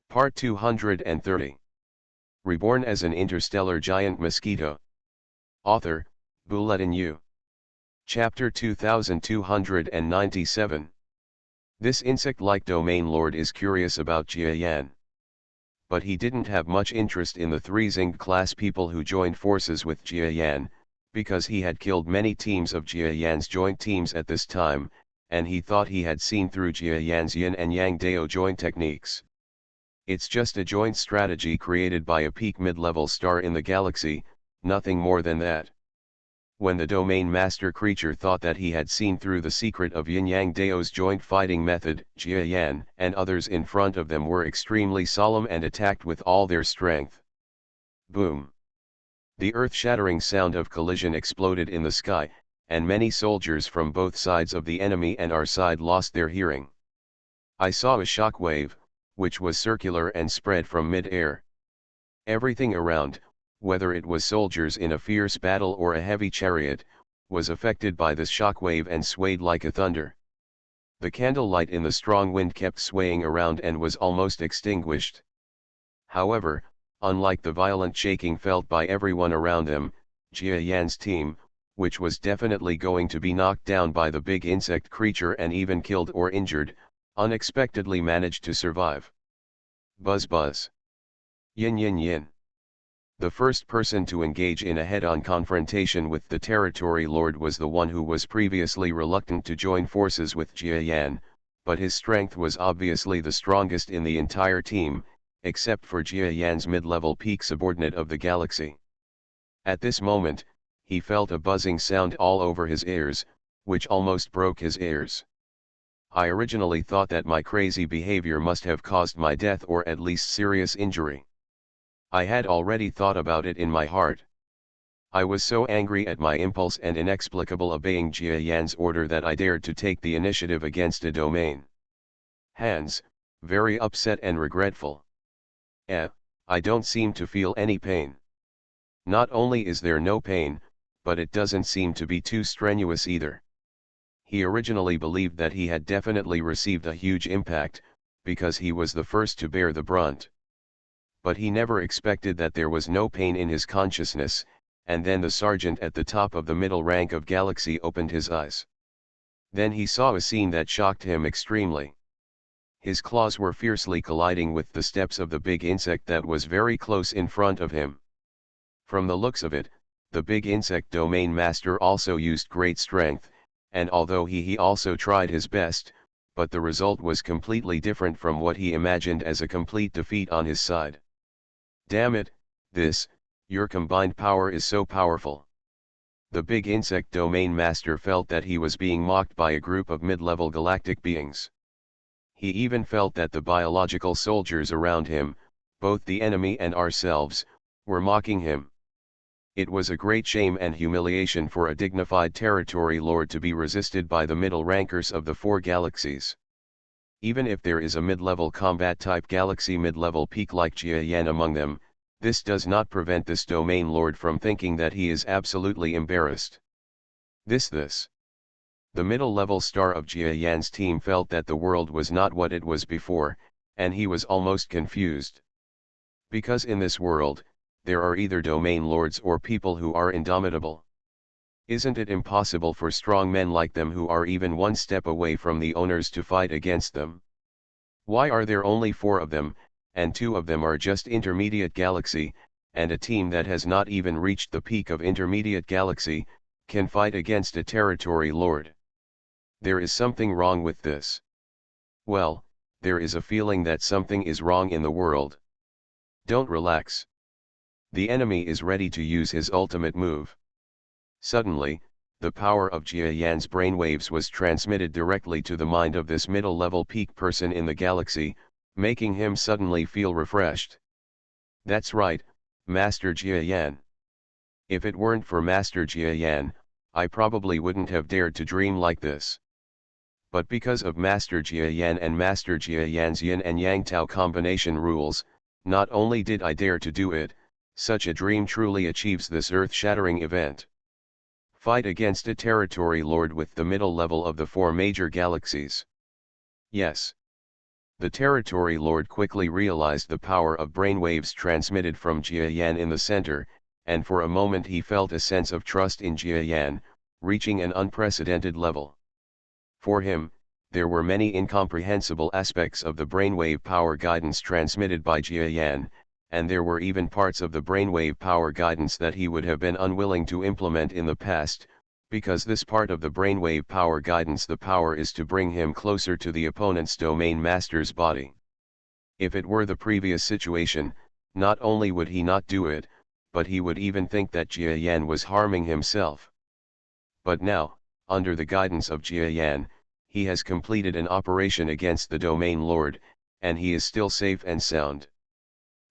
Part 230. Reborn as an interstellar giant mosquito. Author, Bulletin U. Chapter 2297. This insect-like domain lord is curious about Jiayan. But he didn't have much interest in the three Zing-class people who joined forces with Jiayan, because he had killed many teams of Jiayan's joint teams at this time, and he thought he had seen through Jiayan's yin and yang dao joint techniques. It's just a joint strategy created by a peak mid-level star in the galaxy, nothing more than that. When the domain master creature thought that he had seen through the secret of yin-yang dao's joint fighting method, Jiayan and others in front of them were extremely solemn and attacked with all their strength. Boom! The earth-shattering sound of collision exploded in the sky, and many soldiers from both sides of the enemy and our side lost their hearing. I saw a shock wave, which was circular and spread from mid-air. Everything around, whether it was soldiers in a fierce battle or a heavy chariot, was affected by this shock wave and swayed like a thunder. The candlelight in the strong wind kept swaying around and was almost extinguished. However, unlike the violent shaking felt by everyone around them, Jiayan's team, which was definitely going to be knocked down by the big insect creature and even killed or injured, unexpectedly managed to survive. Buzz buzz. Yin yin yin. The first person to engage in a head-on confrontation with the territory lord was the one who was previously reluctant to join forces with Jiayan, but his strength was obviously the strongest in the entire team, except for Jiayan's mid-level peak subordinate of the galaxy. At this moment, he felt a buzzing sound all over his ears, which almost broke his ears. I originally thought that my crazy behavior must have caused my death or at least serious injury. I had already thought about it in my heart. I was so angry at my impulse and inexplicable obeying Jiayan's order that I dared to take the initiative against a domain. Hans, very upset and regretful. I don't seem to feel any pain. Not only is there no pain, but it doesn't seem to be too strenuous either. He originally believed that he had definitely received a huge impact, because he was the first to bear the brunt. But he never expected that there was no pain in his consciousness, and then the sergeant at the top of the middle rank of galaxy opened his eyes. Then he saw a scene that shocked him extremely. His claws were fiercely colliding with the steps of the big insect that was very close in front of him. From the looks of it, the big insect domain master also used great strength, and although he also tried his best, but the result was completely different from what he imagined as a complete defeat on his side. Damn it, your combined power is so powerful. The big insect domain master felt that he was being mocked by a group of mid-level galactic beings. He even felt that the biological soldiers around him, both the enemy and ourselves, were mocking him. It was a great shame and humiliation for a dignified territory lord to be resisted by the middle rankers of the four galaxies. Even if there is a mid-level combat-type galaxy mid-level peak like Jiayan among them, this does not prevent this domain lord from thinking that he is absolutely embarrassed. The middle-level star of Jiayan's team felt that the world was not what it was before, and he was almost confused. Because in this world, there are either domain lords or people who are indomitable. Isn't it impossible for strong men like them who are even one step away from the owners to fight against them? Why are there only 4 of them, and 2 of them are just intermediate galaxy, and a team that has not even reached the peak of intermediate galaxy, can fight against a territory lord? There is something wrong with this. Well, there is a feeling that something is wrong in the world. Don't relax. The enemy is ready to use his ultimate move. Suddenly, the power of Jiayan's brainwaves was transmitted directly to the mind of this middle-level peak person in the galaxy, making him suddenly feel refreshed. That's right, Master Jiayan. If it weren't for Master Jiayan, I probably wouldn't have dared to dream like this. But because of Master Jiayan and Master Jiayan's yin and yang tao combination rules, not only did I dare to do it, such a dream truly achieves this earth-shattering event. Fight against a territory lord with the middle level of the 4 major galaxies. Yes. The Territory Lord quickly realized the power of brainwaves transmitted from Jia Yan in the center, and for a moment he felt a sense of trust in Jia Yan, reaching an unprecedented level. For him, there were many incomprehensible aspects of the brainwave power guidance transmitted by Jia Yan, and there were even parts of the brainwave power guidance that he would have been unwilling to implement in the past, because this part of the brainwave power guidance, the power is to bring him closer to the opponent's domain master's body. If it were the previous situation, not only would he not do it, but he would even think that Jia Yan was harming himself. But now, under the guidance of Jia Yan, he has completed an operation against the domain lord, and he is still safe and sound.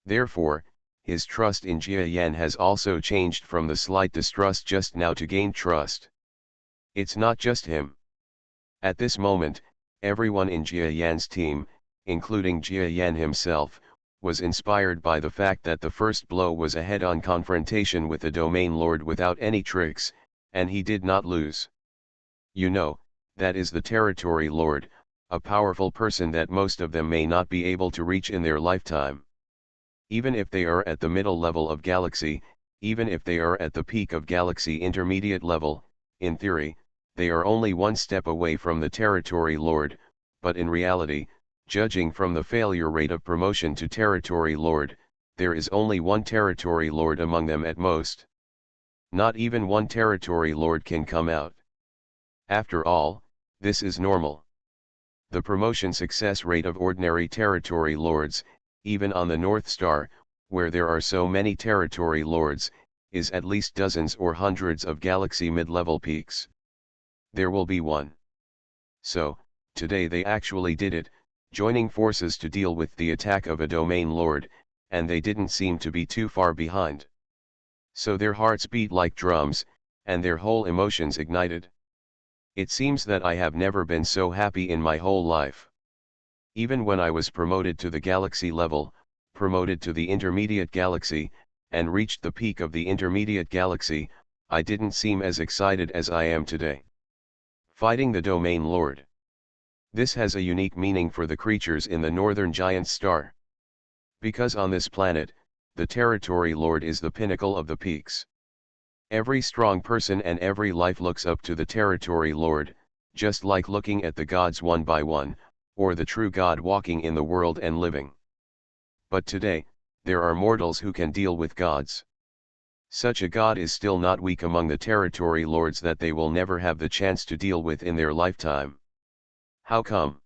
Therefore, his trust in Jia Yan has also changed from the slight distrust just now to gain trust. It's not just him. At this moment, everyone in Jia Yan's team, including Jia Yan himself, was inspired by the fact that the first blow was a head-on confrontation with the domain lord without any tricks, and he did not lose. You know, that is the Territory Lord, a powerful person that most of them may not be able to reach in their lifetime. Even if they are at the middle level of galaxy, even if they are at the peak of galaxy intermediate level, in theory, they are only one step away from the Territory Lord, but in reality, judging from the failure rate of promotion to Territory Lord, there is only one Territory Lord among them at most. Not even one Territory Lord can come out. After all, this is normal. The promotion success rate of ordinary Territory Lords, even on the North Star, where there are so many Territory Lords, is at least dozens or hundreds of galaxy mid-level peaks. There will be one. So, today they actually did it, joining forces to deal with the attack of a domain lord, and they didn't seem to be too far behind. So their hearts beat like drums, and their whole emotions ignited. It seems that I have never been so happy in my whole life. Even when I was promoted to the galaxy level, promoted to the intermediate galaxy, and reached the peak of the intermediate galaxy, I didn't seem as excited as I am today. Fighting the domain lord. This has a unique meaning for the creatures in the northern giant star. Because on this planet, the Territory Lord is the pinnacle of the peaks. Every strong person and every life looks up to the Territory Lord, just like looking at the gods one by one, or the true God walking in the world and living. But today, there are mortals who can deal with gods. Such a god is still not weak among the Territory Lords that they will never have the chance to deal with in their lifetime. How come?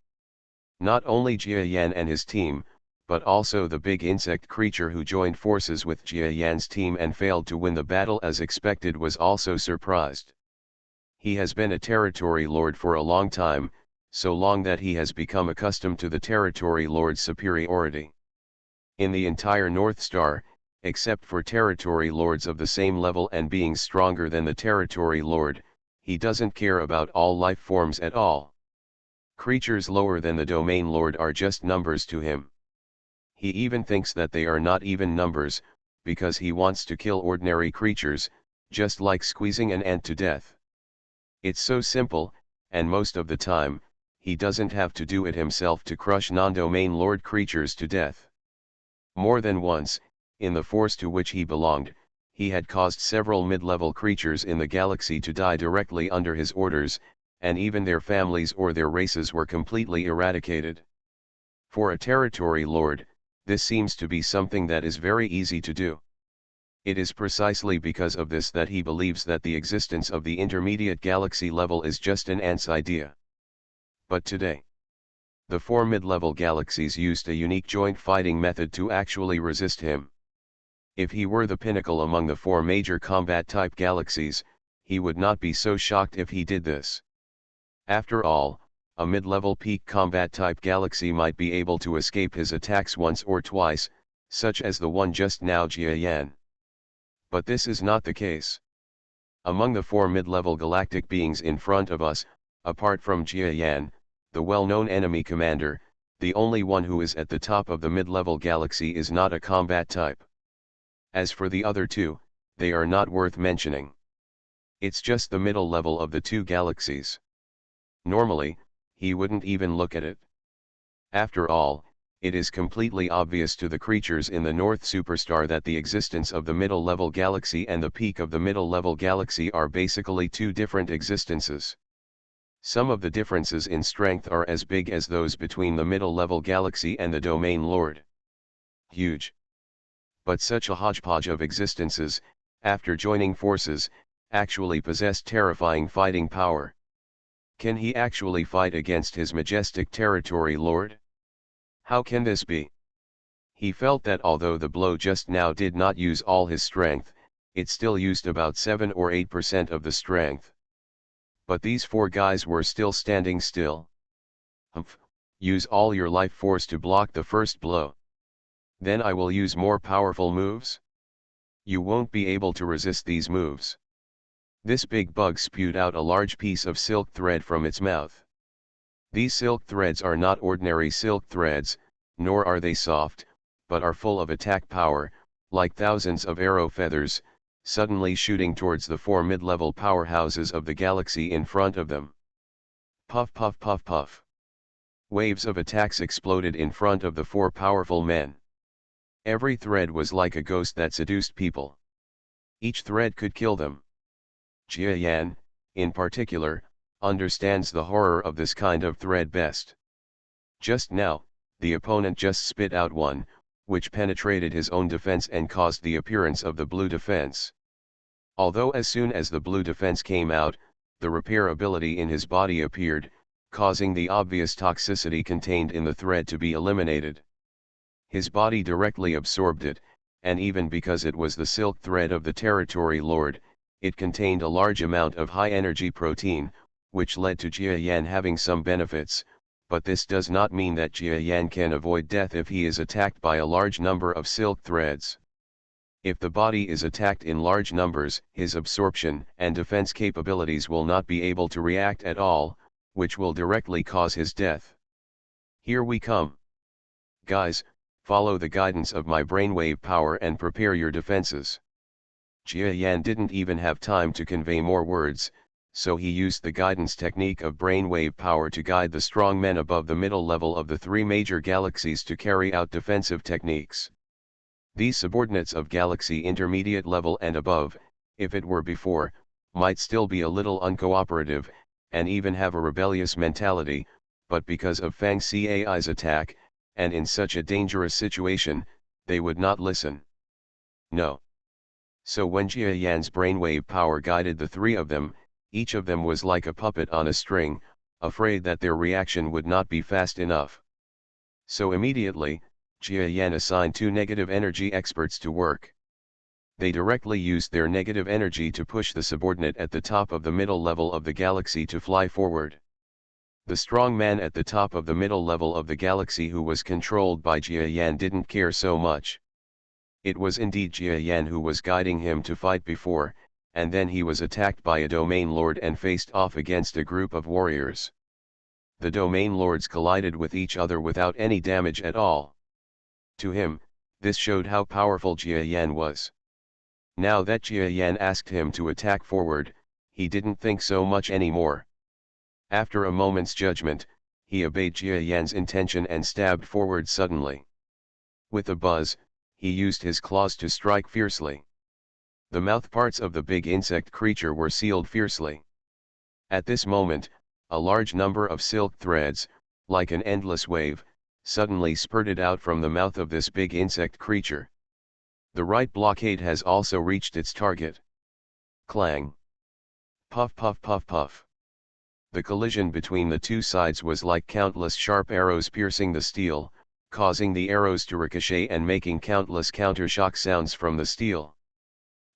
Not only Jia Yan and his team, but also the big insect creature who joined forces with Jia Yan's team and failed to win the battle as expected was also surprised. He has been a Territory Lord for a long time, so long that he has become accustomed to the Territory Lord's superiority. In the entire North Star, except for Territory Lords of the same level and being stronger than the Territory Lord, he doesn't care about all life forms at all. Creatures lower than the Domain Lord are just numbers to him. He even thinks that they are not even numbers, because he wants to kill ordinary creatures, just like squeezing an ant to death. It's so simple, and most of the time, he doesn't have to do it himself to crush non-Domain Lord creatures to death. More than once, in the force to which he belonged, he had caused several mid-level creatures in the galaxy to die directly under his orders, and even their families or their races were completely eradicated. For a Territory Lord, this seems to be something that is very easy to do. It is precisely because of this that he believes that the existence of the intermediate galaxy level is just an ant's idea. But today, the 4 mid-level galaxies used a unique joint fighting method to actually resist him. If he were the pinnacle among the 4 major combat-type galaxies, he would not be so shocked if he did this. After all, a mid-level peak combat-type galaxy might be able to escape his attacks once or twice, such as the one just now Jia Yan. But this is not the case. Among the 4 mid-level galactic beings in front of us, apart from Jia Yan, the well-known enemy commander, the only one who is at the top of the mid-level galaxy is not a combat type. As for the other 2, they are not worth mentioning. It's just the middle level of the 2 galaxies. Normally, he wouldn't even look at it. After all, it is completely obvious to the creatures in the North Superstar that the existence of the middle-level galaxy and the peak of the middle-level galaxy are basically two different existences. Some of the differences in strength are as big as those between the middle-level galaxy and the Domain Lord. Huge. But such a hodgepodge of existences, after joining forces, actually possess terrifying fighting power. Can he actually fight against his majestic territory lord? How can this be? He felt that although the blow just now did not use all his strength, it still used about 7 or 8% of the strength. But these four guys were still standing still. Humph, use all your life force to block the first blow. Then I will use more powerful moves? You won't be able to resist these moves. This big bug spewed out a large piece of silk thread from its mouth. These silk threads are not ordinary silk threads, nor are they soft, but are full of attack power, like thousands of arrow feathers, suddenly shooting towards the four mid-level powerhouses of the galaxy in front of them. Puff puff puff puff. Waves of attacks exploded in front of the four powerful men. Every thread was like a ghost that seduced people. Each thread could kill them. Jia Yan, in particular, understands the horror of this kind of thread best. Just now, the opponent just spit out one, which penetrated his own defense and caused the appearance of the blue defense. Although as soon as the blue defense came out, the repair ability in his body appeared, causing the obvious toxicity contained in the thread to be eliminated. His body directly absorbed it, and even because it was the silk thread of the territory lord, it contained a large amount of high-energy protein, which led to Jia Yan having some benefits, but this does not mean that Jia Yan can avoid death if he is attacked by a large number of silk threads. If the body is attacked in large numbers, his absorption and defense capabilities will not be able to react at all, which will directly cause his death. Here we come. Guys, follow the guidance of my brainwave power and prepare your defenses. Jia Yan didn't even have time to convey more words, so he used the guidance technique of brainwave power to guide the strong men above the middle level of the three major galaxies to carry out defensive techniques. These subordinates of galaxy intermediate level and above, if it were before, might still be a little uncooperative, and even have a rebellious mentality, but because of Fang Cai's attack, and in such a dangerous situation, they would not listen. No. So when Jia Yan's brainwave power guided the three of them, each of them was like a puppet on a string, afraid that their reaction would not be fast enough. So immediately, Jia Yan assigned two negative energy experts to work. They directly used their negative energy to push the subordinate at the top of the middle level of the galaxy to fly forward. The strong man at the top of the middle level of the galaxy who was controlled by Jia Yan didn't care so much. It was indeed Jia Yan who was guiding him to fight before, and then he was attacked by a domain lord and faced off against a group of warriors. The domain lords collided with each other without any damage at all. To him, this showed how powerful Jia Yan was. Now that Jia Yan asked him to attack forward, he didn't think so much anymore. After a moment's judgment, he obeyed Jia Yan's intention and stabbed forward suddenly. With a buzz, he used his claws to strike fiercely. The mouthparts of the big insect creature were sealed fiercely. At this moment, a large number of silk threads, like an endless wave, suddenly spurted out from the mouth of this big insect creature. The right blockade has also reached its target. Clang! Puff puff puff puff. The collision between the two sides was like countless sharp arrows piercing the steel, causing the arrows to ricochet and making countless countershock sounds from the steel.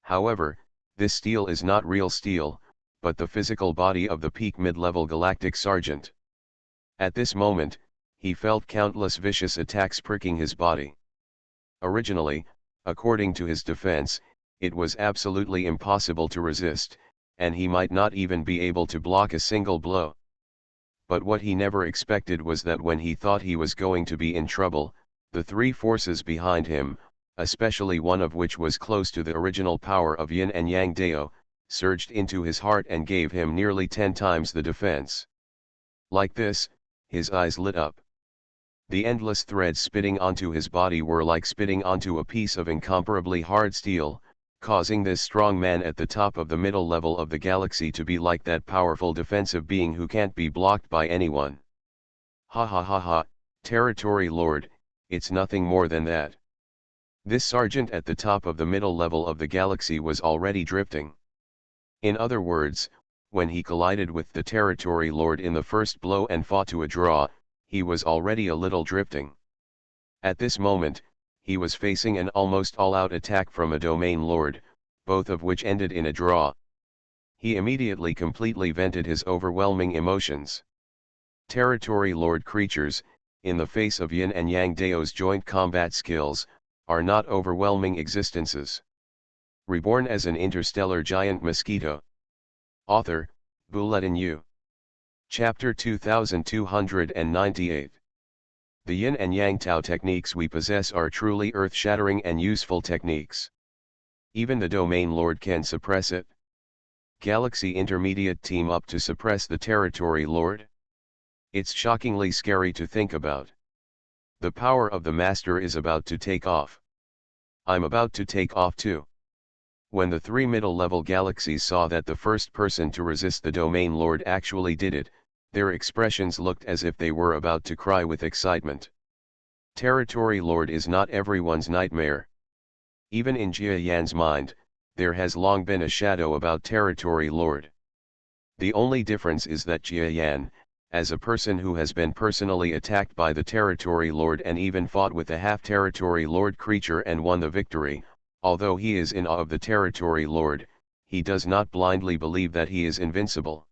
However, this steel is not real steel, but the physical body of the peak mid-level galactic sergeant. At this moment, he felt countless vicious attacks pricking his body. Originally, according to his defense, it was absolutely impossible to resist, and he might not even be able to block a single blow. But what he never expected was that when he thought he was going to be in trouble, the three forces behind him, especially one of which was close to the original power of Yin and Yang Dao, surged into his heart and gave him nearly 10 times the defense. Like this, his eyes lit up. The endless threads spitting onto his body were like spitting onto a piece of incomparably hard steel, causing this strong man at the top of the middle level of the galaxy to be like that powerful defensive being who can't be blocked by anyone. Ha ha ha ha, Territory Lord, it's nothing more than that. This sergeant at the top of the middle level of the galaxy was already drifting. In other words, when he collided with the Territory Lord in the first blow and fought to a draw, he was already a little drifting. At this moment, he was facing an almost all-out attack from a Domain Lord, both of which ended in a draw. He immediately completely vented his overwhelming emotions. Territory Lord creatures, in the face of Yin and Yang Dao's joint combat skills, are not overwhelming existences. Reborn as an interstellar giant mosquito. Author, Bulletin U. Chapter 2298. The Yin and Yang Tao techniques we possess are truly earth-shattering and useful techniques. Even the Domain Lord can suppress it. Galaxy Intermediate team up to suppress the Territory Lord? It's shockingly scary to think about. The power of the Master is about to take off. I'm about to take off too. When the three middle-level galaxies saw that the first person to resist the Domain Lord actually did it, their expressions looked as if they were about to cry with excitement. Territory Lord is not everyone's nightmare. Even in Jia Yan's mind, there has long been a shadow about Territory Lord. The only difference is that Jia Yan, as a person who has been personally attacked by the Territory Lord and even fought with a half-Territory Lord creature and won the victory, although he is in awe of the Territory Lord, he does not blindly believe that he is invincible.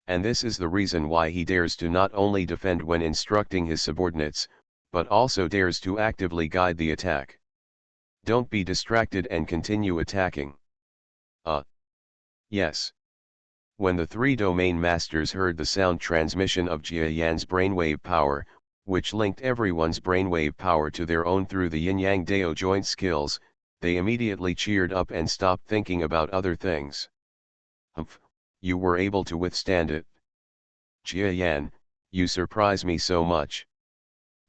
And this is the reason why he dares to not only defend when instructing his subordinates, but also dares to actively guide the attack. Don't be distracted and continue attacking. Yes. When the three domain masters heard the sound transmission of Jia Yan's brainwave power, which linked everyone's brainwave power to their own through the Yin-Yang Dao joint skills, they immediately cheered up and stopped thinking about other things. Humph, you were able to withstand it. Jia Yan, you surprise me so much.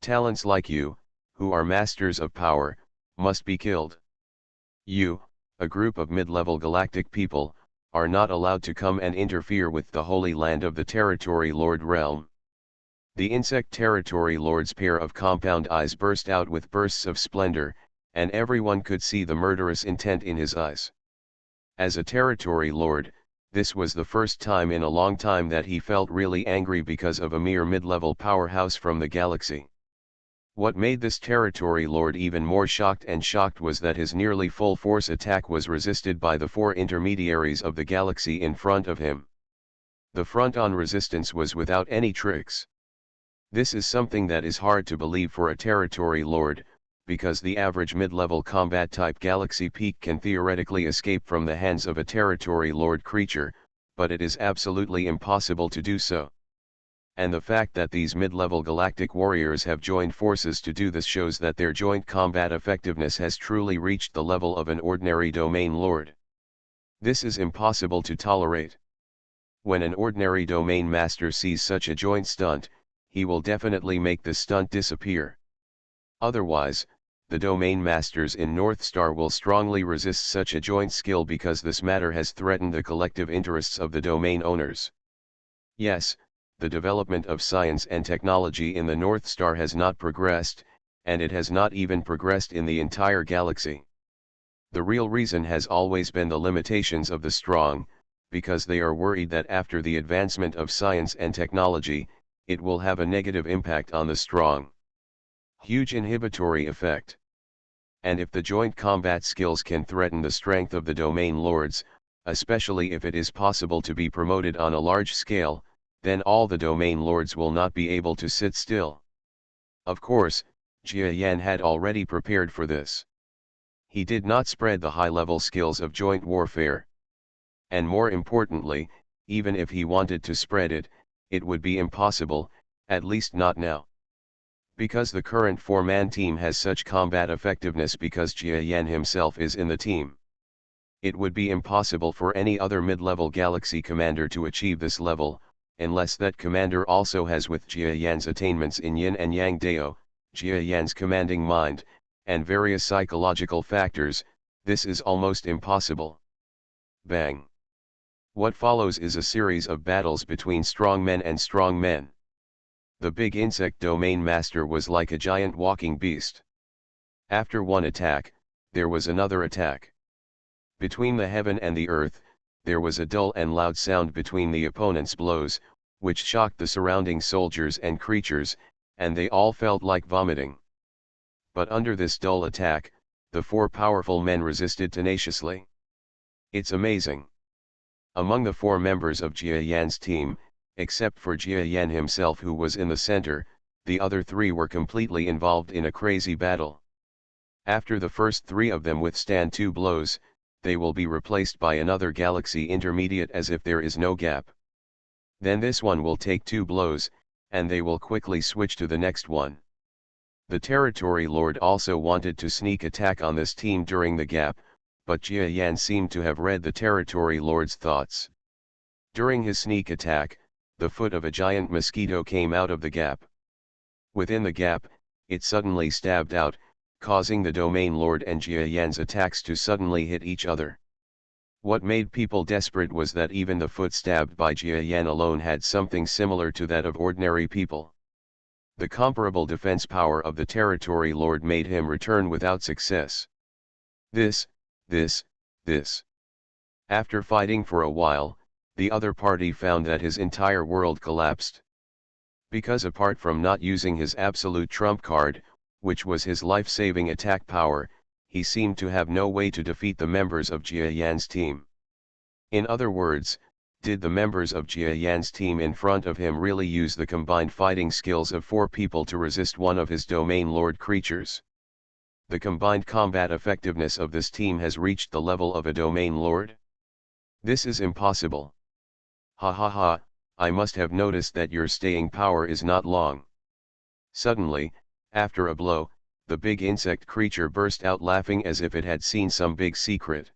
Talents like you, who are masters of power, must be killed. You, a group of mid-level galactic people, are not allowed to come and interfere with the Holy Land of the Territory Lord realm. The insect Territory Lord's pair of compound eyes burst out with bursts of splendor, and everyone could see the murderous intent in his eyes. As a Territory Lord, this was the first time in a long time that he felt really angry because of a mere mid-level powerhouse from the galaxy. What made this Territory Lord even more shocked was that his nearly full-force attack was resisted by the four intermediaries of the galaxy in front of him. The front-on resistance was without any tricks. This is something that is hard to believe for a Territory Lord, because the average mid-level combat-type galaxy peak can theoretically escape from the hands of a Territory Lord creature, but it is absolutely impossible to do so. And the fact that these mid-level galactic warriors have joined forces to do this shows that their joint combat effectiveness has truly reached the level of an ordinary Domain Lord. This is impossible to tolerate. When an ordinary Domain Master sees such a joint stunt, he will definitely make the stunt disappear. Otherwise, the Domain Masters in North Star will strongly resist such a joint skill because this matter has threatened the collective interests of the domain owners. Yes, the development of science and technology in the North Star has not progressed, and it has not even progressed in the entire galaxy. The real reason has always been the limitations of the strong, because they are worried that after the advancement of science and technology, it will have a negative impact on the strong. Huge inhibitory effect. And if the joint combat skills can threaten the strength of the Domain Lords, especially if it is possible to be promoted on a large scale, then all the Domain Lords will not be able to sit still. Of course, Jia Yan had already prepared for this. He did not spread the high-level skills of joint warfare. And more importantly, even if he wanted to spread it, it would be impossible, at least not now. Because the current four-man team has such combat effectiveness because Jia Yan himself is in the team. It would be impossible for any other mid-level galaxy commander to achieve this level, unless that commander also has with Jia Yan's attainments in Yin and Yang Dao, Jia Yan's commanding mind, and various psychological factors, this is almost impossible. Bang! What follows is a series of battles between strong men and strong men. The big insect domain master was like a giant walking beast. After one attack, there was another attack. Between the heaven and the earth, there was a dull and loud sound between the opponent's blows, which shocked the surrounding soldiers and creatures, and they all felt like vomiting. But under this dull attack, the four powerful men resisted tenaciously. It's amazing. Among the four members of Jia Yan's team, except for Jia Yan himself who was in the center, the other three were completely involved in a crazy battle. After the first three of them withstand 2 blows, they will be replaced by another galaxy intermediate as if there is no gap. Then this one will take 2 blows, and they will quickly switch to the next one. The Territory Lord also wanted to sneak attack on this team during the gap, but Jia Yan seemed to have read the Territory Lord's thoughts. During his sneak attack, the foot of a giant mosquito came out of the gap. Within the gap, it suddenly stabbed out, causing the Domain Lord and Jia Yan's attacks to suddenly hit each other. What made people desperate was that even the foot stabbed by Jia Yan alone had something similar to that of ordinary people. The comparable defense power of the Territory Lord made him return without success. This. After fighting for a while, the other party found that his entire world collapsed. Because apart from not using his absolute trump card, which was his life-saving attack power, he seemed to have no way to defeat the members of Jia Yan's team. In other words, did the members of Jia Yan's team in front of him really use the combined fighting skills of 4 people to resist one of his Domain Lord creatures? The combined combat effectiveness of this team has reached the level of a Domain Lord? This is impossible. Ha ha ha, I must have noticed that your staying power is not long. Suddenly, after a blow, the big insect creature burst out laughing as if it had seen some big secret.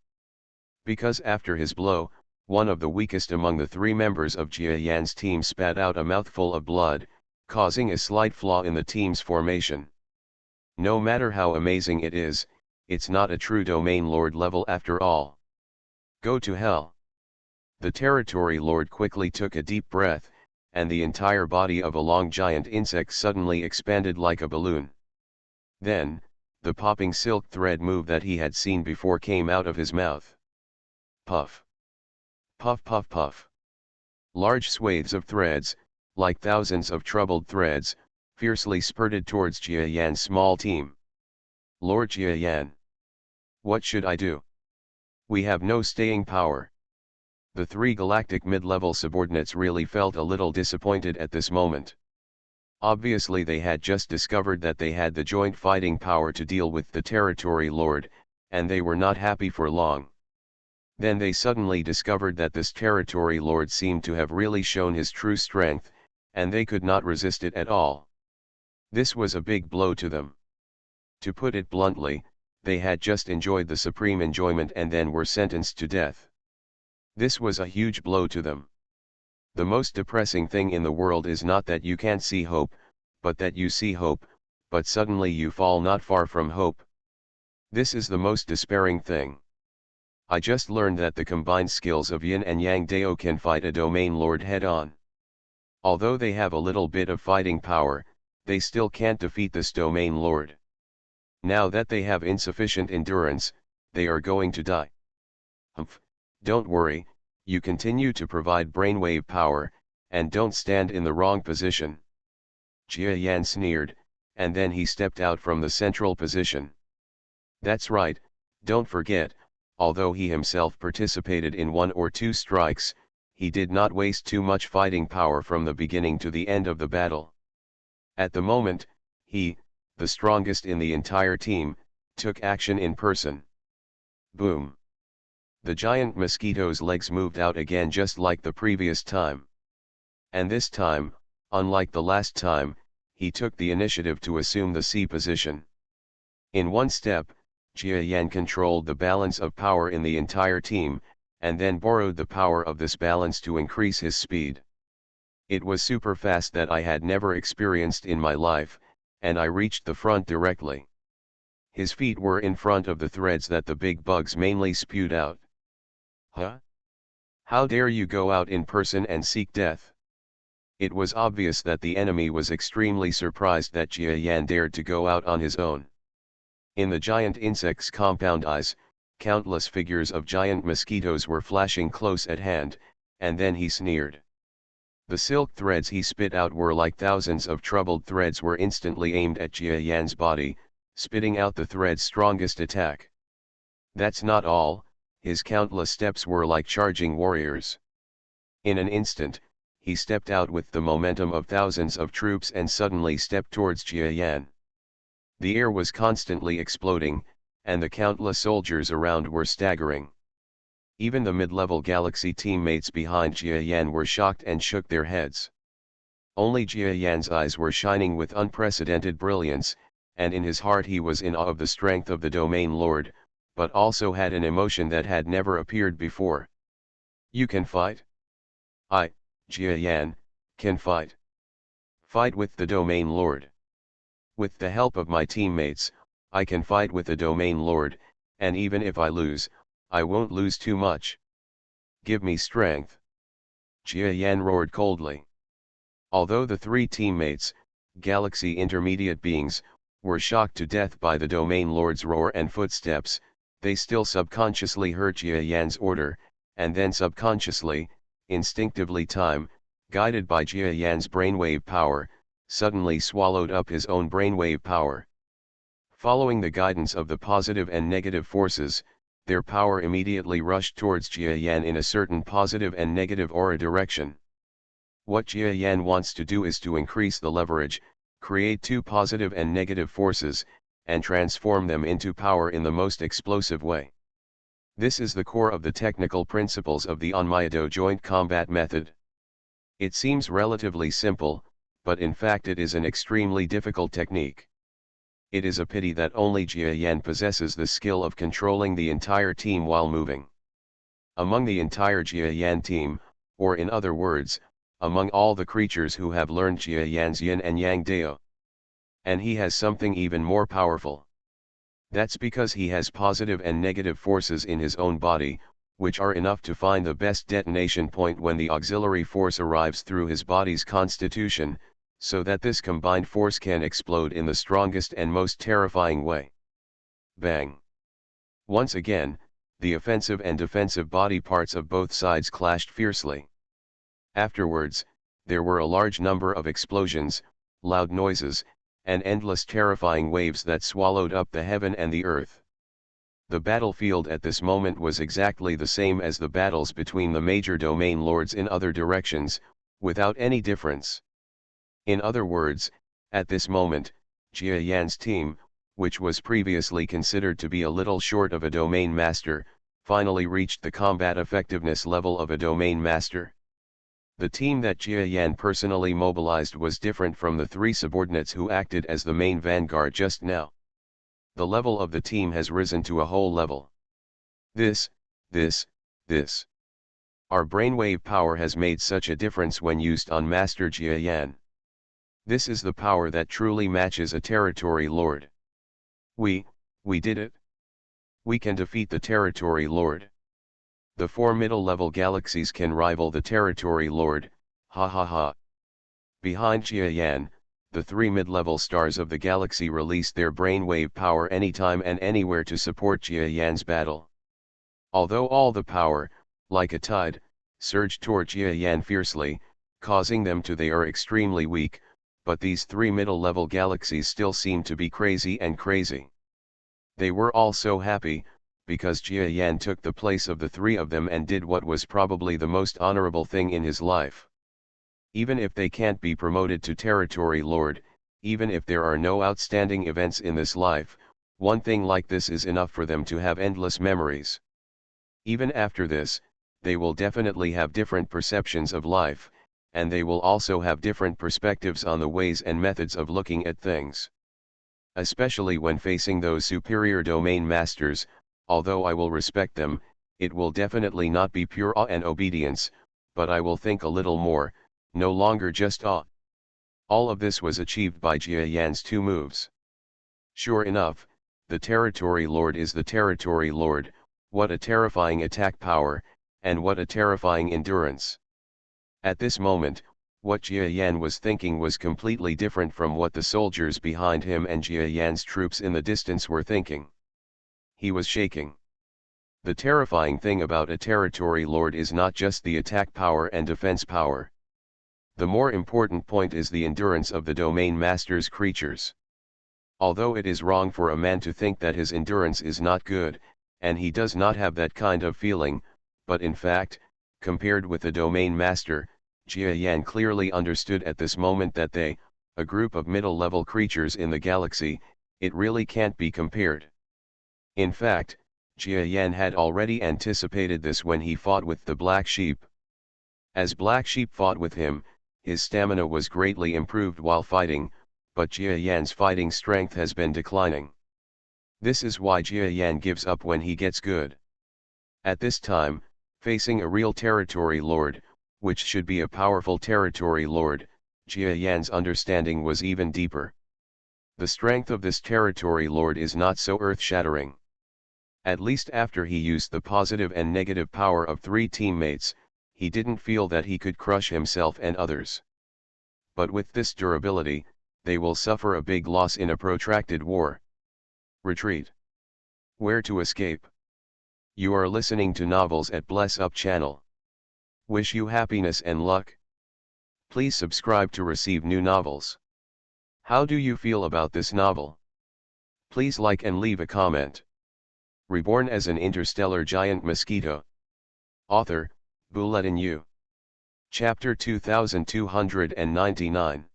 Because after his blow, one of the weakest among the 3 members of Jia Yan's team spat out a mouthful of blood, causing a slight flaw in the team's formation. No matter how amazing it is, it's not a true Domain Lord level after all. Go to hell. The Territory Lord quickly took a deep breath, and the entire body of a long giant insect suddenly expanded like a balloon. Then, the popping silk thread move that he had seen before came out of his mouth. Puff. Puff puff puff. Large swathes of threads, like thousands of troubled threads, fiercely spurted towards Jia Yan's small team. Lord Jia Yan. What should I do? We have no staying power. The 3 galactic mid-level subordinates really felt a little disappointed at this moment. Obviously they had just discovered that they had the joint fighting power to deal with the Territory Lord, and they were not happy for long. Then they suddenly discovered that this Territory Lord seemed to have really shown his true strength, and they could not resist it at all. This was a big blow to them. To put it bluntly, they had just enjoyed the supreme enjoyment and then were sentenced to death. This was a huge blow to them. The most depressing thing in the world is not that you can't see hope, but that you see hope, but suddenly you fall not far from hope. This is the most despairing thing. I just learned that the combined skills of Yin and Yang Dao can fight a Domain Lord head-on. Although they have a little bit of fighting power, they still can't defeat this Domain Lord. Now that they have insufficient endurance, they are going to die. Humph, don't worry, you continue to provide brainwave power, and don't stand in the wrong position. Jia Yan sneered, and then he stepped out from the central position. That's right, don't forget, although he himself participated in 1 or 2 strikes, he did not waste too much fighting power from the beginning to the end of the battle. At the moment, he, the strongest in the entire team, took action in person. Boom. The giant mosquito's legs moved out again just like the previous time. And this time, unlike the last time, he took the initiative to assume the C position. In one step, Jia Yan controlled the balance of power in the entire team, and then borrowed the power of this balance to increase his speed. It was super fast that I had never experienced in my life, and I reached the front directly. His feet were in front of the threads that the big bugs mainly spewed out. Huh? How dare you go out in person and seek death? It was obvious that the enemy was extremely surprised that Jia Yan dared to go out on his own. In the giant insect's compound eyes, countless figures of giant mosquitoes were flashing close at hand, and then he sneered. The silk threads he spit out were like thousands of troubled threads were instantly aimed at Jia Yan's body, spitting out the thread's strongest attack. That's not all, his countless steps were like charging warriors. In an instant, he stepped out with the momentum of thousands of troops and suddenly stepped towards Jia Yan. The air was constantly exploding, and the countless soldiers around were staggering. Even the mid-level galaxy teammates behind Jia Yan were shocked and shook their heads. Only Jia Yan's eyes were shining with unprecedented brilliance, and in his heart he was in awe of the strength of the Domain Lord, but also had an emotion that had never appeared before. You can fight? I, Jia Yan, can fight. Fight with the Domain Lord. With the help of my teammates, I can fight with the Domain Lord, and even if I lose, I won't lose too much. Give me strength. Jia Yan roared coldly. Although the three teammates, galaxy intermediate beings, were shocked to death by the Domain Lord's roar and footsteps, they still subconsciously heard Jia Yan's order, and then subconsciously, instinctively time, guided by Jia Yan's brainwave power, suddenly swallowed up his own brainwave power. Following the guidance of the positive and negative forces, their power immediately rushed towards Jia Yan in a certain positive and negative aura direction. What Jia Yan wants to do is to increase the leverage, create two positive and negative forces, and transform them into power in the most explosive way. This is the core of the technical principles of the Onmyodo joint combat method. It seems relatively simple, but in fact it is an extremely difficult technique. It is a pity that only Jia Yan possesses the skill of controlling the entire team while moving. Among the entire Jia Yan team, or in other words, among all the creatures who have learned Jia Yan's yin and yang dao. And he has something even more powerful. That's because he has positive and negative forces in his own body, which are enough to find the best detonation point when the auxiliary force arrives through his body's constitution, so that this combined force can explode in the strongest and most terrifying way. Bang! Once again, the offensive and defensive body parts of both sides clashed fiercely. Afterwards, there were a large number of explosions, loud noises, and endless terrifying waves that swallowed up the heaven and the earth. The battlefield at this moment was exactly the same as the battles between the major domain lords in other directions, without any difference. In other words, at this moment, Jia Yan's team, which was previously considered to be a little short of a domain master, finally reached the combat effectiveness level of a domain master. The team that Jia Yan personally mobilized was different from the three subordinates who acted as the main vanguard just now. The level of the team has risen to a whole level. This. Our brainwave power has made such a difference when used on Master Jia Yan. This is the power that truly matches a territory lord. We did it. We can defeat the territory lord. The four middle-level galaxies can rival the territory lord, ha ha ha. Behind Jia Yan, the three mid-level stars of the galaxy released their brainwave power anytime and anywhere to support Jia Yan's battle. Although all the power, like a tide, surged toward Jia Yan fiercely, causing them to they are extremely weak, but these three middle-level galaxies still seem to be crazy and crazy. They were all so happy, because Jia Yan took the place of the three of them and did what was probably the most honorable thing in his life. Even if they can't be promoted to territory lord, even if there are no outstanding events in this life, one thing like this is enough for them to have endless memories. Even after this, they will definitely have different perceptions of life, and they will also have different perspectives on the ways and methods of looking at things. Especially when facing those superior domain masters, although I will respect them, it will definitely not be pure awe and obedience, but I will think a little more, no longer just awe. All of this was achieved by Jia Yan's two moves. Sure enough, the Territory Lord is the Territory Lord. What a terrifying attack power, and what a terrifying endurance. At this moment, what Jia Yan was thinking was completely different from what the soldiers behind him and Jia Yan's troops in the distance were thinking. He was shaking. The terrifying thing about a Territory Lord is not just the attack power and defense power. The more important point is the endurance of the Domain Master's creatures. Although it is wrong for a man to think that his endurance is not good, and he does not have that kind of feeling, but in fact, compared with the Domain Master, Jia Yan clearly understood at this moment that they, a group of middle-level creatures in the galaxy, it really can't be compared. In fact, Jia Yan had already anticipated this when he fought with the Black Sheep. As Black Sheep fought with him, his stamina was greatly improved while fighting, but Jia Yan's fighting strength has been declining. This is why Jia Yan gives up when he gets good. At this time, facing a real Territory Lord, which should be a powerful Territory Lord, Jia Yan's understanding was even deeper. The strength of this Territory Lord is not so earth-shattering. At least after he used the positive and negative power of three teammates, he didn't feel that he could crush himself and others. But with this durability, they will suffer a big loss in a protracted war. Retreat. Where to escape? You are listening to Novels at Bless Up channel. Wish you happiness and luck. Please subscribe to receive new novels. How do you feel about this novel? Please like and leave a comment. Reborn as an interstellar giant mosquito. Author, Bulletin U. Chapter 2299.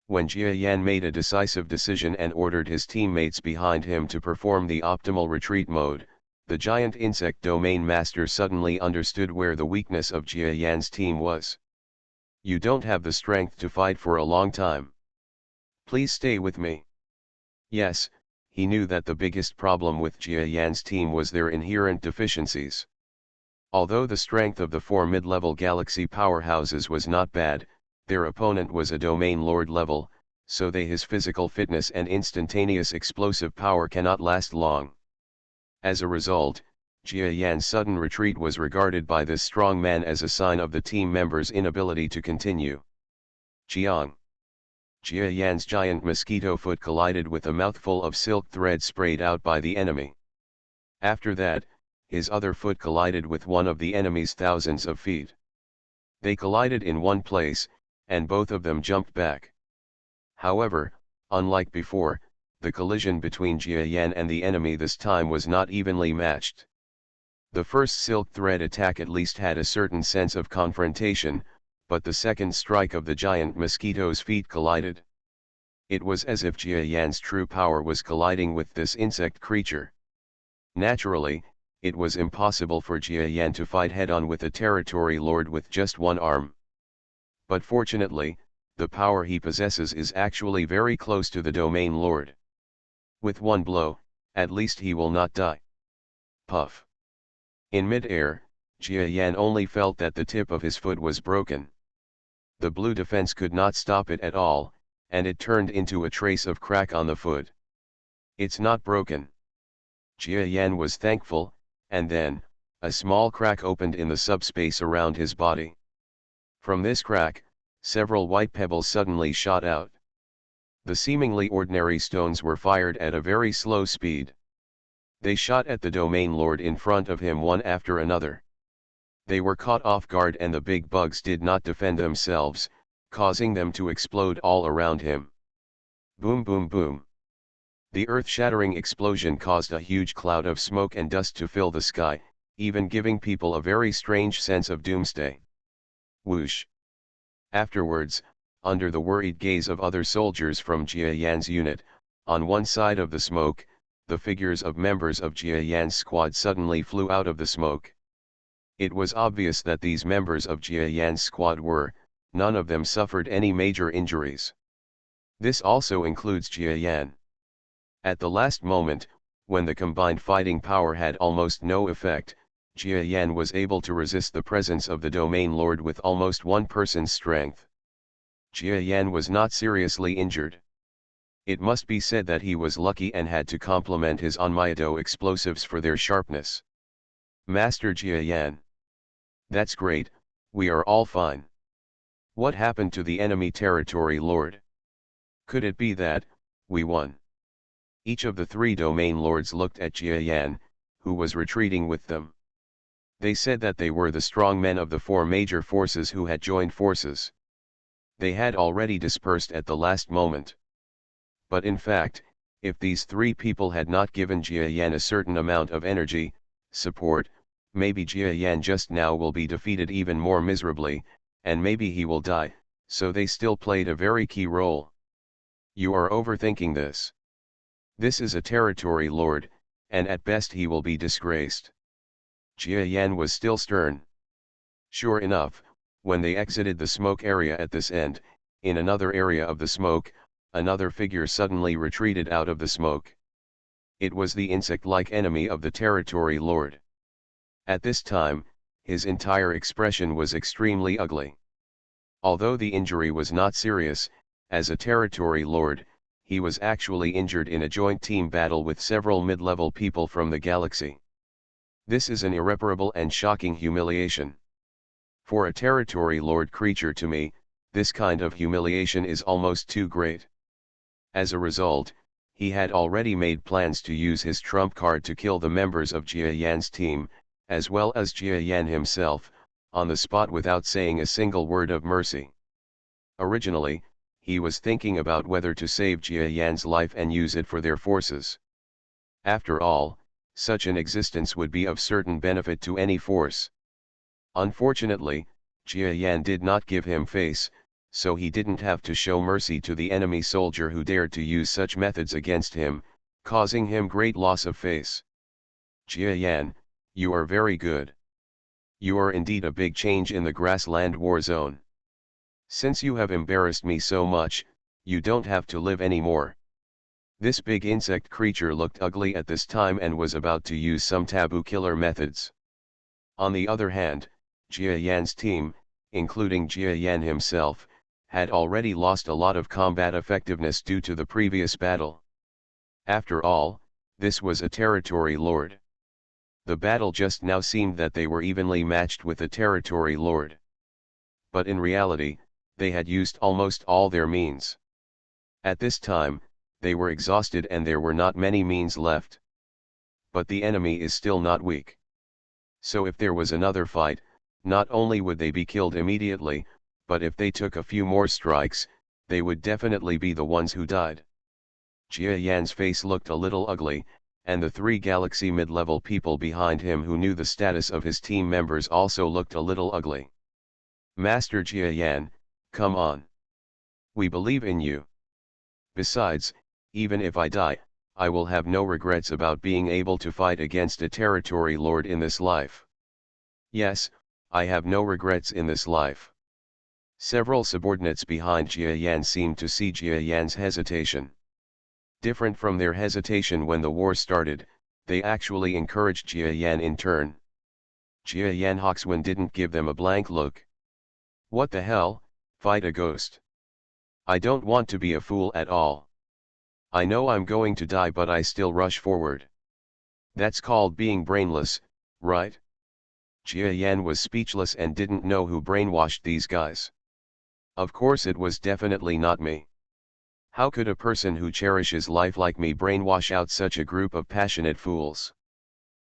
When Jia Yan made a decisive decision and ordered his teammates behind him to perform the optimal retreat mode, the giant insect domain master suddenly understood where the weakness of Jia Yan's team was. You don't have the strength to fight for a long time. Please stay with me. Yes, he knew that the biggest problem with Jia Yan's team was their inherent deficiencies. Although the strength of the four mid-level galaxy powerhouses was not bad, their opponent was a domain lord level, so his physical fitness and instantaneous explosive power cannot last long. As a result, Jia Yan's sudden retreat was regarded by this strong man as a sign of the team members' inability to continue. Chiang. Jia Yan's giant mosquito foot collided with a mouthful of silk thread sprayed out by the enemy. After that, his other foot collided with one of the enemy's thousands of feet. They collided in one place, and both of them jumped back. However, unlike before, the collision between Jia Yan and the enemy this time was not evenly matched. The first silk thread attack at least had a certain sense of confrontation, but the second strike of the giant mosquito's feet collided. It was as if Jia Yan's true power was colliding with this insect creature. Naturally, it was impossible for Jia Yan to fight head-on with a Territory Lord with just one arm. But fortunately, the power he possesses is actually very close to the Domain Lord. With one blow, at least he will not die. Puff. In mid-air, Jia Yan only felt that the tip of his foot was broken. The blue defense could not stop it at all, and it turned into a trace of crack on the foot. It's not broken. Jia Yan was thankful, and then, a small crack opened in the subspace around his body. From this crack, several white pebbles suddenly shot out. The seemingly ordinary stones were fired at a very slow speed. They shot at the Domain Lord in front of him one after another. They were caught off guard and the big bugs did not defend themselves, causing them to explode all around him. Boom boom boom. The earth-shattering explosion caused a huge cloud of smoke and dust to fill the sky, even giving people a very strange sense of doomsday. Whoosh. Afterwards, under the worried gaze of other soldiers from Jia Yan's unit, on one side of the smoke, the figures of members of Jia Yan's squad suddenly flew out of the smoke. It was obvious that these members of Jia Yan's squad none of them suffered any major injuries. This also includes Jia Yan. At the last moment, when the combined fighting power had almost no effect, Jia Yan was able to resist the presence of the Domain Lord with almost one person's strength. Jia Yan was not seriously injured. It must be said that he was lucky and had to compliment his Onmyato explosives for their sharpness. Master Jia Yan. That's great, we are all fine. What happened to the enemy territory lord? Could it be that, we won? Each of the three domain lords looked at Jia Yan, who was retreating with them. They said that they were the strong men of the four major forces who had joined forces. They had already dispersed at the last moment. But in fact, if these three people had not given Jia Yan a certain amount of energy, support, maybe Jia Yan just now will be defeated even more miserably, and maybe he will die, so they still played a very key role. You are overthinking this. This is a territory lord, and at best he will be disgraced. Jia Yan was still stern. Sure enough, when they exited the smoke area at this end, in another area of the smoke, another figure suddenly retreated out of the smoke. It was the insect-like enemy of the territory lord. At this time, his entire expression was extremely ugly. Although the injury was not serious, as a territory lord, he was actually injured in a joint team battle with several mid-level people from the galaxy. This is an irreparable and shocking humiliation. For a territory lord creature to me, this kind of humiliation is almost too great. As a result, he had already made plans to use his trump card to kill the members of Jia Yan's team, as well as Jia Yan himself, on the spot without saying a single word of mercy. Originally, he was thinking about whether to save Jia Yan's life and use it for their forces. After all, such an existence would be of certain benefit to any force. Unfortunately, Jia Yan did not give him face, so he didn't have to show mercy to the enemy soldier who dared to use such methods against him, causing him great loss of face. Jia Yan, you are very good. You are indeed a big change in the grassland war zone. Since you have embarrassed me so much, you don't have to live anymore. This big insect creature looked ugly at this time and was about to use some taboo killer methods. On the other hand, Jia Yan's team, including Jia Yan himself, had already lost a lot of combat effectiveness due to the previous battle. After all, this was a territory lord. The battle just now seemed that they were evenly matched with the territory lord. But in reality, they had used almost all their means. At this time, they were exhausted and there were not many means left. But the enemy is still not weak. So if there was another fight, not only would they be killed immediately, but if they took a few more strikes, they would definitely be the ones who died. Jia Yan's face looked a little ugly, and the three galaxy mid-level people behind him who knew the status of his team members also looked a little ugly. Master Jia Yan, come on. We believe in you. Besides, even if I die, I will have no regrets about being able to fight against a territory lord in this life. Yes, I have no regrets in this life. Several subordinates behind Jia Yan seemed to see Jia Yan's hesitation. Different from their hesitation when the war started, they actually encouraged Jia Yan in turn. Jia Yan Hoxwan didn't give them a blank look. What the hell, fight a ghost. I don't want to be a fool at all. I know I'm going to die but I still rush forward. That's called being brainless, right? Jia Yan was speechless and didn't know who brainwashed these guys. Of course it was definitely not me. How could a person who cherishes life like me brainwash out such a group of passionate fools?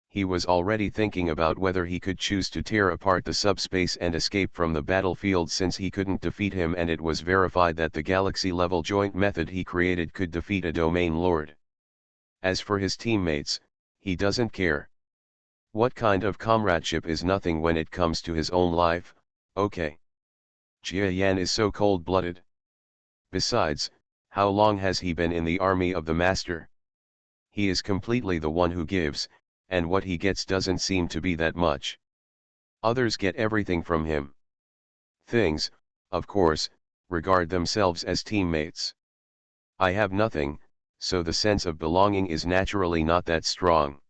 He was already thinking about whether he could choose to tear apart the subspace and escape from the battlefield since he couldn't defeat him and it was verified that the galaxy-level joint method he created could defeat a domain lord. As for his teammates, he doesn't care. What kind of comradeship is nothing when it comes to his own life, okay? Jia Yan is so cold-blooded. Besides, how long has he been in the army of the master? He is completely the one who gives, and what he gets doesn't seem to be that much. Others get everything from him. Things, of course, regard themselves as teammates. I have nothing, so the sense of belonging is naturally not that strong.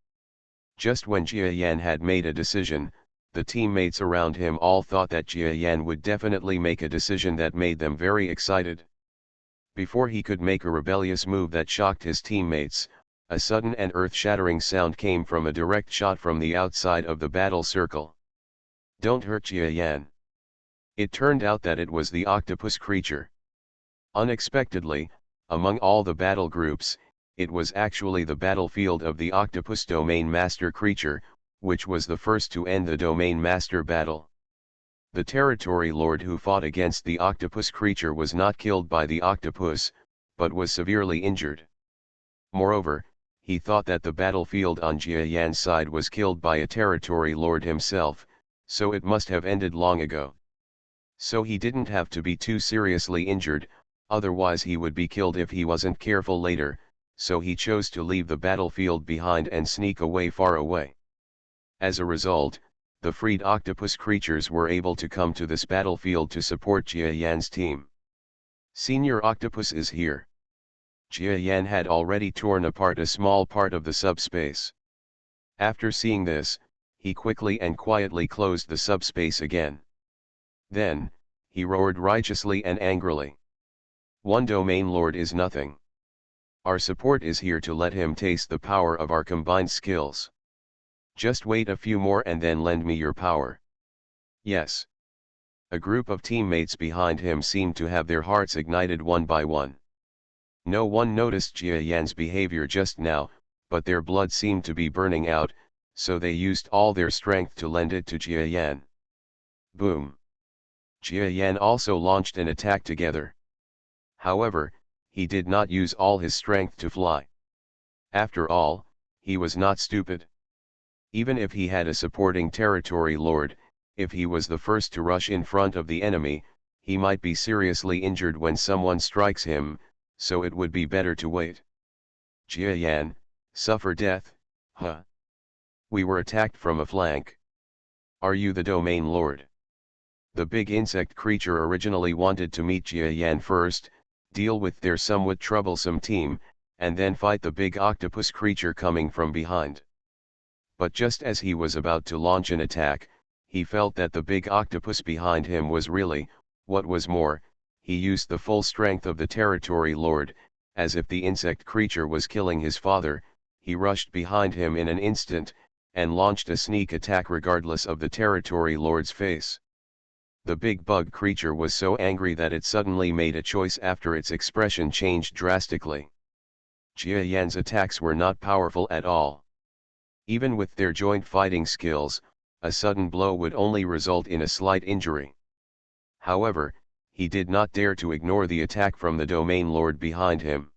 Just when Jia Yan had made a decision, the teammates around him all thought that Jia Yan would definitely make a decision that made them very excited. Before he could make a rebellious move that shocked his teammates, a sudden and earth-shattering sound came from a direct shot from the outside of the battle circle. "Don't hurt Jia Yan." It turned out that it was the octopus creature. Unexpectedly, among all the battle groups, it was actually the battlefield of the octopus domain master creature, which was the first to end the domain master battle. The territory lord who fought against the octopus creature was not killed by the octopus, but was severely injured. Moreover, he thought that the battlefield on Jia Yan's side was killed by a territory lord himself, so it must have ended long ago. So he didn't have to be too seriously injured, otherwise he would be killed if he wasn't careful later, so he chose to leave the battlefield behind and sneak away far away. As a result, the freed octopus creatures were able to come to this battlefield to support Jia Yan's team. Senior Octopus is here. Jia Yan had already torn apart a small part of the subspace. After seeing this, he quickly and quietly closed the subspace again. Then, he roared righteously and angrily. "One domain lord is nothing. Our support is here to let him taste the power of our combined skills. Just wait a few more and then lend me your power." Yes. A group of teammates behind him seemed to have their hearts ignited one by one. No one noticed Jia Yan's behavior just now, but their blood seemed to be burning out, so they used all their strength to lend it to Jia Yan. Boom! Jia Yan also launched an attack together. However, he did not use all his strength to fly. After all, he was not stupid. Even if he had a supporting territory lord, if he was the first to rush in front of the enemy, he might be seriously injured when someone strikes him, so it would be better to wait. "Jia Yan, suffer death, huh? We were attacked from a flank. Are you the domain lord?" The big insect creature originally wanted to meet Jia Yan first, deal with their somewhat troublesome team, and then fight the big octopus creature coming from behind. But just as he was about to launch an attack, he felt that the big octopus behind him was really, what was more, he used the full strength of the territory lord, as if the insect creature was killing his father. He rushed behind him in an instant, and launched a sneak attack regardless of the territory lord's face. The big bug creature was so angry that it suddenly made a choice after its expression changed drastically. Jia Yan's attacks were not powerful at all. Even with their joint fighting skills, a sudden blow would only result in a slight injury. However, he did not dare to ignore the attack from the domain lord behind him.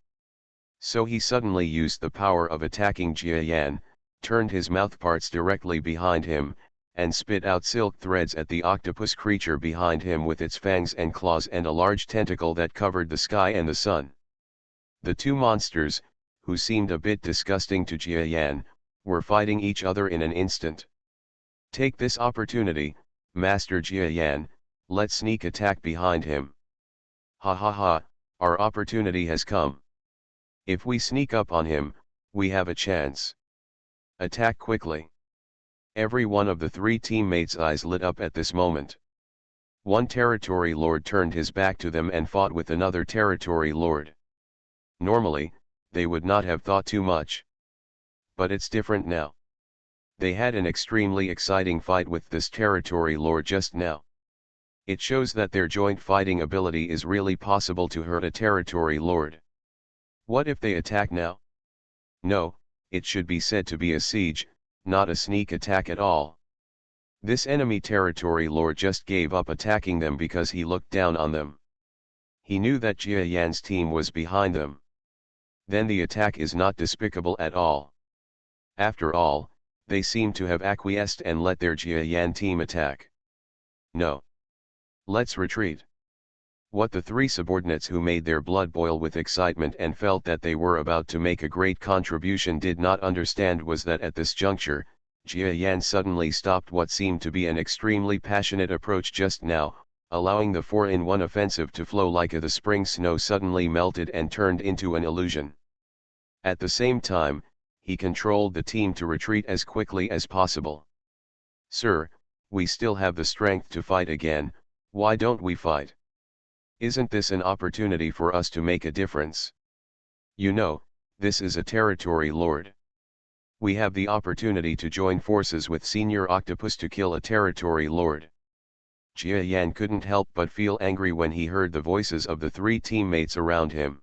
So he suddenly used the power of attacking Jia Yan, turned his mouthparts directly behind him, and spit out silk threads at the octopus creature behind him with its fangs and claws and a large tentacle that covered the sky and the sun. The two monsters, who seemed a bit disgusting to Jia Yan, were fighting each other in an instant. "Take this opportunity, Master Jia Yan, let's sneak attack behind him. Ha ha ha, our opportunity has come. If we sneak up on him, we have a chance. Attack quickly." Every one of the three teammates' eyes lit up at this moment. One territory lord turned his back to them and fought with another territory lord. Normally, they would not have thought too much. But it's different now. They had an extremely exciting fight with this territory lord just now. It shows that their joint fighting ability is really possible to hurt a territory lord. What if they attack now? No, it should be said to be a siege, not a sneak attack at all. This enemy territory lord just gave up attacking them because he looked down on them. He knew that Jia Yan's team was behind them. Then the attack is not despicable at all. After all, they seem to have acquiesced and let their Jia Yan team attack. No. Let's retreat. What the three subordinates who made their blood boil with excitement and felt that they were about to make a great contribution did not understand was that at this juncture, Jia Yan suddenly stopped what seemed to be an extremely passionate approach just now, allowing the 4-in-1 offensive to flow like the spring snow suddenly melted and turned into an illusion. At the same time, he controlled the team to retreat as quickly as possible. "Sir, we still have the strength to fight again, why don't we fight? Isn't this an opportunity for us to make a difference? You know, this is a territory lord. We have the opportunity to join forces with Senior Octopus to kill a territory lord." Jia Yan couldn't help but feel angry when he heard the voices of the three teammates around him.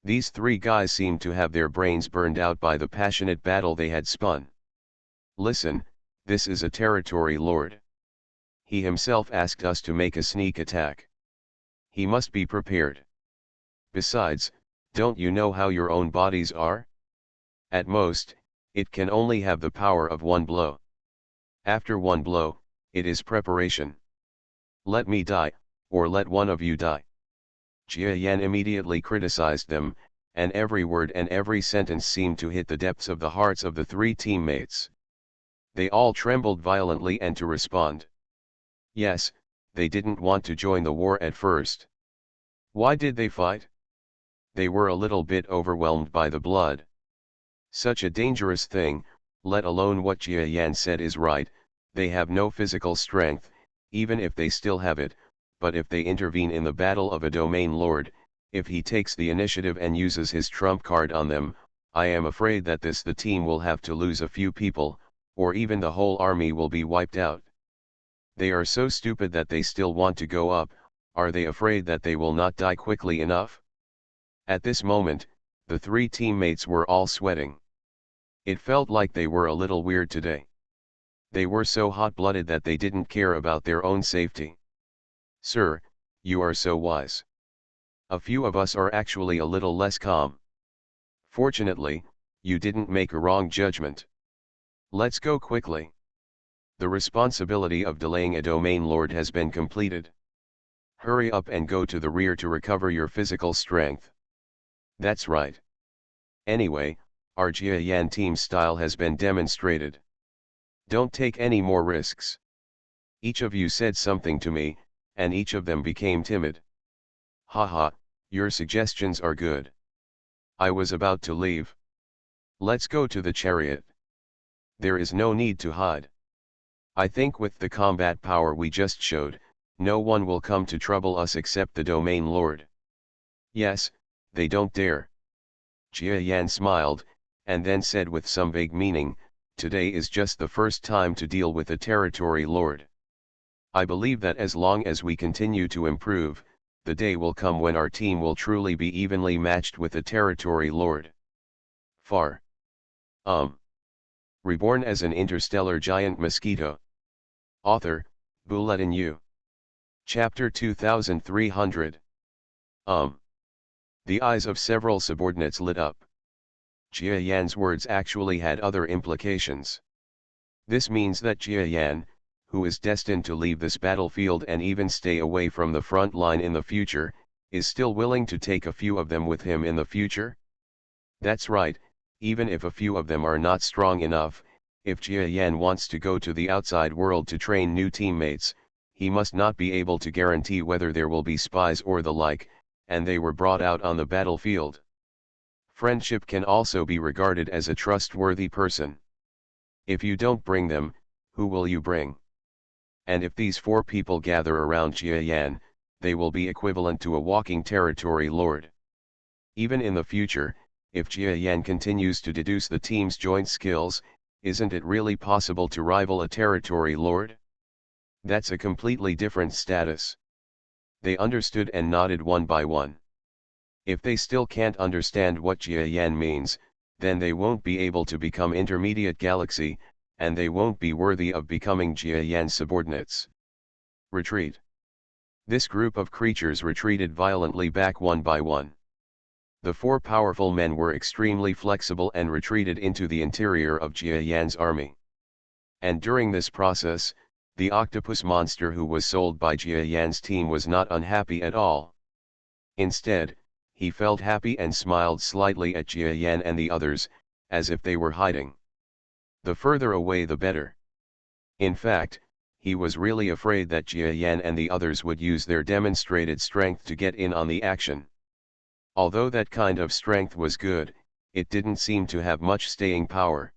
These three guys seemed to have their brains burned out by the passionate battle they had spun. "Listen, this is a territory lord. He himself asked us to make a sneak attack. He must be prepared. Besides, don't you know how your own bodies are? At most, it can only have the power of one blow. After one blow, it is preparation. Let me die, or let one of you die." Jia Yan immediately criticized them, and every word and every sentence seemed to hit the depths of the hearts of the three teammates. They all trembled violently and to respond. Yes, they didn't want to join the war at first. Why did they fight? They were a little bit overwhelmed by the blood. Such a dangerous thing, let alone what Jia Yan said is right, they have no physical strength, even if they still have it, but if they intervene in the battle of a domain lord, if he takes the initiative and uses his trump card on them, I am afraid that the team will have to lose a few people, or even the whole army will be wiped out. They are so stupid that they still want to go up. Are they afraid that they will not die quickly enough? At this moment, the three teammates were all sweating. It felt like they were a little weird today. They were so hot-blooded that they didn't care about their own safety. "Sir, you are so wise. A few of us are actually a little less calm. Fortunately, you didn't make a wrong judgment. Let's go quickly. The responsibility of delaying a domain lord has been completed. Hurry up and go to the rear to recover your physical strength." "That's right. Anyway, our Jia Yan team style has been demonstrated. Don't take any more risks. Each of you said something to me, and each of them became timid. Haha, your suggestions are good. I was about to leave. Let's go to the chariot. There is no need to hide. I think with the combat power we just showed, no one will come to trouble us except the domain lord." "Yes, they don't dare." Jia Yan smiled, and then said with some vague meaning, "Today is just the first time to deal with a territory lord. I believe that as long as we continue to improve, the day will come when our team will truly be evenly matched with a territory lord." Far. Reborn as an interstellar giant mosquito. Author, Bulletin U. Chapter 2300. The eyes of several subordinates lit up. Jia Yan's words actually had other implications. This means that Jia Yan, who is destined to leave this battlefield and even stay away from the front line in the future, is still willing to take a few of them with him in the future? That's right, even if a few of them are not strong enough, if Jia Yan wants to go to the outside world to train new teammates, he must not be able to guarantee whether there will be spies or the like, and they were brought out on the battlefield. Friendship can also be regarded as a trustworthy person. If you don't bring them, who will you bring? And if these four people gather around Jia Yan, they will be equivalent to a walking territory lord. Even in the future, if Jia Yan continues to deduce the team's joint skills, isn't it really possible to rival a territory lord? That's a completely different status. They understood and nodded one by one. If they still can't understand what Jia Yan means, then they won't be able to become intermediate galaxy, and they won't be worthy of becoming Jia Yan's subordinates. Retreat. This group of creatures retreated violently back one by one. The four powerful men were extremely flexible and retreated into the interior of Jia Yan's army. And during this process, the octopus monster who was sold by Jia Yan's team was not unhappy at all. Instead, he felt happy and smiled slightly at Jia Yan and the others, as if they were hiding. The further away the better. In fact, he was really afraid that Jia Yan and the others would use their demonstrated strength to get in on the action. Although that kind of strength was good, it didn't seem to have much staying power.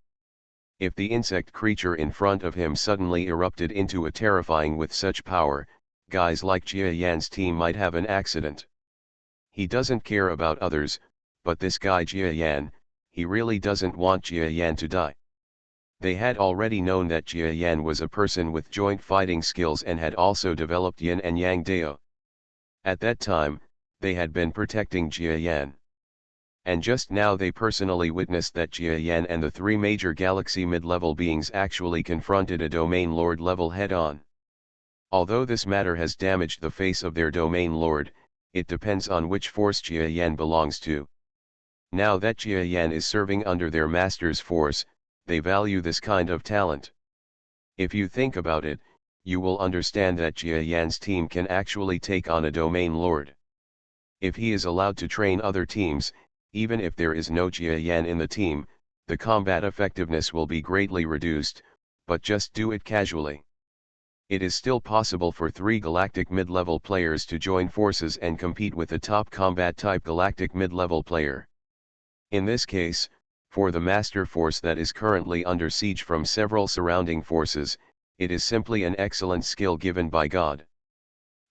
If the insect creature in front of him suddenly erupted into a terrifying with such power, guys like Jia Yan's team might have an accident. He doesn't care about others, but this guy Jia Yan, he really doesn't want Jia Yan to die. They had already known that Jia Yan was a person with joint fighting skills and had also developed Yin and Yang Dao. At that time, they had been protecting Jia Yan. And just now they personally witnessed that Jia Yan and the three major galaxy mid-level beings actually confronted a domain lord level head-on. Although this matter has damaged the face of their domain lord, it depends on which force Jia Yan belongs to. Now that Jia Yan is serving under their master's force, they value this kind of talent. If you think about it, you will understand that Jia Yan's team can actually take on a domain lord. If he is allowed to train other teams, even if there is no Jia Yan in the team, the combat effectiveness will be greatly reduced, but just do it casually. It is still possible for 3 galactic mid-level players to join forces and compete with a top combat type galactic mid-level player. In this case, for the master force that is currently under siege from several surrounding forces, it is simply an excellent skill given by God.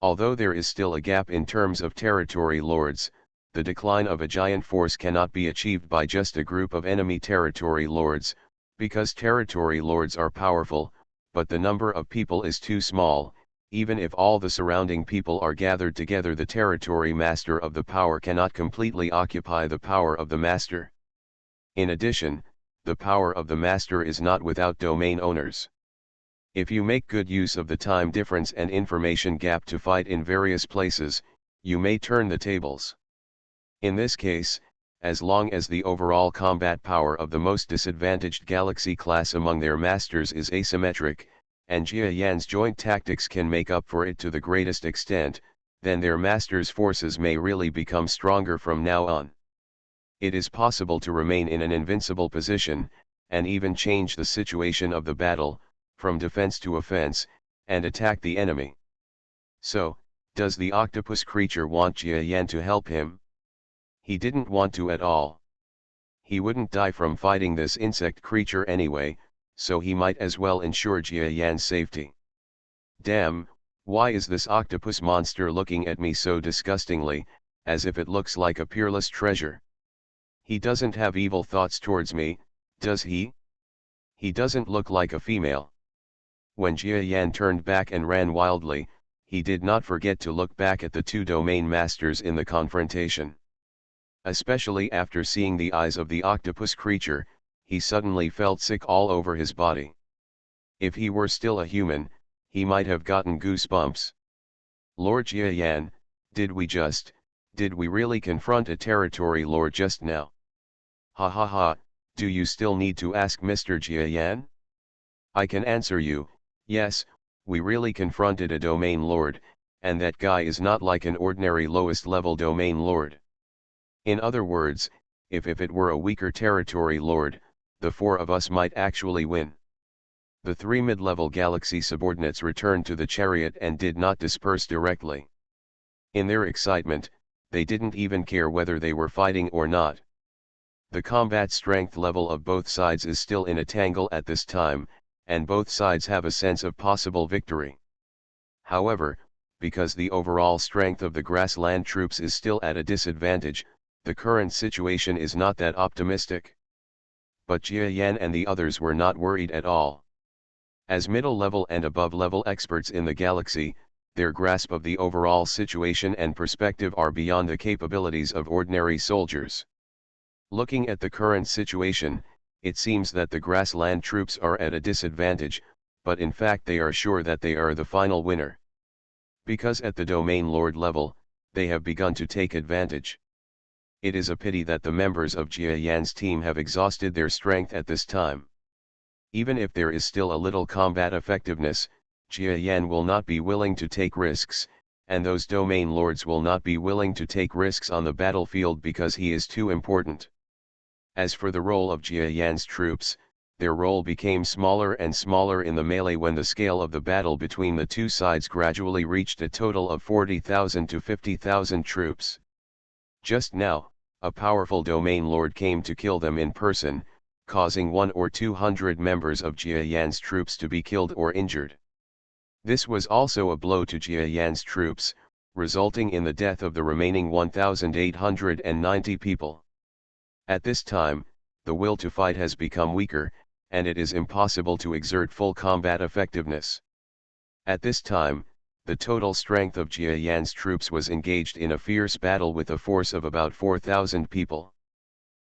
Although there is still a gap in terms of territory lords, the decline of a giant force cannot be achieved by just a group of enemy territory lords, because territory lords are powerful, but the number of people is too small. Even if all the surrounding people are gathered together, the territory master of the power cannot completely occupy the power of the master. In addition, the power of the master is not without domain owners. If you make good use of the time difference and information gap to fight in various places, you may turn the tables. In this case, as long as the overall combat power of the most disadvantaged galaxy class among their masters is asymmetric, and Jia Yan's joint tactics can make up for it to the greatest extent, then their master's forces may really become stronger from now on. It is possible to remain in an invincible position, and even change the situation of the battle, from defense to offense, and attack the enemy. So, does the octopus creature want Jia Yan to help him? He didn't want to at all. He wouldn't die from fighting this insect creature anyway, so he might as well ensure Jia Yan's safety. Damn, why is this octopus monster looking at me so disgustingly, as if it looks like a peerless treasure? He doesn't have evil thoughts towards me, does he? He doesn't look like a female. When Jia Yan turned back and ran wildly, he did not forget to look back at the 2 domain masters in the confrontation. Especially after seeing the eyes of the octopus creature, he suddenly felt sick all over his body. If he were still a human, he might have gotten goosebumps. Lord Jia Yan, did we really confront a territory lord just now? Ha ha ha, do you still need to ask Mr. Jia Yan? I can answer you, yes, we really confronted a domain lord, and that guy is not like an ordinary lowest level domain lord. In other words, if it were a weaker territory lord, the 4 of us might actually win. The 3 mid-level galaxy subordinates returned to the chariot and did not disperse directly. In their excitement, they didn't even care whether they were fighting or not. The combat strength level of both sides is still in a tangle at this time, and both sides have a sense of possible victory. However, because the overall strength of the grassland troops is still at a disadvantage, the current situation is not that optimistic. But Jia Yan and the others were not worried at all. As middle-level and above-level experts in the galaxy, their grasp of the overall situation and perspective are beyond the capabilities of ordinary soldiers. Looking at the current situation, it seems that the grassland troops are at a disadvantage, but in fact they are sure that they are the final winner. Because at the domain lord level, they have begun to take advantage. It is a pity that the members of Jia Yan's team have exhausted their strength at this time. Even if there is still a little combat effectiveness, Jia Yan will not be willing to take risks, and those domain lords will not be willing to take risks on the battlefield because he is too important. As for the role of Jia Yan's troops, their role became smaller and smaller in the melee when the scale of the battle between the 2 sides gradually reached a total of 40,000 to 50,000 troops. Just now, a powerful domain lord came to kill them in person, causing 100 or 200 members of Jia Yan's troops to be killed or injured. This was also a blow to Jia Yan's troops, resulting in the death of the remaining 1,890 people. At this time, the will to fight has become weaker, and it is impossible to exert full combat effectiveness. At this time, the total strength of Jia Yan's troops was engaged in a fierce battle with a force of about 4,000 people.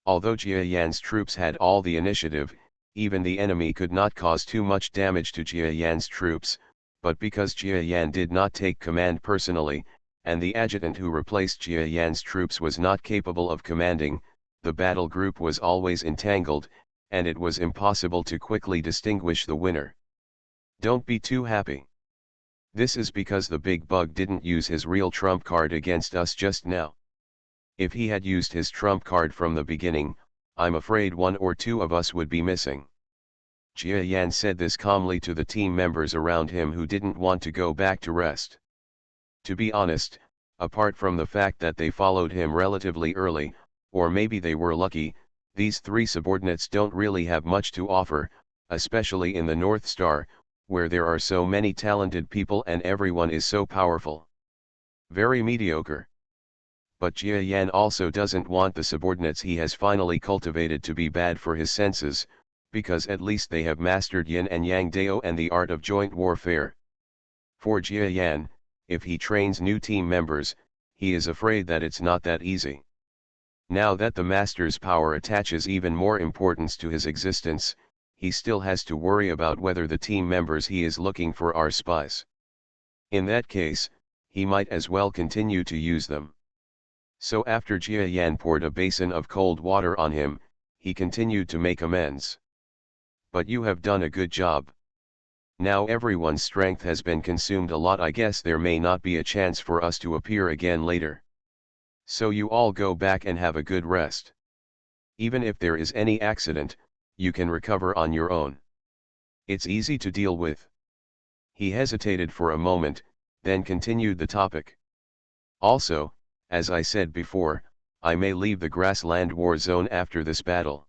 Although Jia Yan's troops had all the initiative, even the enemy could not cause too much damage to Jia Yan's troops, but because Jia Yan did not take command personally, and the adjutant who replaced Jia Yan's troops was not capable of commanding, the battle group was always entangled, and it was impossible to quickly distinguish the winner. Don't be too happy. This is because the big bug didn't use his real trump card against us just now. If he had used his trump card from the beginning, I'm afraid 1 or 2 of us would be missing. Jia Yan said this calmly to the team members around him who didn't want to go back to rest. To be honest, apart from the fact that they followed him relatively early, or maybe they were lucky, these 3 subordinates don't really have much to offer, especially in the North Star, where there are so many talented people and everyone is so powerful. Very mediocre. But Jia Yan also doesn't want the subordinates he has finally cultivated to be bad for his senses, because at least they have mastered yin and yang dao and the art of joint warfare. For Jia Yan, if he trains new team members, he is afraid that it's not that easy. Now that the master's power attaches even more importance to his existence, he still has to worry about whether the team members he is looking for are spies. In that case, he might as well continue to use them. So after Jia Yan poured a basin of cold water on him, he continued to make amends. But you have done a good job. Now everyone's strength has been consumed a lot. I guess there may not be a chance for us to appear again later. So you all go back and have a good rest. Even if there is any accident, you can recover on your own. It's easy to deal with. He hesitated for a moment, then continued the topic. Also, as I said before, I may leave the grassland war zone after this battle.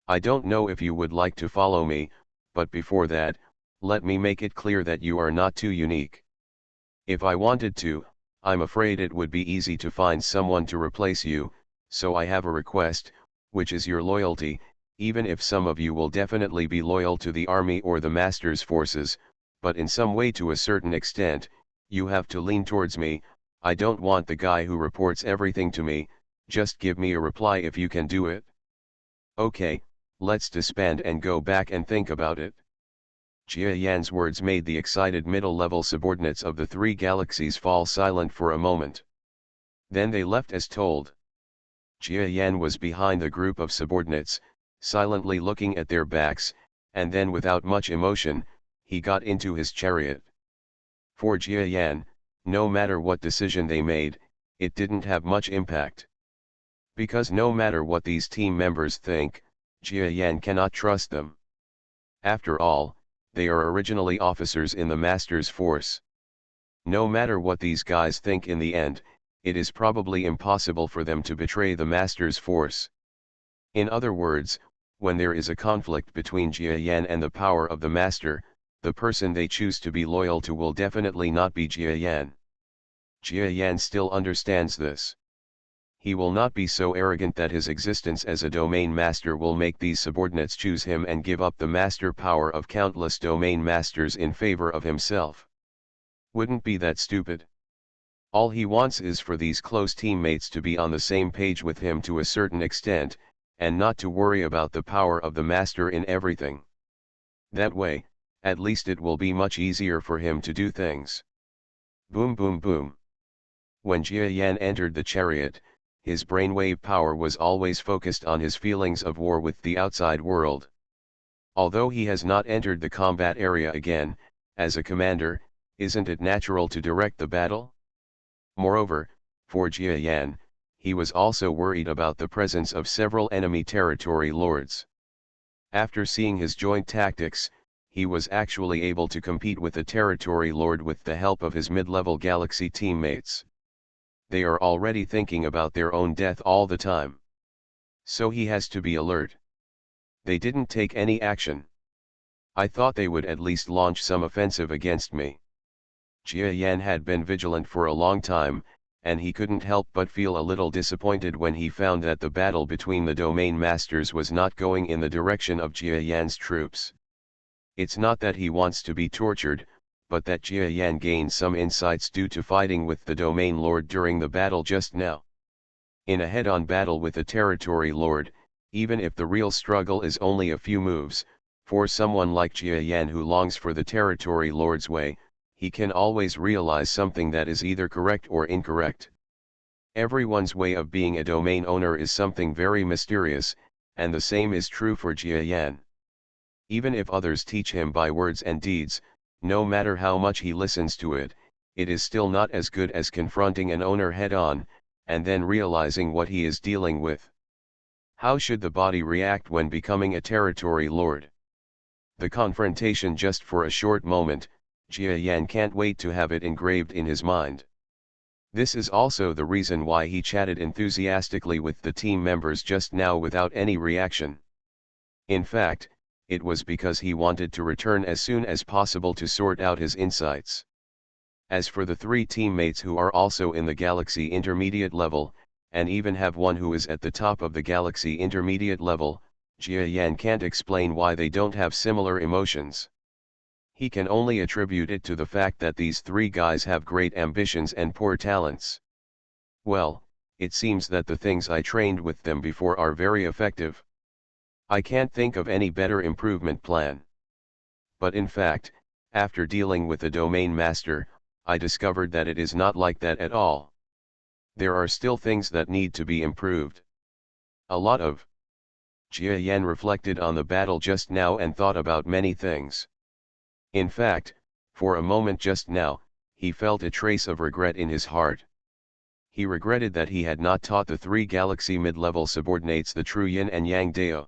I don't know if you would like to follow me, but before that, let me make it clear that you are not too unique. If I wanted to, I'm afraid it would be easy to find someone to replace you, so I have a request, which is your loyalty, even if some of you will definitely be loyal to the army or the master's forces, but in some way to a certain extent, you have to lean towards me. I don't want the guy who reports everything to me, just give me a reply if you can do it. Okay, let's disband and go back and think about it. Jia Yan's words made the excited middle-level subordinates of the 3 galaxies fall silent for a moment. Then they left as told. Jia Yan was behind the group of subordinates, silently looking at their backs, and then without much emotion, he got into his chariot. For Jia Yan, no matter what decision they made, it didn't have much impact. Because no matter what these team members think, Jia Yan cannot trust them. After all, they are originally officers in the master's force. No matter what these guys think in the end, it is probably impossible for them to betray the master's force. In other words, when there is a conflict between Jia Yan and the power of the master, the person they choose to be loyal to will definitely not be Jia Yan. Jia Yan still understands this. He will not be so arrogant that his existence as a domain master will make these subordinates choose him and give up the master power of countless domain masters in favor of himself. Wouldn't be that stupid. All he wants is for these close teammates to be on the same page with him to a certain extent, and not to worry about the power of the master in everything. That way, at least it will be much easier for him to do things. Boom boom boom. When Jia Yan entered the chariot, his brainwave power was always focused on his feelings of war with the outside world. Although he has not entered the combat area again, as a commander, isn't it natural to direct the battle? Moreover, for Jia Yan, he was also worried about the presence of several enemy territory lords. After seeing his joint tactics, he was actually able to compete with the territory lord with the help of his mid-level galaxy teammates. they are already thinking about their own death all the time. So he has to be alert. They didn't take any action. I thought they would at least launch some offensive against me. Jia Yan had been vigilant for a long time, and he couldn't help but feel a little disappointed when he found that the battle between the domain masters was not going in the direction of Jia Yan's troops. It's not that he wants to be tortured, but that Jia Yan gained some insights due to fighting with the domain lord during the battle just now. In a head-on battle with the territory lord, even if the real struggle is only a few moves, for someone like Jia Yan who longs for the territory lord's way, he can always realize something that is either correct or incorrect. Everyone's way of being a domain owner is something very mysterious, and the same is true for Jia Yan. Even if others teach him by words and deeds, no matter how much he listens to it, it is still not as good as confronting an owner head-on, and then realizing what he is dealing with. How should the body react when becoming a territory lord? The confrontation just for a short moment, Jia Yan can't wait to have it engraved in his mind. This is also the reason why he chatted enthusiastically with the team members just now without any reaction. In fact, it was because he wanted to return as soon as possible to sort out his insights. As for the three teammates who are also in the Galaxy Intermediate level, and even have one who is at the top of the Galaxy Intermediate level, Jia Yan can't explain why they don't have similar emotions. He can only attribute it to the fact that these three guys have great ambitions and poor talents. Well, it seems that the things I trained with them before are very effective. I can't think of any better improvement plan. But in fact, after dealing with the domain master, I discovered that it is not like that at all. There are still things that need to be improved. A lot of. Jia Yan reflected on the battle just now and thought about many things. In fact, for a moment just now, he felt a trace of regret in his heart. He regretted that he had not taught the three Galaxy mid-level subordinates the true Yin and Yang Dao.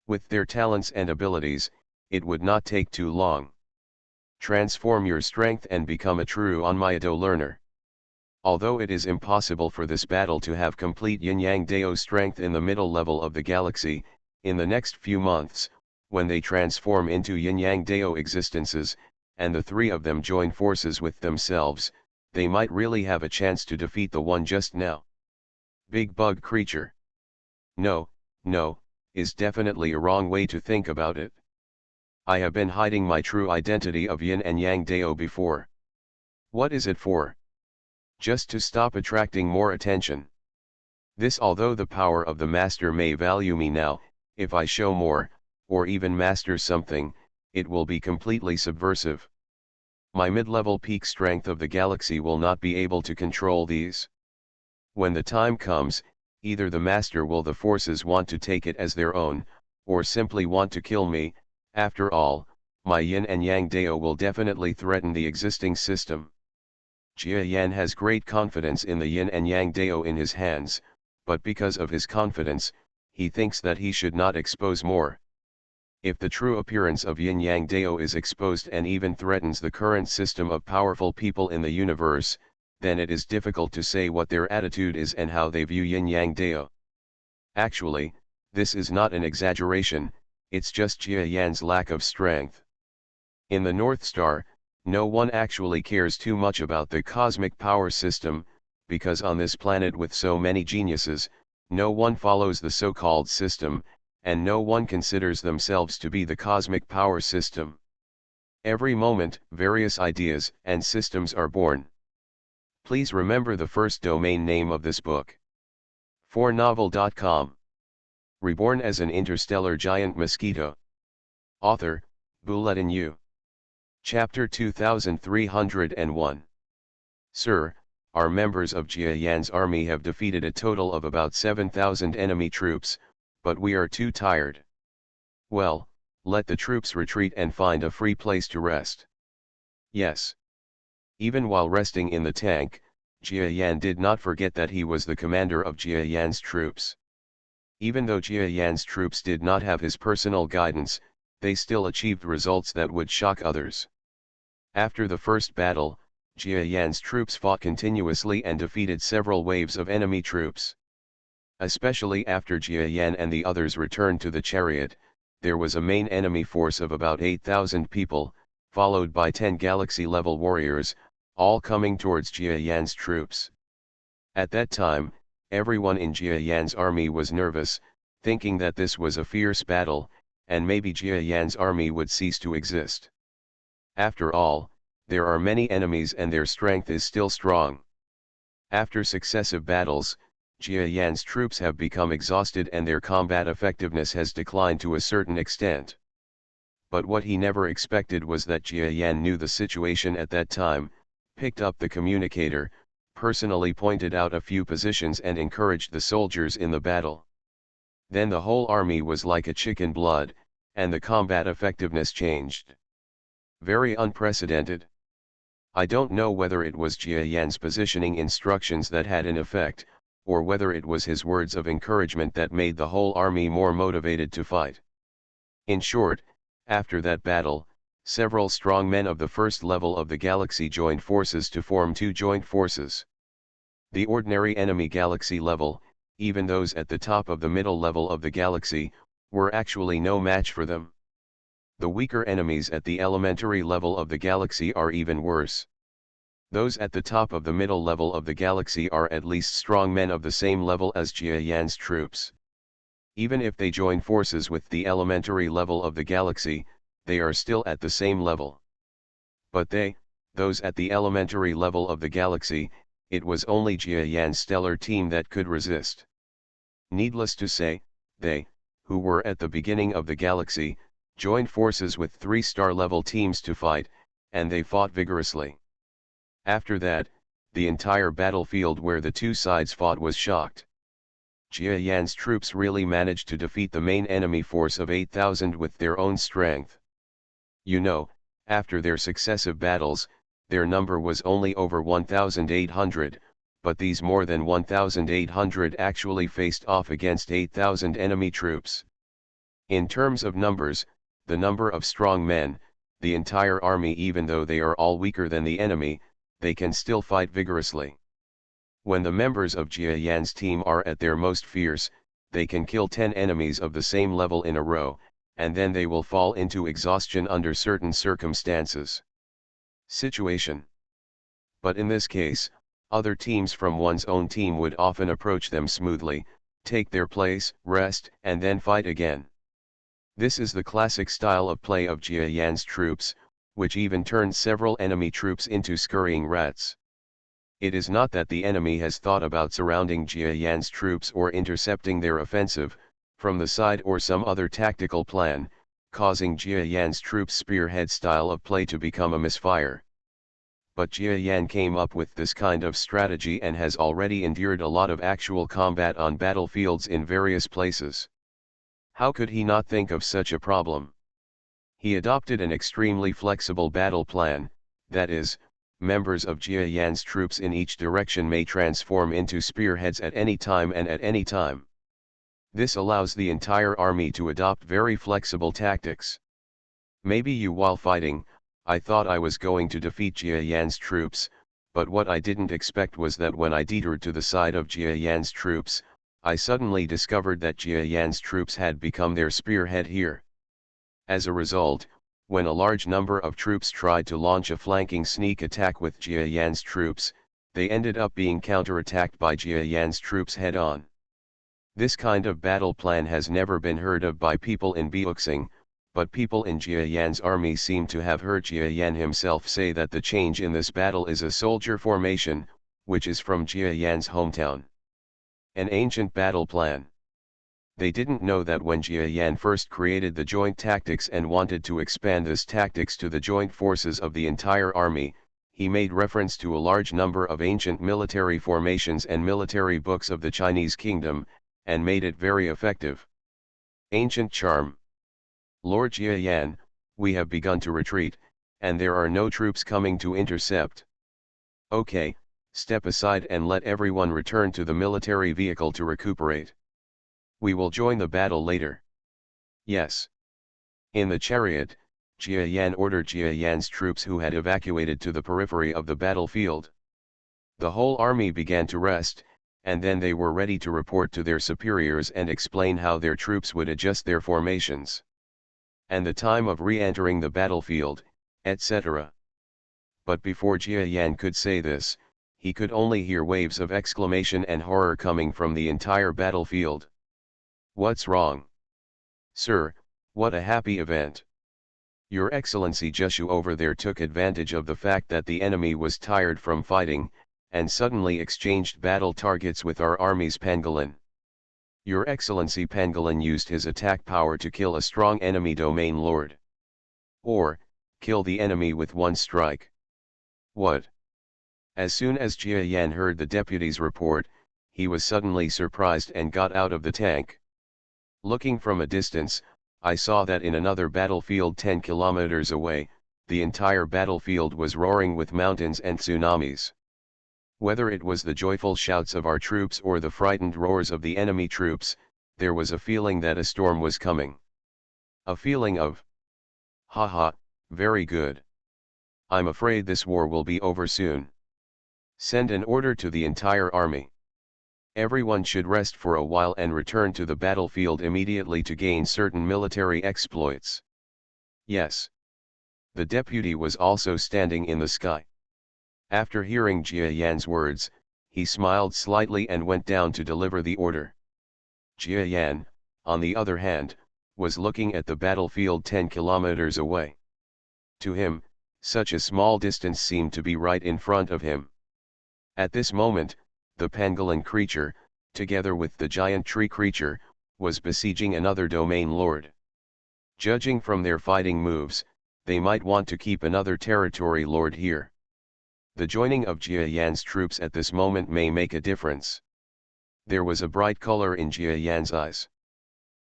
With their talents and abilities, it would not take too long. Transform your strength and become a true Onmyo learner. Although it is impossible for this battle to have complete Yin-Yang Dao strength in the middle level of the galaxy, in the next few months, when they transform into Yin-Yang Dao existences, and the three of them join forces with themselves, they might really have a chance to defeat the one just now. Big bug creature. No, is definitely a wrong way to think about it. I have been hiding my true identity of Yin and Yang Dao before. What is it for? Just to stop attracting more attention. This, although the power of the master may value me now, if I show more, or even master something, it will be completely subversive. My mid-level peak strength of the galaxy will not be able to control these. When the time comes, either the master will the forces want to take it as their own, or simply want to kill me. After all, my Yin and Yang Dao will definitely threaten the existing system. Jia Yan has great confidence in the Yin and Yang Dao in his hands, but because of his confidence, he thinks that he should not expose more. If the true appearance of Yin Yang Dao is exposed and even threatens the current system of powerful people in the universe, then it is difficult to say what their attitude is and how they view Yin Yang Dao. Actually, this is not an exaggeration, it's just Jia Yan's lack of strength. In the North Star, no one actually cares too much about the cosmic power system, because on this planet with so many geniuses, no one follows the so-called system, and no one considers themselves to be the cosmic power system. Every moment, various ideas and systems are born. Please remember the first domain name of this book. 4novel.com. Reborn as an interstellar giant mosquito. Author, Bulletin U. Chapter 2301. Sir, our members of Jia Yan's army have defeated a total of about 7,000 enemy troops, but we are too tired. Well, let the troops retreat and find a free place to rest. Yes. Even while resting in the tank, Jia Yan did not forget that he was the commander of Jia Yan's troops. Even though Jia Yan's troops did not have his personal guidance, they still achieved results that would shock others. After the first battle, Jia Yan's troops fought continuously and defeated several waves of enemy troops. Especially after Jia Yan and the others returned to the chariot, there was a main enemy force of about 8,000 people, followed by 10 galaxy-level warriors, all coming towards Jia Yan's troops. At that time, everyone in Jia Yan's army was nervous, thinking that this was a fierce battle, and maybe Jia Yan's army would cease to exist. After all, there are many enemies and their strength is still strong. After successive battles, Jia Yan's troops have become exhausted and their combat effectiveness has declined to a certain extent. But what he never expected was that Jia Yan knew the situation at that time, picked up the communicator, personally pointed out a few positions and encouraged the soldiers in the battle. Then the whole army was like a chicken blood, and the combat effectiveness changed. Very unprecedented. I don't know whether it was Jia Yan's positioning instructions that had an effect, or whether it was his words of encouragement that made the whole army more motivated to fight. In short, after that battle, several strong men of the first level of the galaxy joined forces to form two joint forces. The ordinary enemy galaxy level, even those at the top of the middle level of the galaxy, were actually no match for them. The weaker enemies at the elementary level of the galaxy are even worse. Those at the top of the middle level of the galaxy are at least strong men of the same level as Jia Yan's troops. Even if they join forces with the elementary level of the galaxy, they are still at the same level. But those at the elementary level of the galaxy, it was only Jia Yan's stellar team that could resist. Needless to say, they, who were at the beginning of the galaxy, joined forces with 3-star level teams to fight, and they fought vigorously. After that, the entire battlefield where the two sides fought was shocked. Jia Yan's troops really managed to defeat the main enemy force of 8,000 with their own strength. You know, after their successive battles, their number was only over 1,800, but these more than 1,800 actually faced off against 8,000 enemy troops. In terms of numbers, the number of strong men, the entire army, even though they are all weaker than the enemy, they can still fight vigorously. When the members of Jia Yan's team are at their most fierce, they can kill 10 enemies of the same level in a row, and then they will fall into exhaustion under certain circumstances. Situation. But in this case, other teams from one's own team would often approach them smoothly, take their place, rest, and then fight again. This is the classic style of play of Jia Yan's troops, which even turned several enemy troops into scurrying rats. It is not that the enemy has thought about surrounding Jia Yan's troops or intercepting their offensive from the side or some other tactical plan, causing Jia Yan's troops' spearhead style of play to become a misfire. But Jia Yan came up with this kind of strategy and has already endured a lot of actual combat on battlefields in various places. How could he not think of such a problem? He adopted an extremely flexible battle plan, that is, members of Jia Yan's troops in each direction may transform into spearheads at any time and at any time. This allows the entire army to adopt very flexible tactics. Maybe while fighting, I thought I was going to defeat Jia Yan's troops, but what I didn't expect was that when I detoured to the side of Jia Yan's troops, I suddenly discovered that Jia Yan's troops had become their spearhead here. As a result, when a large number of troops tried to launch a flanking sneak attack with Jia Yan's troops, they ended up being counterattacked by Jia Yan's troops head-on. This kind of battle plan has never been heard of by people in Beuxing, but people in Jia Yan's army seem to have heard Jia Yan himself say that the change in this battle is a soldier formation, which is from Jia Yan's hometown. An ancient battle plan. They didn't know that when Jia Yan first created the joint tactics and wanted to expand this tactics to the joint forces of the entire army, he made reference to a large number of ancient military formations and military books of the Chinese kingdom, and made it very effective. Ancient charm. Lord Jia Yan, we have begun to retreat, and there are no troops coming to intercept. Okay, step aside and let everyone return to the military vehicle to recuperate. We will join the battle later. Yes. In the chariot, Jia Yan ordered Jia Yan's troops who had evacuated to the periphery of the battlefield. The whole army began to rest, and then they were ready to report to their superiors and explain how their troops would adjust their formations, and the time of re-entering the battlefield, etc. But before Jia Yan could say this, he could only hear waves of exclamation and horror coming from the entire battlefield. "What's wrong? Sir, what a happy event! Your Excellency Jeshu over there took advantage of the fact that the enemy was tired from fighting, and suddenly exchanged battle targets with our army's pangolin. Your Excellency Pangolin used his attack power to kill a strong enemy domain lord. Or, kill the enemy with one strike. What?" As soon as Jia Yan heard the deputy's report, he was suddenly surprised and got out of the tank. "Looking from a distance, I saw that in another battlefield 10 kilometers away, the entire battlefield was roaring with mountains and tsunamis. Whether it was the joyful shouts of our troops or the frightened roars of the enemy troops, there was a feeling that a storm was coming. A feeling of, haha, very good. I'm afraid this war will be over soon. Send an order to the entire army. Everyone should rest for a while and return to the battlefield immediately to gain certain military exploits." Yes. The deputy was also standing in the sky. After hearing Jia Yan's words, he smiled slightly and went down to deliver the order. Jia Yan, on the other hand, was looking at the battlefield 10 kilometers away. To him, such a small distance seemed to be right in front of him. At this moment, the pangolin creature, together with the giant tree creature, was besieging another domain lord. Judging from their fighting moves, they might want to keep another territory lord here. The joining of Jia Yan's troops at this moment may make a difference. There was a bright color in Jia Yan's eyes.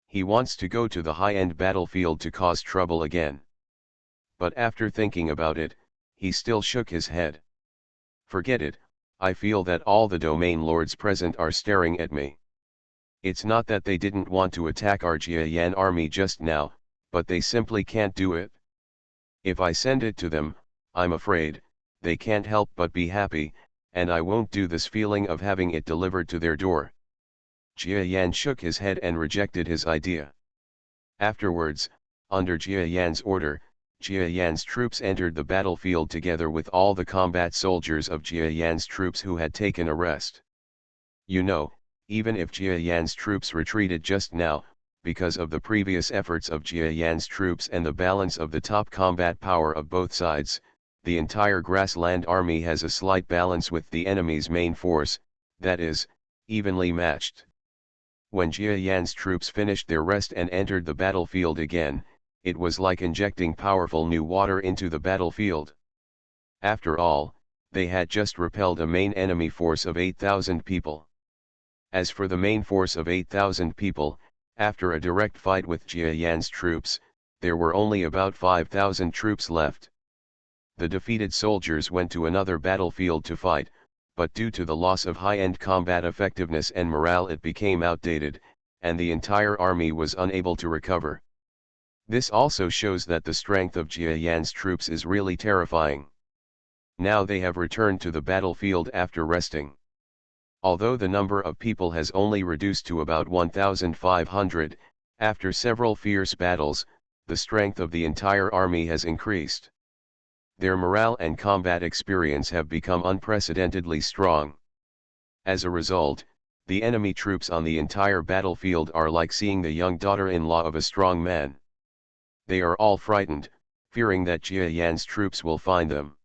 He wants to go to the high-end battlefield to cause trouble again. But after thinking about it, he still shook his head. "Forget it, I feel that all the domain lords present are staring at me. It's not that they didn't want to attack our Jia Yan army just now, but they simply can't do it. If I send it to them, I'm afraid, they can't help but be happy, and I won't do this feeling of having it delivered to their door." Jia Yan shook his head and rejected his idea. Afterwards, under Jia Yan's order, Jia Yan's troops entered the battlefield together with all the combat soldiers of Jia Yan's troops who had taken a rest. You know, even if Jia Yan's troops retreated just now, because of the previous efforts of Jia Yan's troops and the balance of the top combat power of both sides, the entire grassland army has a slight balance with the enemy's main force, that is, evenly matched. When Jia Yan's troops finished their rest and entered the battlefield again, it was like injecting powerful new water into the battlefield. After all, they had just repelled a main enemy force of 8,000 people. As for the main force of 8,000 people, after a direct fight with Jia Yan's troops, there were only about 5,000 troops left. The defeated soldiers went to another battlefield to fight, but due to the loss of high-end combat effectiveness and morale it became outdated, and the entire army was unable to recover. This also shows that the strength of Jia Yan's troops is really terrifying. Now they have returned to the battlefield after resting. Although the number of people has only reduced to about 1,500, after several fierce battles, the strength of the entire army has increased. Their morale and combat experience have become unprecedentedly strong. As a result, the enemy troops on the entire battlefield are like seeing the young daughter-in-law of a strong man. They are all frightened, fearing that Jia Yan's troops will find them.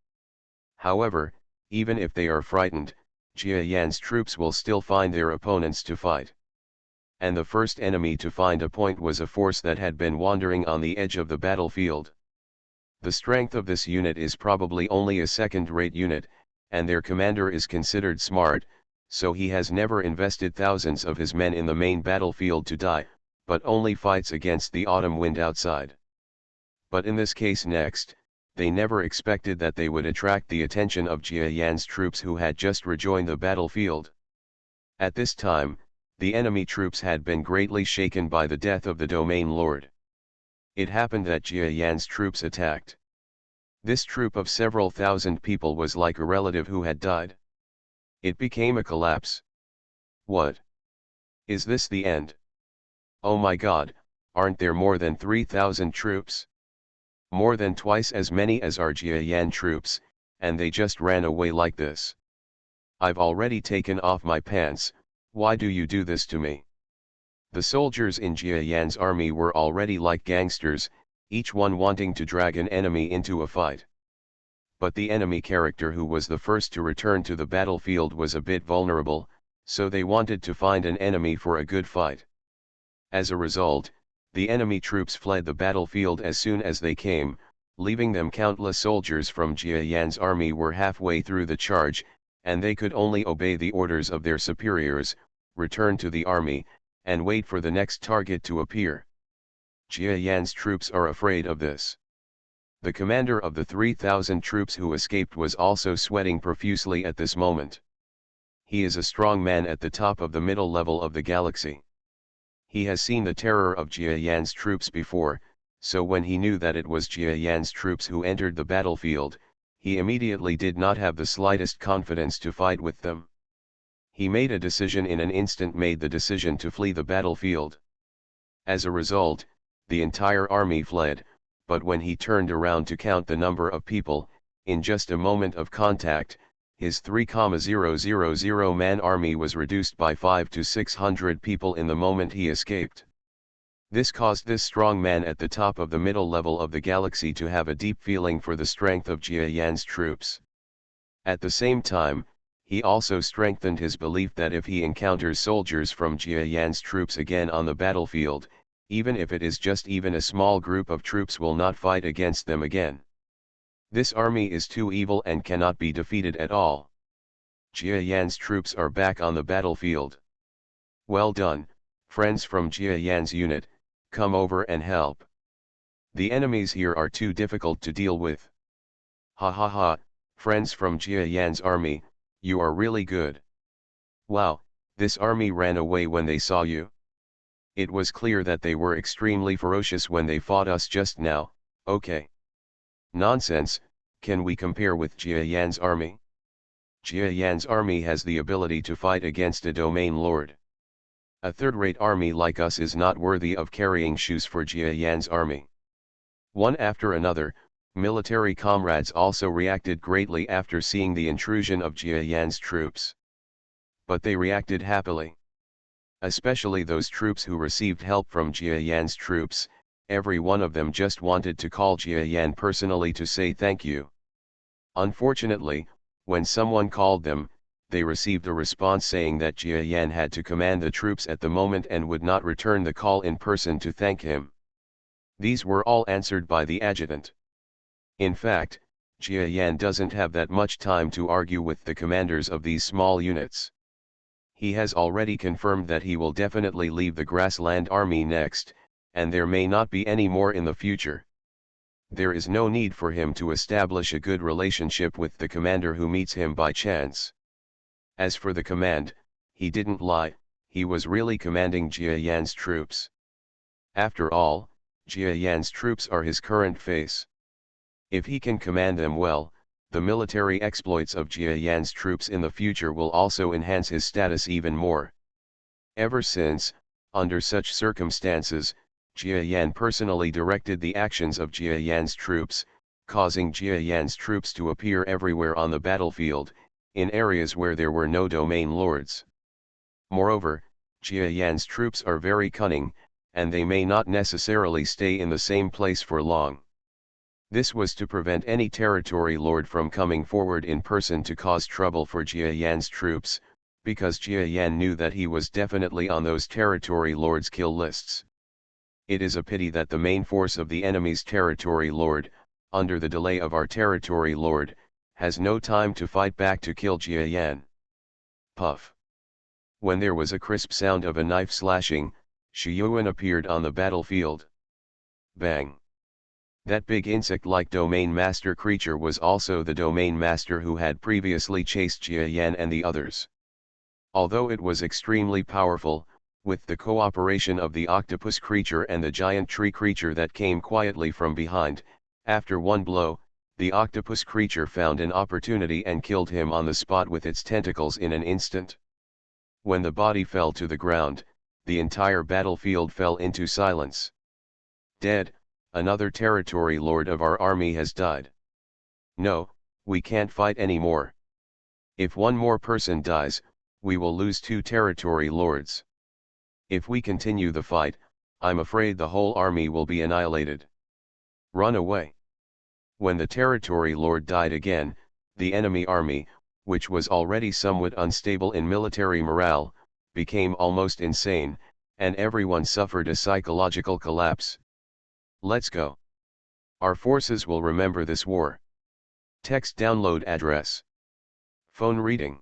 However, even if they are frightened, Jia Yan's troops will still find their opponents to fight. And the first enemy to find a point was a force that had been wandering on the edge of the battlefield. The strength of this unit is probably only a second-rate unit, and their commander is considered smart, so he has never invested thousands of his men in the main battlefield to die, but only fights against the autumn wind outside. But in this case next, they never expected that they would attract the attention of Jia Yan's troops who had just rejoined the battlefield. At this time, the enemy troops had been greatly shaken by the death of the domain lord. It happened that Jia Yan's troops attacked. This troop of several thousand people was like a relative who had died. It became a collapse. What? Is this the end? Oh my God, aren't there more than 3,000 troops? More than twice as many as our Jia Yan troops, and they just ran away like this. I've already taken off my pants, why do you do this to me? The soldiers in Jia Yan's army were already like gangsters, each one wanting to drag an enemy into a fight. But the enemy character who was the first to return to the battlefield was a bit vulnerable, so they wanted to find an enemy for a good fight. As a result, the enemy troops fled the battlefield as soon as they came, leaving them. Countless soldiers from Jia Yan's army were halfway through the charge, and they could only obey the orders of their superiors, return to the army, and wait for the next target to appear. Jia Yan's troops are afraid of this. The commander of the 3,000 troops who escaped was also sweating profusely at this moment. He is a strong man at the top of the middle level of the galaxy. He has seen the terror of Jia Yan's troops before, so when he knew that it was Jia Yan's troops who entered the battlefield, he immediately did not have the slightest confidence to fight with them. He made a decision in an instant, made the decision to flee the battlefield. As a result, the entire army fled, but when he turned around to count the number of people, in just a moment of contact, his 3,000-man army was reduced by 500 to 600 people in the moment he escaped. This caused this strong man at the top of the middle level of the galaxy to have a deep feeling for the strength of Jia Yan's troops. At the same time, he also strengthened his belief that if he encounters soldiers from Jia Yan's troops again on the battlefield, even if it is just even a small group of troops, will not fight against them again. This army is too evil and cannot be defeated at all. Jia Yan's troops are back on the battlefield. Well done, friends from Jia Yan's unit, come over and help. The enemies here are too difficult to deal with. Ha ha ha, friends from Jia Yan's army, you are really good. Wow, this army ran away when they saw you. It was clear that they were extremely ferocious when they fought us just now, okay. Nonsense, can we compare with Jia Yan's army? Jia Yan's army has the ability to fight against a domain lord. A third-rate army like us is not worthy of carrying shoes for Jia Yan's army. One after another, military comrades also reacted greatly after seeing the intrusion of Jia Yan's troops. But they reacted happily. Especially those troops who received help from Jia Yan's troops, every one of them just wanted to call Jia Yan personally to say thank you. Unfortunately, when someone called them, they received a response saying that Jia Yan had to command the troops at the moment and would not return the call in person to thank him. These were all answered by the adjutant. In fact, Jia Yan doesn't have that much time to argue with the commanders of these small units. He has already confirmed that he will definitely leave the Grassland Army next, and there may not be any more in the future. There is no need for him to establish a good relationship with the commander who meets him by chance. As for the command, he didn't lie, he was really commanding Jia Yan's troops. After all, Jia Yan's troops are his current face. If he can command them well, the military exploits of Jia Yan's troops in the future will also enhance his status even more. Ever since, under such circumstances, Jia Yan personally directed the actions of Jia Yan's troops, causing Jia Yan's troops to appear everywhere on the battlefield, in areas where there were no domain lords. Moreover, Jia Yan's troops are very cunning, and they may not necessarily stay in the same place for long. This was to prevent any territory lord from coming forward in person to cause trouble for Jia Yan's troops, because Jia Yan knew that he was definitely on those territory lords' kill lists. It is a pity that the main force of the enemy's territory lord, under the delay of our territory lord, has no time to fight back to kill Jia Yan. Puff. When there was a crisp sound of a knife slashing, Shi Yuan appeared on the battlefield. Bang. That big insect-like domain master creature was also the domain master who had previously chased Jia Yan and the others. Although it was extremely powerful, with the cooperation of the octopus creature and the giant tree creature that came quietly from behind. After one blow, the octopus creature found an opportunity and killed him on the spot with its tentacles in an instant. When the body fell to the ground, the entire battlefield fell into silence. Dead, another territory lord of our army has died. No, we can't fight anymore. If one more person dies, we will lose 2 territory lords. If we continue the fight, I'm afraid the whole army will be annihilated. Run away. When the territory lord died again, the enemy army, which was already somewhat unstable in military morale, became almost insane, and everyone suffered a psychological collapse. Let's go. Our forces will remember this war. Text download address. Phone reading.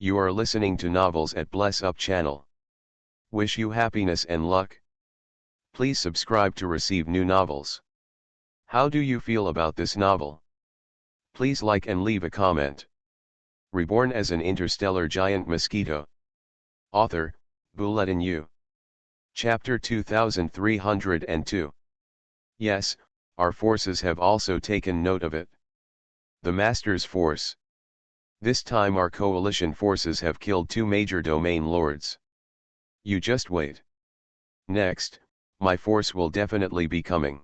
You are listening to novels at Bless Up channel. Wish you happiness and luck. Please subscribe to receive new novels. How do you feel about this novel? Please like and leave a comment. Reborn as an interstellar giant mosquito. Author, Bulletin U. Chapter 2302. Yes, our forces have also taken note of it. The Master's Force. This time our coalition forces have killed 2 major domain lords. You just wait. Next, my force will definitely be coming.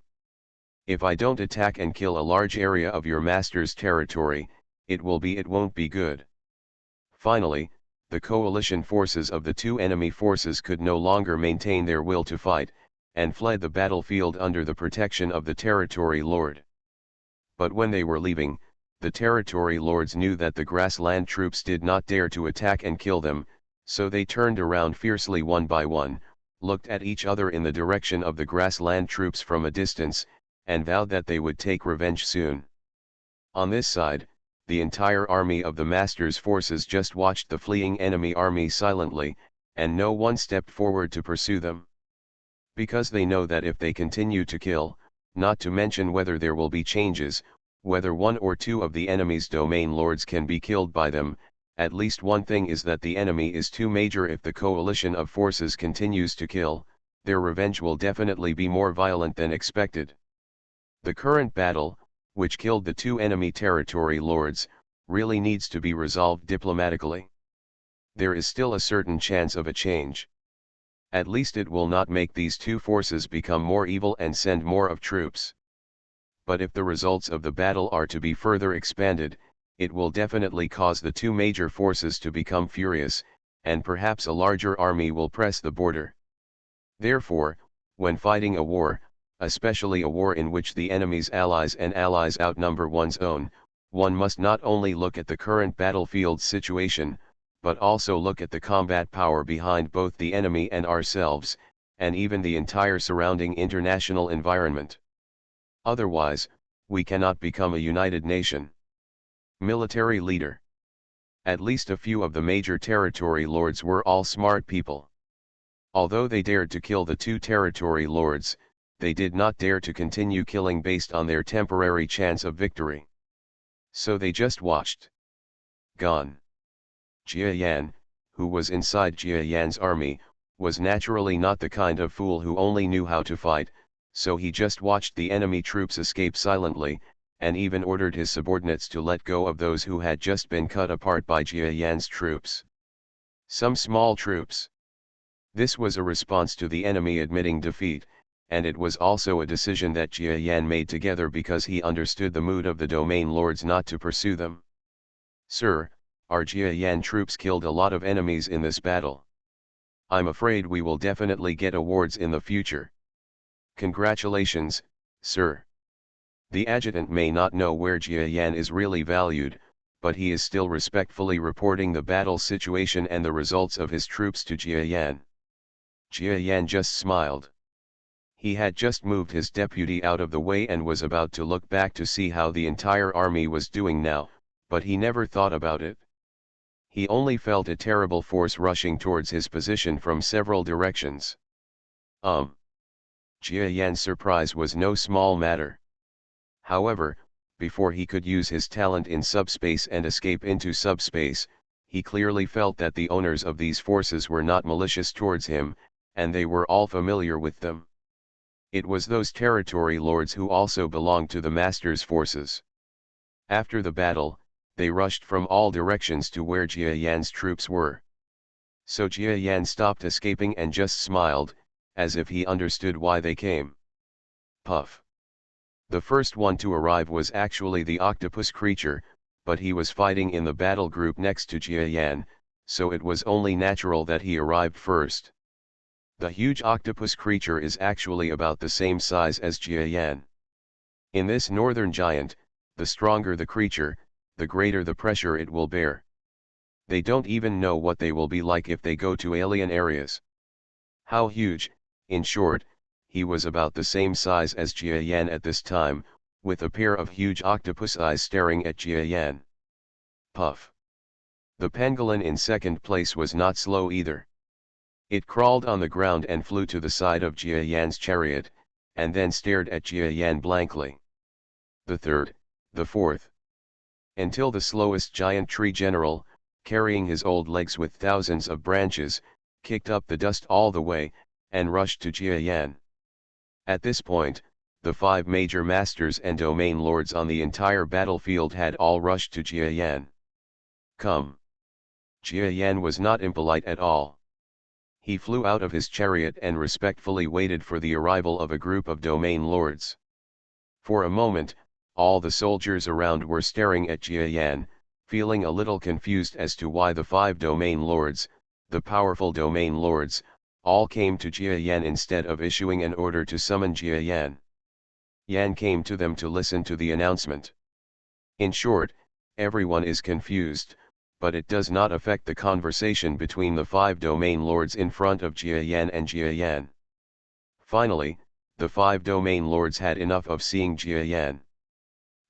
If I don't attack and kill a large area of your master's territory, it won't be good. Finally, the coalition forces of the 2 enemy forces could no longer maintain their will to fight, and fled the battlefield under the protection of the territory lord. But when they were leaving, the territory lords knew that the grassland troops did not dare to attack and kill them, so they turned around fiercely one by one, looked at each other in the direction of the grassland troops from a distance, and vowed that they would take revenge soon. On this side, the entire army of the Master's forces just watched the fleeing enemy army silently, and no one stepped forward to pursue them. Because they know that if they continue to kill, not to mention whether there will be changes, whether 1 or 2 of the enemy's domain lords can be killed by them, at least one thing is that the enemy is too major. If the coalition of forces continues to kill, their revenge will definitely be more violent than expected. The current battle, which killed the 2 enemy territory lords, really needs to be resolved diplomatically. There is still a certain chance of a change. At least it will not make these 2 forces become more evil and send more of troops. But if the results of the battle are to be further expanded, it will definitely cause the 2 major forces to become furious, and perhaps a larger army will press the border. Therefore, when fighting a war, especially a war in which the enemy's allies outnumber one's own, one must not only look at the current battlefield situation, but also look at the combat power behind both the enemy and ourselves, and even the entire surrounding international environment. Otherwise, we cannot become a united nation. Military leader. At least a few of the major territory lords were all smart people. Although they dared to kill the 2 territory lords, they did not dare to continue killing based on their temporary chance of victory. So they just watched. Gone. Jia Yan, who was inside Jia Yan's army, was naturally not the kind of fool who only knew how to fight, so he just watched the enemy troops escape silently, and even ordered his subordinates to let go of those who had just been cut apart by Jia Yan's troops. Some small troops. This was a response to the enemy admitting defeat, and it was also a decision that Jia Yan made together because he understood the mood of the domain lords not to pursue them. Sir, our Jia Yan troops killed a lot of enemies in this battle. I'm afraid we will definitely get awards in the future. Congratulations, sir. The adjutant may not know where Jia Yan is really valued, but he is still respectfully reporting the battle situation and the results of his troops to Jia Yan. Jia Yan just smiled. He had just moved his deputy out of the way and was about to look back to see how the entire army was doing now, but he never thought about it. He only felt a terrible force rushing towards his position from several directions. Jia Yan's surprise was no small matter. However, before he could use his talent in subspace and escape into subspace, he clearly felt that the owners of these forces were not malicious towards him, and they were all familiar with them. It was those territory lords who also belonged to the master's forces. After the battle, they rushed from all directions to where Jia Yan's troops were. So Jia Yan stopped escaping and just smiled, as if he understood why they came. Puff. The first one to arrive was actually the octopus creature, but he was fighting in the battle group next to Jia Yan, so it was only natural that he arrived first. The huge octopus creature is actually about the same size as Jia Yan. In this northern giant, the stronger the creature, the greater the pressure it will bear. They don't even know what they will be like if they go to alien areas. How huge, in short, he was about the same size as Jia Yan at this time, with a pair of huge octopus eyes staring at Jia Yan. Puff. The pangolin in second place was not slow either. It crawled on the ground and flew to the side of Jia Yan's chariot, and then stared at Jia Yan blankly. The third, the fourth. Until the slowest giant tree general, carrying his old legs with thousands of branches, kicked up the dust all the way, and rushed to Jia Yan. At this point, the 5 major masters and domain lords on the entire battlefield had all rushed to Jia Yan. Come. Jia Yan was not impolite at all. He flew out of his chariot and respectfully waited for the arrival of a group of domain lords. For a moment, all the soldiers around were staring at Jia Yan, feeling a little confused as to why the 5 domain lords, the powerful domain lords, all came to Jia Yan instead of issuing an order to summon Jia Yan. Yan came to them to listen to the announcement. In short, everyone is confused, but it does not affect the conversation between the 5 domain lords in front of Jia Yan and Jia Yan. Finally, the 5 domain lords had enough of seeing Jia Yan.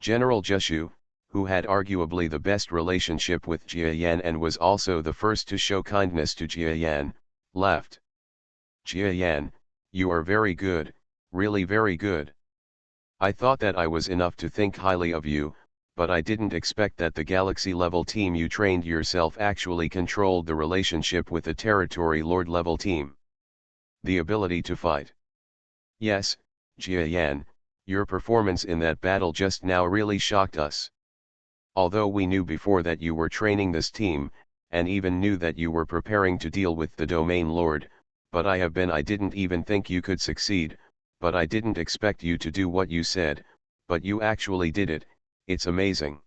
General Jushu, who had arguably the best relationship with Jia Yan and was also the first to show kindness to Jia Yan, laughed. Jia Yan, you are very good, really very good. I thought that I was enough to think highly of you, but I didn't expect that the galaxy-level team you trained yourself actually controlled the relationship with the territory lord-level team. The ability to fight. Yes, Jia Yan, your performance in that battle just now really shocked us. Although we knew before that you were training this team, and even knew that you were preparing to deal with the domain lord, but I didn't even think you could succeed, but I didn't expect you to do what you said, but you actually did it. It's amazing.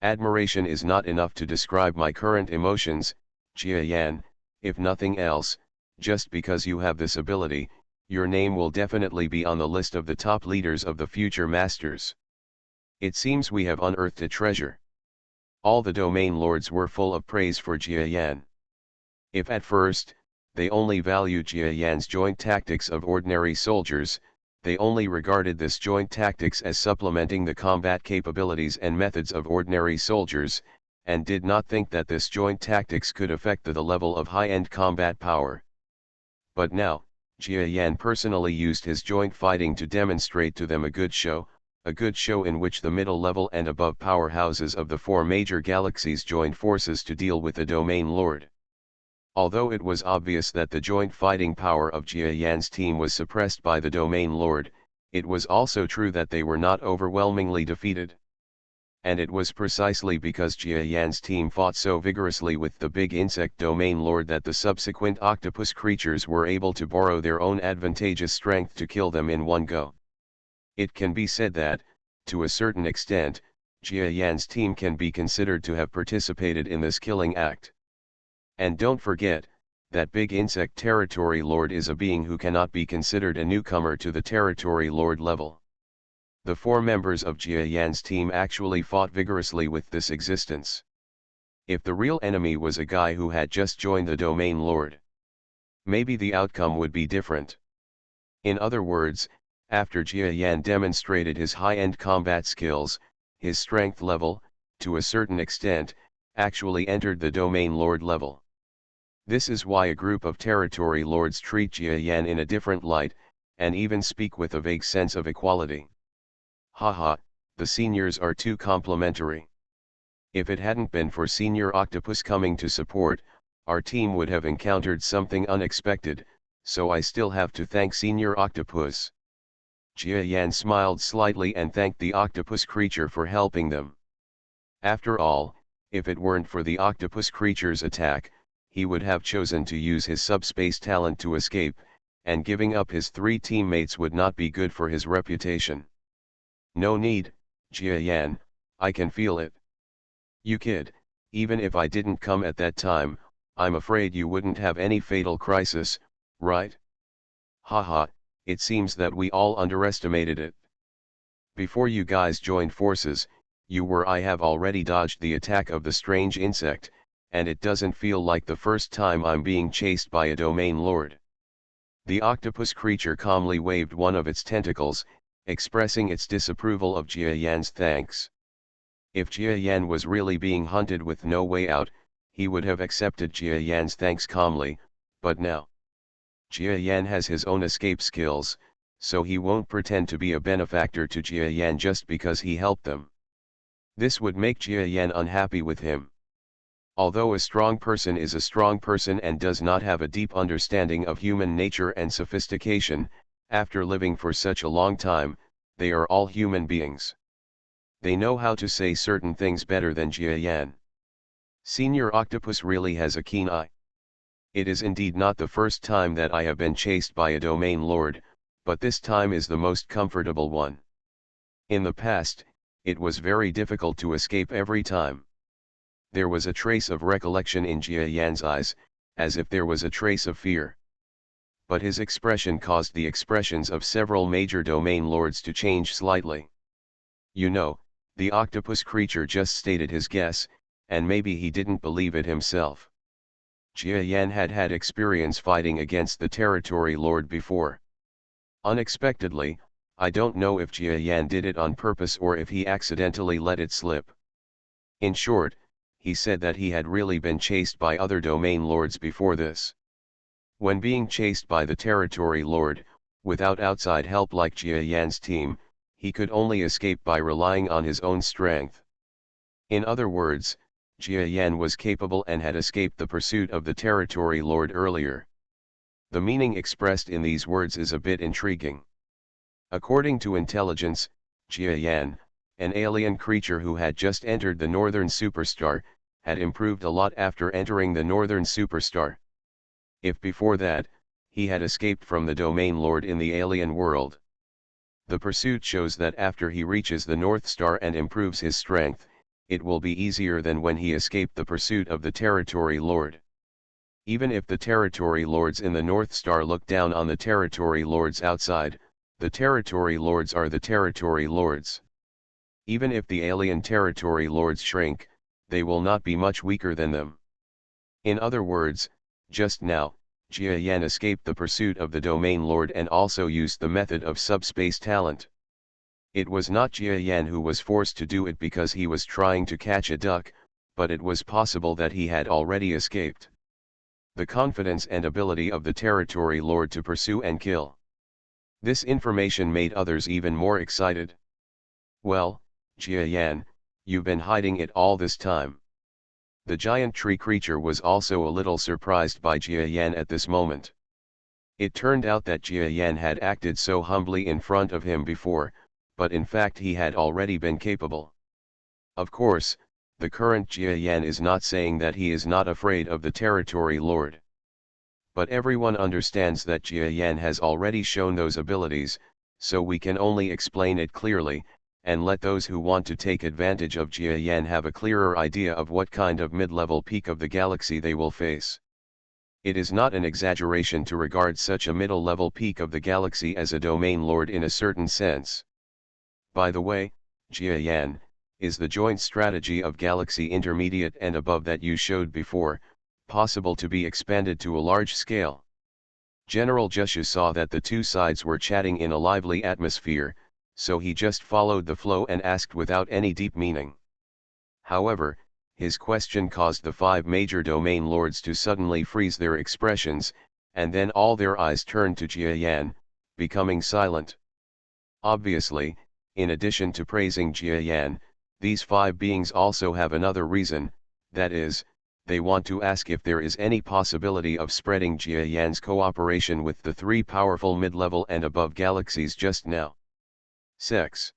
Admiration is not enough to describe my current emotions, Jia Yan, if nothing else, just because you have this ability, your name will definitely be on the list of the top leaders of the future masters. It seems we have unearthed a treasure. All the domain lords were full of praise for Jia Yan. If at first, they only valued Jia Yan's joint tactics of ordinary soldiers, they only regarded this joint tactics as supplementing the combat capabilities and methods of ordinary soldiers, and did not think that this joint tactics could affect the level of high-end combat power. But now, Jia Yan personally used his joint fighting to demonstrate to them a good show in which the middle level and above powerhouses of the 4 major galaxies joined forces to deal with the domain lord. Although it was obvious that the joint fighting power of Jia Yan's team was suppressed by the domain lord, it was also true that they were not overwhelmingly defeated. And it was precisely because Jia Yan's team fought so vigorously with the big insect domain lord that the subsequent octopus creatures were able to borrow their own advantageous strength to kill them in one go. It can be said that, to a certain extent, Jia Yan's team can be considered to have participated in this killing act. And don't forget, that big insect territory lord is a being who cannot be considered a newcomer to the territory lord level. The 4 members of Jia Yan's team actually fought vigorously with this existence. If the real enemy was a guy who had just joined the domain lord, maybe the outcome would be different. In other words, after Jia Yan demonstrated his high-end combat skills, his strength level, to a certain extent, actually entered the domain lord level. This is why a group of territory lords treat Jia Yan in a different light, and even speak with a vague sense of equality. Haha, the seniors are too complimentary. If it hadn't been for Senior Octopus coming to support, our team would have encountered something unexpected, so I still have to thank Senior Octopus. Jia Yan smiled slightly and thanked the octopus creature for helping them. After all, if it weren't for the octopus creature's attack, he would have chosen to use his subspace talent to escape, and giving up his 3 teammates would not be good for his reputation. No need, Jia Yan, I can feel it. You kid, even if I didn't come at that time, I'm afraid you wouldn't have any fatal crisis, right? Haha, it seems that we all underestimated it. Before you guys joined forces, I have already dodged the attack of the strange insect, and it doesn't feel like the first time I'm being chased by a domain lord. The octopus creature calmly waved one of its tentacles, expressing its disapproval of Jia Yan's thanks. If Jia Yan was really being hunted with no way out, he would have accepted Jia Yan's thanks calmly, but now Jia Yan has his own escape skills, so he won't pretend to be a benefactor to Jia Yan just because he helped them. This would make Jia Yan unhappy with him. Although a strong person is a strong person and does not have a deep understanding of human nature and sophistication, after living for such a long time, they are all human beings. They know how to say certain things better than Jia Yan. Senior Octopus really has a keen eye. It is indeed not the first time that I have been chased by a domain lord, but this time is the most comfortable one. In the past, it was very difficult to escape every time. There was a trace of recollection in Jia Yan's eyes, as if there was a trace of fear. But his expression caused the expressions of several major domain lords to change slightly. You know, the octopus creature just stated his guess, and maybe he didn't believe it himself. Jia Yan had had experience fighting against the territory lord before. Unexpectedly, I don't know if Jia Yan did it on purpose or if he accidentally let it slip. In short, he said that he had really been chased by other domain lords before this. When being chased by the territory lord, without outside help like Jia Yan's team, he could only escape by relying on his own strength. In other words, Jia Yan was capable and had escaped the pursuit of the territory lord earlier. The meaning expressed in these words is a bit intriguing. According to intelligence, Jia Yan, an alien creature who had just entered the Northern Superstar, had improved a lot after entering the Northern Superstar. If before that, he had escaped from the domain lord in the alien world. The pursuit shows that after he reaches the North Star and improves his strength, it will be easier than when he escaped the pursuit of the territory lord. Even if the territory lords in the North Star look down on the territory lords outside, the territory lords are the territory lords. Even if the alien territory lords shrink, they will not be much weaker than them. In other words, just now, Jia Yan escaped the pursuit of the domain lord and also used the method of subspace talent. It was not Jia Yan who was forced to do it because he was trying to catch a duck, but it was possible that he had already escaped. The confidence and ability of the territory lord to pursue and kill. This information made others even more excited. Well, Jia Yan, you've been hiding it all this time. The giant tree creature was also a little surprised by Jia Yan at this moment. It turned out that Jia Yan had acted so humbly in front of him before, but in fact he had already been capable. Of course, the current Jia Yan is not saying that he is not afraid of the territory lord. But everyone understands that Jia Yan has already shown those abilities, so we can only explain it clearly, and let those who want to take advantage of Jia Yan have a clearer idea of what kind of mid-level peak of the galaxy they will face. It is not an exaggeration to regard such a middle-level peak of the galaxy as a domain lord in a certain sense. By the way, Jia Yan, is the joint strategy of Galaxy Intermediate and above that you showed before, possible to be expanded to a large scale? General Jushu saw that the two sides were chatting in a lively atmosphere, so he just followed the flow and asked without any deep meaning. However, his question caused the 5 major domain lords to suddenly freeze their expressions, and then all their eyes turned to Jia Yan, becoming silent. Obviously, in addition to praising Jia Yan, These 5 beings also have another reason, that is, they want to ask if there is any possibility of spreading Jia Yan's cooperation with the 3 powerful mid-level and above galaxies just now. 6.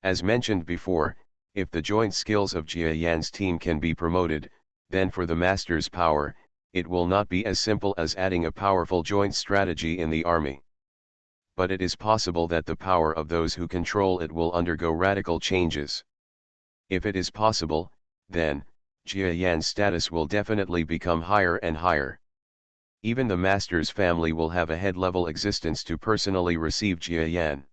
As mentioned before, if the joint skills of Jia Yan's team can be promoted, then for the Master's power, it will not be as simple as adding a powerful joint strategy in the army. But it is possible that the power of those who control it will undergo radical changes. If it is possible, then, Jia Yan's status will definitely become higher and higher. Even the Master's family will have a head-level existence to personally receive Jia Yan.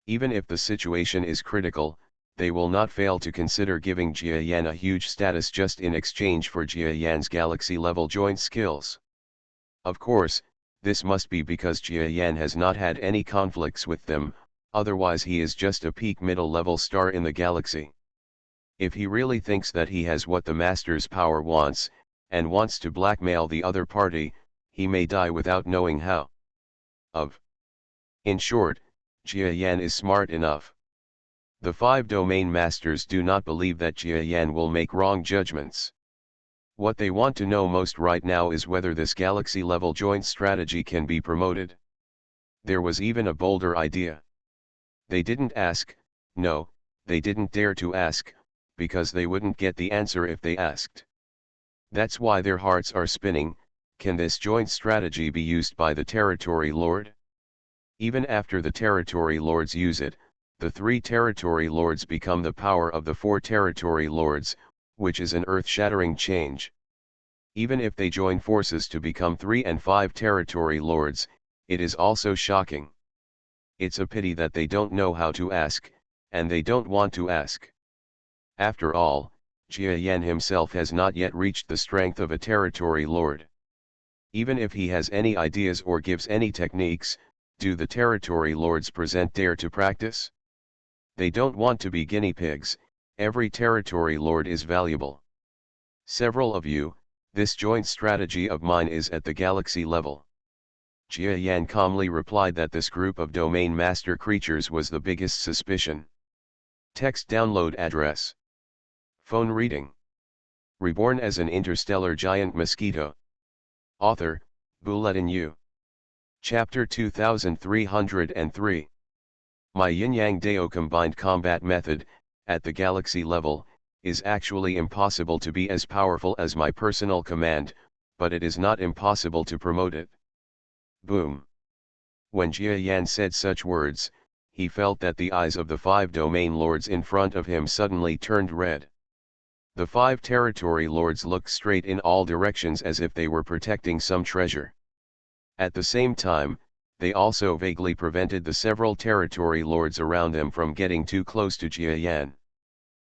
Even if the situation is critical, they will not fail to consider giving Jia Yan a huge status just in exchange for Jia Yan's galaxy-level joint skills. Of course, this must be because Jia Yan has not had any conflicts with them, otherwise he is just a peak middle-level star in the galaxy. If he really thinks that he has what the Master's power wants, and wants to blackmail the other party, he may die without knowing how. In short, Jia Yan is smart enough. The 5 domain masters do not believe that Jia Yan will make wrong judgments. What they want to know most right now is whether this galaxy-level joint strategy can be promoted. There was even a bolder idea. They didn't ask, no, they didn't dare to ask, because they wouldn't get the answer if they asked. That's why their hearts are spinning. Can this joint strategy be used by the Territory Lord? Even after the Territory Lords use it, the 3 Territory Lords become the power of the 4 Territory Lords, which is an earth-shattering change. Even if they join forces to become 3 and 5 Territory Lords, it is also shocking. It's a pity that they don't know how to ask, and they don't want to ask. After all, Jia Yan himself has not yet reached the strength of a Territory Lord. Even if he has any ideas or gives any techniques, do the Territory Lords present dare to practice? They don't want to be guinea pigs. Every Territory Lord is valuable. Several of you, this joint strategy of mine is at the galaxy level. Jia Yan calmly replied that this group of domain master creatures was the biggest suspicion. Text download address. Phone reading. Reborn as an interstellar giant mosquito. Author, Bulletin U. Chapter 2303. My Yin-Yang Dao combined combat method, at the galaxy level, is actually impossible to be as powerful as my personal command, but it is not impossible to promote it. Boom. When Jia Yan said such words, he felt that the eyes of the 5 domain lords in front of him suddenly turned red. The 5 territory lords looked straight in all directions as if they were protecting some treasure. At the same time, they also vaguely prevented the several territory lords around them from getting too close to Jia Yan.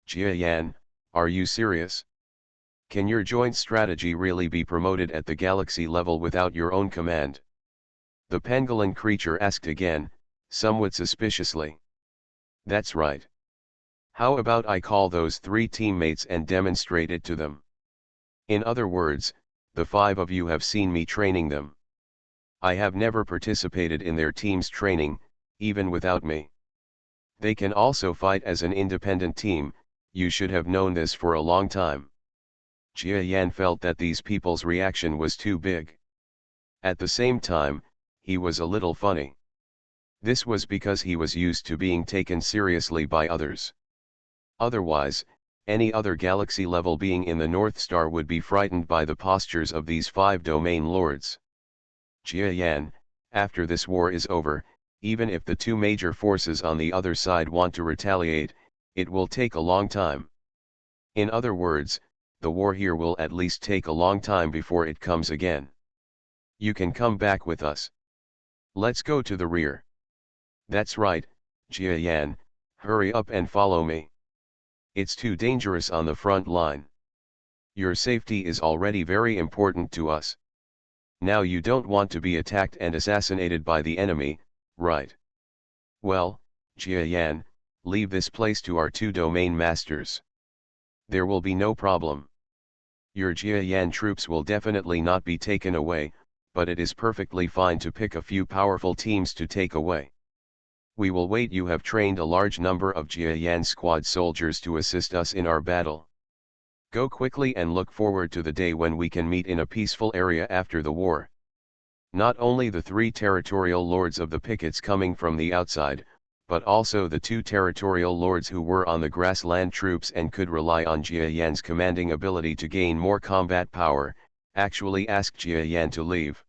Jia Yan, are you serious? Can your joint strategy really be promoted at the galaxy level without your own command? The pangolin creature asked again, somewhat suspiciously. That's right. How about I call those 3 teammates and demonstrate it to them? In other words, the 5 of you have seen me training them. I have never participated in their team's training, even without me. They can also fight as an independent team, you should have known this for a long time. Jia Yan felt that these people's reaction was too big. At the same time, he was a little funny. This was because he was used to being taken seriously by others. Otherwise, any other galaxy-level being in the North Star would be frightened by the postures of these 5 domain lords. Jia Yan, after this war is over, even if the 2 major forces on the other side want to retaliate, it will take a long time. In other words, the war here will at least take a long time before it comes again. You can come back with us. Let's go to the rear. That's right, Jia Yan, hurry up and follow me. It's too dangerous on the front line. Your safety is already very important to us. Now you don't want to be attacked and assassinated by the enemy, right? Well, Jia Yan, leave this place to our 2 domain masters. There will be no problem. Your Jia Yan troops will definitely not be taken away, but it is perfectly fine to pick a few powerful teams to take away. We will wait. You have trained a large number of Jia Yan squad soldiers to assist us in our battle. Go quickly and look forward to the day when we can meet in a peaceful area after the war. Not only the 3 territorial lords of the pickets coming from the outside, but also the 2 territorial lords who were on the grassland troops and could rely on Jia Yan's commanding ability to gain more combat power, actually asked Jia Yan to leave.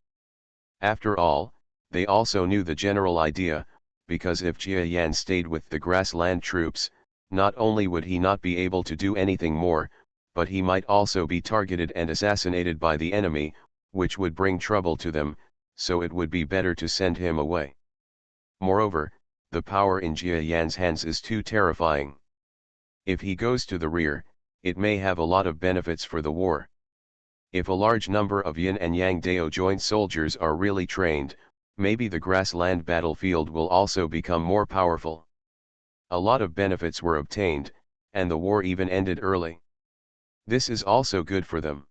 After all, they also knew the general idea, because if Jia Yan stayed with the grassland troops, not only would he not be able to do anything more, but he might also be targeted and assassinated by the enemy, which would bring trouble to them, so it would be better to send him away. Moreover, the power in Jia Yan's hands is too terrifying. If he goes to the rear, it may have a lot of benefits for the war. If a large number of Yin and Yang Dao joint soldiers are really trained, maybe the grassland battlefield will also become more powerful. A lot of benefits were obtained, and the war even ended early. This is also good for them.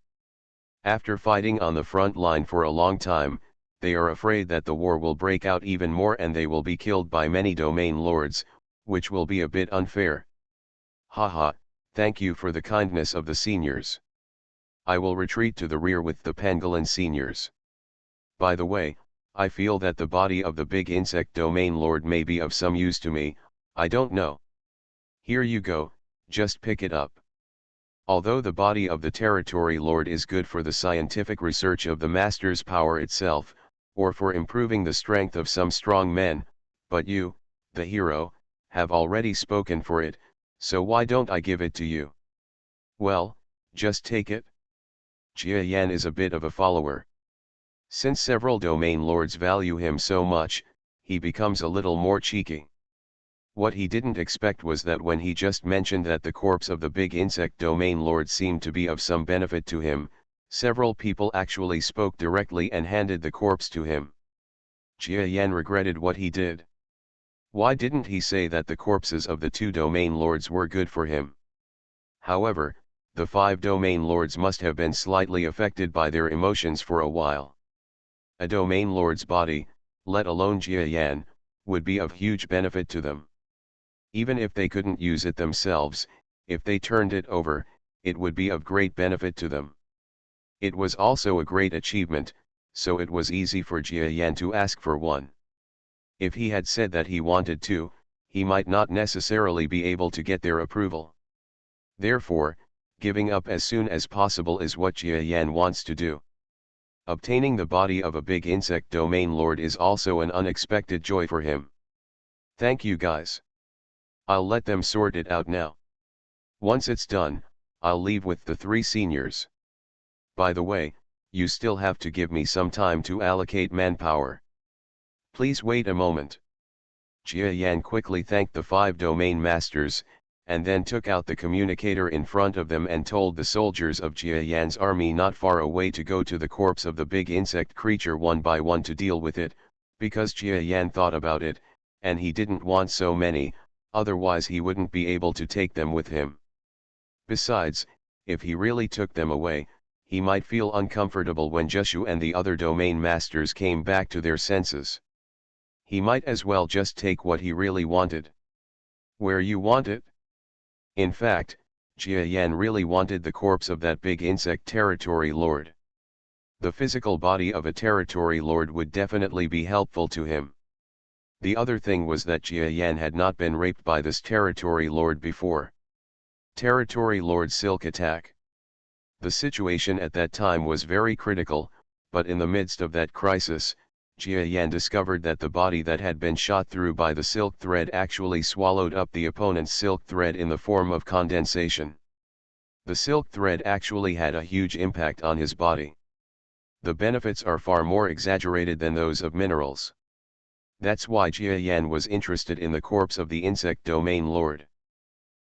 After fighting on the front line for a long time, they are afraid that the war will break out even more and they will be killed by many domain lords, which will be a bit unfair. Haha, thank you for the kindness of the seniors. I will retreat to the rear with the pangolin seniors. By the way, I feel that the body of the big insect domain lord may be of some use to me, I don't know. Here you go, just pick it up. Although the body of the territory lord is good for the scientific research of the master's power itself, or for improving the strength of some strong men, but you, the hero, have already spoken for it, so why don't I give it to you? Well, just take it. Jia Yan is a bit of a follower. Since several domain lords value him so much, he becomes a little more cheeky. What he didn't expect was that when he just mentioned that the corpse of the big insect domain lord seemed to be of some benefit to him, several people actually spoke directly and handed the corpse to him. Jia Yan regretted what he did. Why didn't he say that the corpses of the 2 domain lords were good for him? However, the 5 domain lords must have been slightly affected by their emotions for a while. A domain lord's body, let alone Jia Yan, would be of huge benefit to them. Even if they couldn't use it themselves, if they turned it over, it would be of great benefit to them. It was also a great achievement, so it was easy for Jia Yan to ask for one. If he had said that he wanted to, he might not necessarily be able to get their approval. Therefore, giving up as soon as possible is what Jia Yan wants to do. Obtaining the body of a big insect domain lord is also an unexpected joy for him. Thank you guys. I'll let them sort it out now. Once it's done, I'll leave with the 3 seniors. By the way, you still have to give me some time to allocate manpower. Please wait a moment. Jia Yan quickly thanked the 5 domain masters, and then took out the communicator in front of them and told the soldiers of Jia Yan's army not far away to go to the corpse of the big insect creature one by one to deal with it, because Jia Yan thought about it, and he didn't want so many, otherwise he wouldn't be able to take them with him. Besides, if he really took them away, he might feel uncomfortable when Jeshu and the other domain masters came back to their senses. He might as well just take what he really wanted. Where you want it? In fact, Jia Yan really wanted the corpse of that big insect territory lord. The physical body of a territory lord would definitely be helpful to him. The other thing was that Jia Yan had not been raped by this territory lord before. Territory Lord Silk attack. The situation at that time was very critical, but in the midst of that crisis, Jia Yan discovered that the body that had been shot through by the silk thread actually swallowed up the opponent's silk thread in the form of condensation. The silk thread actually had a huge impact on his body. The benefits are far more exaggerated than those of minerals. That's why Jia Yan was interested in the corpse of the insect domain lord.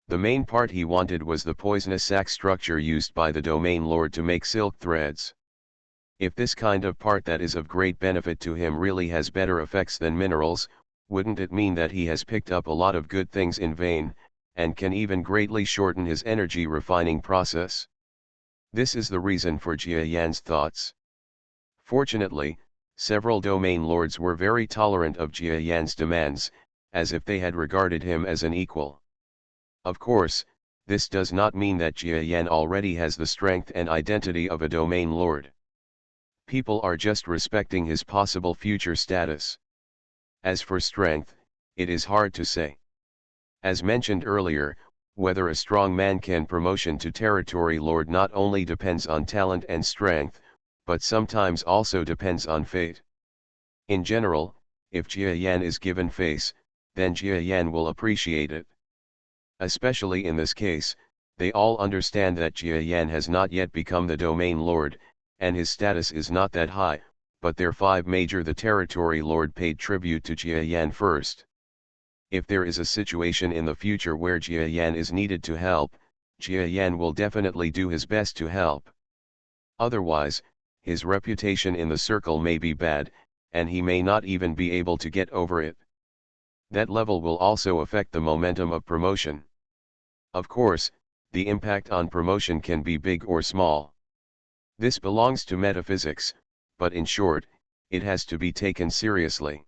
The main part he wanted was the poisonous sac structure used by the domain lord to make silk threads. If this kind of part that is of great benefit to him really has better effects than minerals, wouldn't it mean that he has picked up a lot of good things in vain, and can even greatly shorten his energy refining process? This is the reason for Jia Yan's thoughts. Fortunately, several domain lords were very tolerant of Jia Yan's demands, as if they had regarded him as an equal. Of course, this does not mean that Jia Yan already has the strength and identity of a domain lord. People are just respecting his possible future status. As for strength, it is hard to say. As mentioned earlier, whether a strong man can promotion to territory lord not only depends on talent and strength, but sometimes also depends on fate. In general, if Jia Yan is given face, then Jia Yan will appreciate it. Especially in this case, they all understand that Jia Yan has not yet become the domain lord, and his status is not that high, but their 5 major the territory lord paid tribute to Jia Yan first. If there is a situation in the future where Jia Yan is needed to help, Jia Yan will definitely do his best to help. Otherwise, his reputation in the circle may be bad, and he may not even be able to get over it. That level will also affect the momentum of promotion. Of course, the impact on promotion can be big or small. This belongs to metaphysics, but in short, it has to be taken seriously.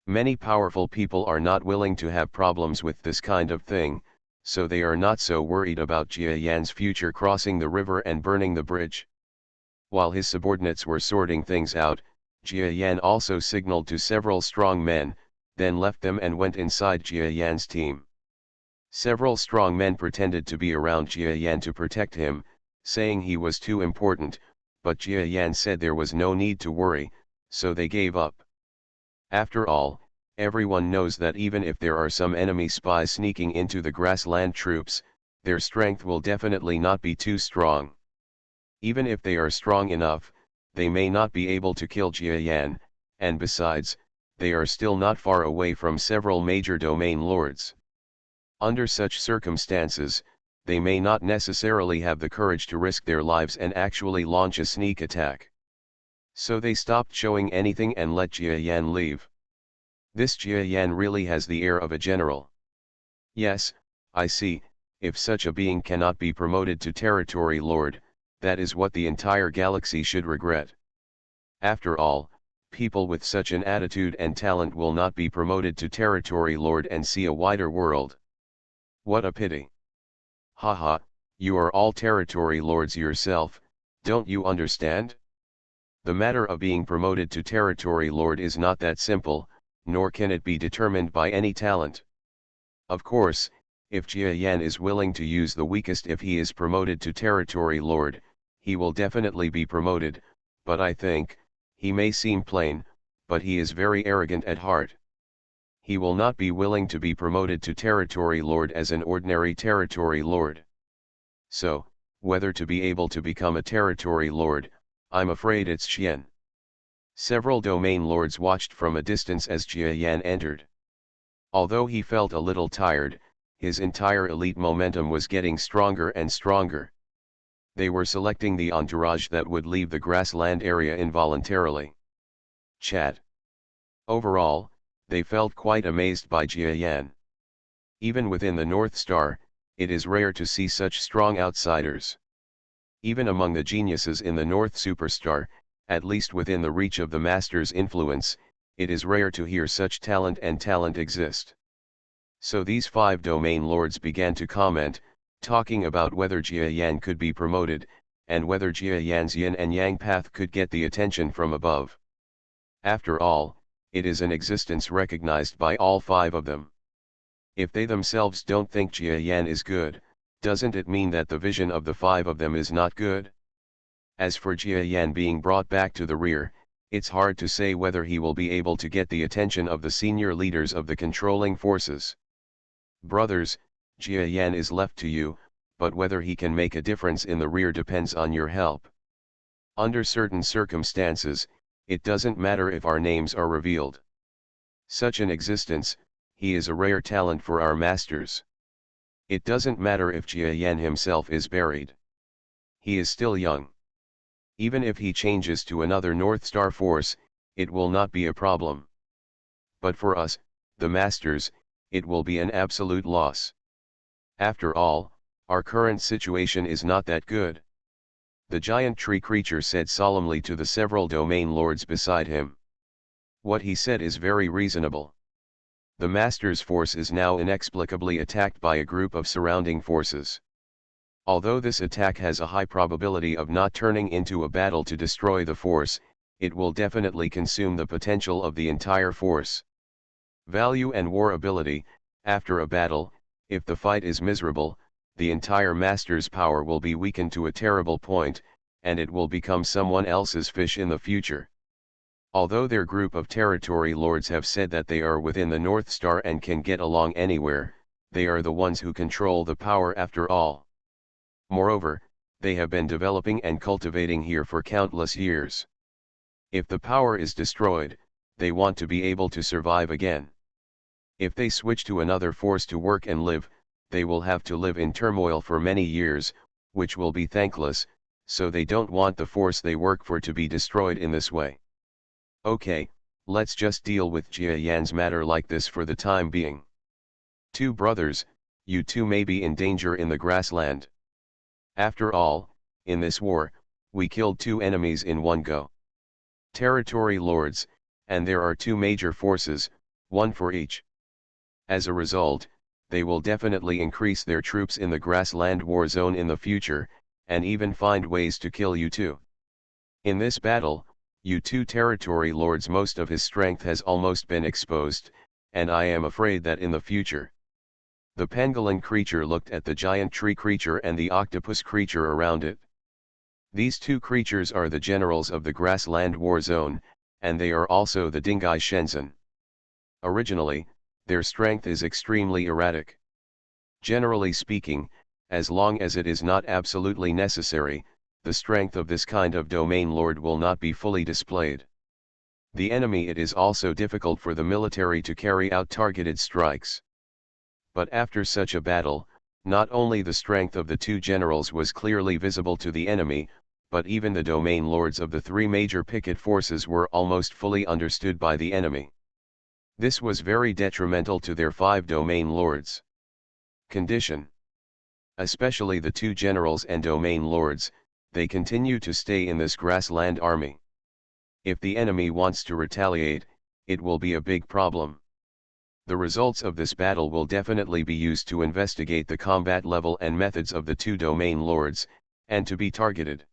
Many powerful people are not willing to have problems with this kind of thing, so they are not so worried about Jia Yan's future crossing the river and burning the bridge. While his subordinates were sorting things out, Jia Yan also signaled to several strong men, then left them and went inside Jia Yan's team. Several strong men pretended to be around Jia Yan to protect him, saying he was too important, but Jia Yan said there was no need to worry, so they gave up. After all, everyone knows that even if there are some enemy spies sneaking into the grassland troops, their strength will definitely not be too strong. Even if they are strong enough, they may not be able to kill Jia Yan, and besides, they are still not far away from several major domain lords. Under such circumstances, they may not necessarily have the courage to risk their lives and actually launch a sneak attack. So they stopped showing anything and let Jia Yan leave. This Jia Yan really has the air of a general. Yes, I see, if such a being cannot be promoted to territory lord, that is what the entire galaxy should regret. After all, people with such an attitude and talent will not be promoted to territory lord and see a wider world. What a pity. Haha, you are all territory lords yourself, don't you understand? The matter of being promoted to territory lord is not that simple, nor can it be determined by any talent. Of course, if Jia Yan is willing to use the weakest if he is promoted to territory lord, he will definitely be promoted, but I think, he may seem plain, but he is very arrogant at heart. He will not be willing to be promoted to territory lord as an ordinary territory lord. So, whether to be able to become a territory lord, I'm afraid it's Xian. Several domain lords watched from a distance as Jia Yan entered. Although he felt a little tired, his entire elite momentum was getting stronger and stronger. They were selecting the entourage that would leave the grassland area involuntarily. Chat. Overall, they felt quite amazed by Jia Yan. Even within the North Star, it is rare to see such strong outsiders. Even among the geniuses in the North Superstar, at least within the reach of the Master's influence, it is rare to hear such talent exist. So these 5 domain lords began to comment, talking about whether Jia Yan could be promoted, and whether Jia Yan's yin and yang path could get the attention from above. After all, it is an existence recognized by all 5 of them. If they themselves don't think Jia Yan is good, doesn't it mean that the vision of the 5 of them is not good? As for Jia Yan being brought back to the rear, it's hard to say whether he will be able to get the attention of the senior leaders of the controlling forces. Brothers, Jia Yan is left to you, but whether he can make a difference in the rear depends on your help. Under certain circumstances, it doesn't matter if our names are revealed. Such an existence, he is a rare talent for our masters. It doesn't matter if Jia Yan himself is buried. He is still young. Even if he changes to another North Star force, it will not be a problem. But for us, the masters, it will be an absolute loss. After all, our current situation is not that good. The giant tree creature said solemnly to the several domain lords beside him. What he said is very reasonable. The Master's force is now inexplicably attacked by a group of surrounding forces. Although this attack has a high probability of not turning into a battle to destroy the force, it will definitely consume the potential of the entire force. Value and war ability: after a battle, if the fight is miserable, the entire Master's power will be weakened to a terrible point, and it will become someone else's fish in the future. Although their group of territory lords have said that they are within the North Star and can get along anywhere, they are the ones who control the power after all. Moreover, they have been developing and cultivating here for countless years. If the power is destroyed, they want to be able to survive again. If they switch to another force to work and live, they will have to live in turmoil for many years, which will be thankless, so they don't want the force they work for to be destroyed in this way. Okay, let's just deal with Jia Yan's matter like this for the time being. Two brothers, you two may be in danger in the grassland. After all, in this war, we killed two enemies in one go. Territory lords, and there are two major forces, one for each. As a result, they will definitely increase their troops in the grassland war zone in the future, and even find ways to kill you too. In this battle, you two territory lords, most of his strength has almost been exposed, and I am afraid that in the future. The pangolin creature looked at the giant tree creature and the octopus creature around it. These two creatures are the generals of the grassland war zone, and they are also the Dingai Shenzhen. Originally, their strength is extremely erratic. Generally speaking, as long as it is not absolutely necessary, the strength of this kind of domain lord will not be fully displayed. The enemy: it is also difficult for the military to carry out targeted strikes. But after such a battle, not only the strength of the two generals was clearly visible to the enemy, but even the domain lords of the three major picket forces were almost fully understood by the enemy. This was very detrimental to their 5 domain lords. Condition: especially the two generals and domain lords, they continue to stay in this grassland army. If the enemy wants to retaliate, it will be a big problem. The results of this battle will definitely be used to investigate the combat level and methods of the two domain lords, and to be targeted.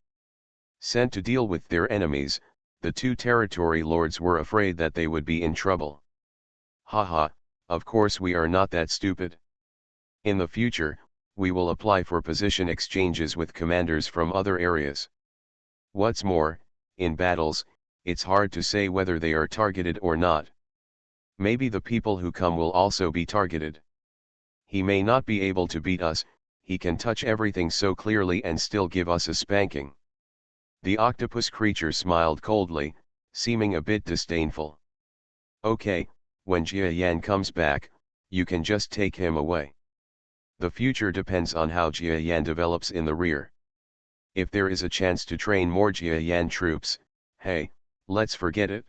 Sent to deal with their enemies, the two territory lords were afraid that they would be in trouble. Haha, of course we are not that stupid. In the future, we will apply for position exchanges with commanders from other areas. What's more, in battles, it's hard to say whether they are targeted or not. Maybe the people who come will also be targeted. He may not be able to beat us, he can touch everything so clearly and still give us a spanking. The octopus creature smiled coldly, seeming a bit disdainful. Okay, when Jia Yan comes back, you can just take him away. The future depends on how Jia Yan develops in the rear. If there is a chance to train more Jia Yan troops, hey, let's forget it.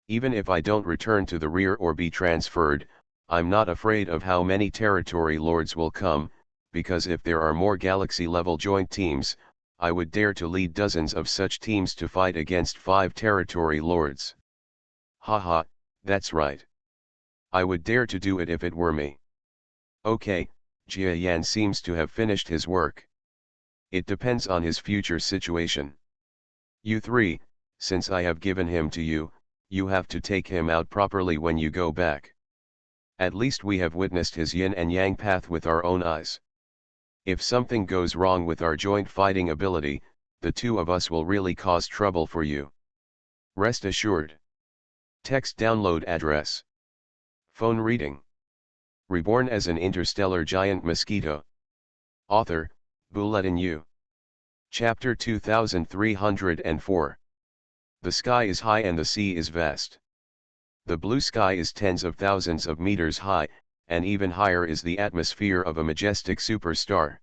Even if I don't return to the rear or be transferred, I'm not afraid of how many territory lords will come, because if there are more galaxy-level joint teams, I would dare to lead dozens of such teams to fight against 5 territory lords. Haha, that's right. I would dare to do it if it were me. Okay, Jia Yan seems to have finished his work. It depends on his future situation. You 3, since I have given him to you, you have to take him out properly when you go back. At least we have witnessed his yin and yang path with our own eyes. If something goes wrong with our joint fighting ability, the two of us will really cause trouble for you. Rest assured. Text download address. Phone reading. Reborn as an interstellar giant mosquito. Author, Bulletin U. Chapter 2304. The sky is high and the sea is vast. The blue sky is tens of thousands of meters high, and even higher is the atmosphere of a majestic superstar.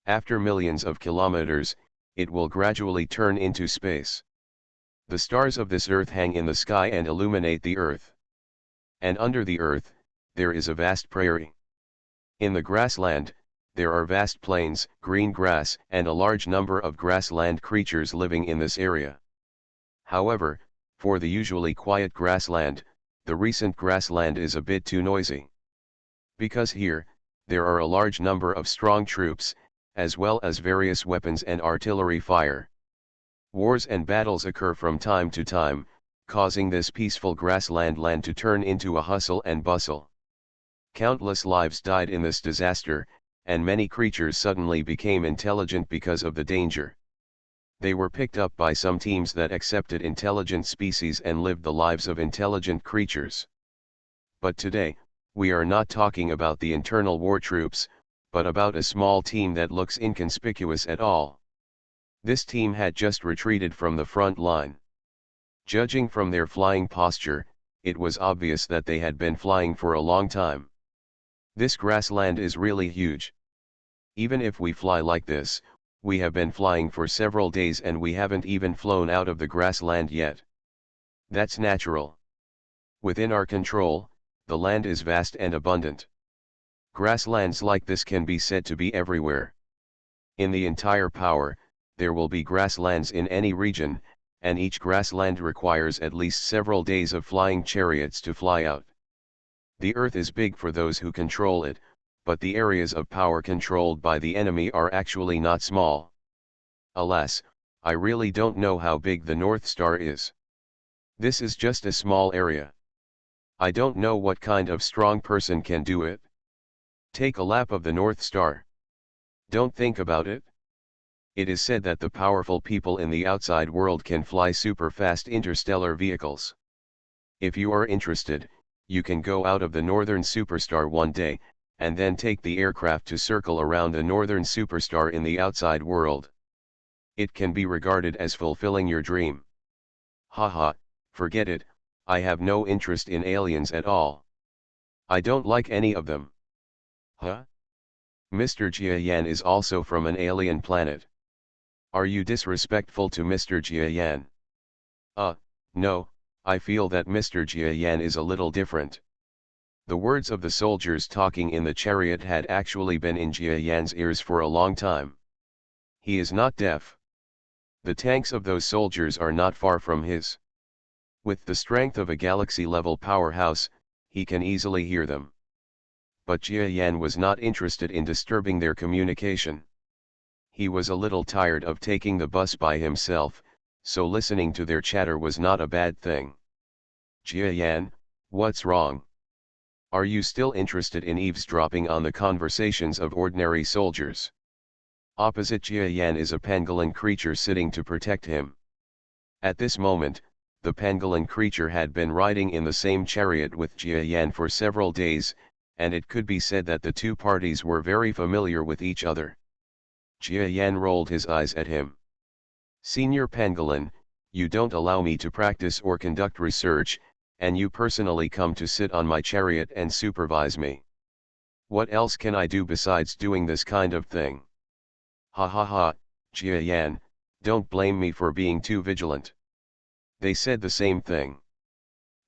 After millions of kilometers, it will gradually turn into space. The stars of this earth hang in the sky and illuminate the earth. And under the earth, there is a vast prairie. In the grassland, there are vast plains, green grass, and a large number of grassland creatures living in this area. However, for the usually quiet grassland, the recent grassland is a bit too noisy. Because here, there are a large number of strong troops, as well as various weapons and artillery fire. Wars and battles occur from time to time, causing this peaceful grassland land to turn into a hustle and bustle. Countless lives died in this disaster, and many creatures suddenly became intelligent because of the danger. They were picked up by some teams that accepted intelligent species and lived the lives of intelligent creatures. But today, we are not talking about the internal war troops, but about a small team that looks inconspicuous at all. This team had just retreated from the front line. Judging from their flying posture, it was obvious that they had been flying for a long time. This grassland is really huge. Even if we fly like this, we have been flying for several days and we haven't even flown out of the grassland yet. That's natural. Within our control, the land is vast and abundant. Grasslands like this can be said to be everywhere. In the entire power, there will be grasslands in any region, and each grassland requires at least several days of flying chariots to fly out. The Earth is big for those who control it, but the areas of power controlled by the enemy are actually not small. Alas, I really don't know how big the North Star is. This is just a small area. I don't know what kind of strong person can do it. Take a lap of the North Star. Don't think about it. It is said that the powerful people in the outside world can fly super-fast interstellar vehicles. If you are interested, you can go out of the northern superstar one day, and then take the aircraft to circle around the northern superstar in the outside world. It can be regarded as fulfilling your dream. Haha, forget it, I have no interest in aliens at all. I don't like any of them. Huh? Mr. Jiayan is also from an alien planet. Are you disrespectful to Mr. Jiayan? No, I feel that Mr. Jiayan is a little different. The words of the soldiers talking in the chariot had actually been in Jiayan's ears for a long time. He is not deaf. The tanks of those soldiers are not far from his. With the strength of a galaxy-level powerhouse, he can easily hear them. But Jiayan was not interested in disturbing their communication. He was a little tired of taking the bus by himself, so listening to their chatter was not a bad thing. Jiayan, what's wrong? Are you still interested in eavesdropping on the conversations of ordinary soldiers? Opposite Jiayan is a pangolin creature sitting to protect him. At this moment, the pangolin creature had been riding in the same chariot with Jiayan for several days, and it could be said that the two parties were very familiar with each other. Jiayan rolled his eyes at him. Senior Pangolin, you don't allow me to practice or conduct research, and you personally come to sit on my chariot and supervise me. What else can I do besides doing this kind of thing? Ha ha ha, Jiayan, don't blame me for being too vigilant. They said the same thing.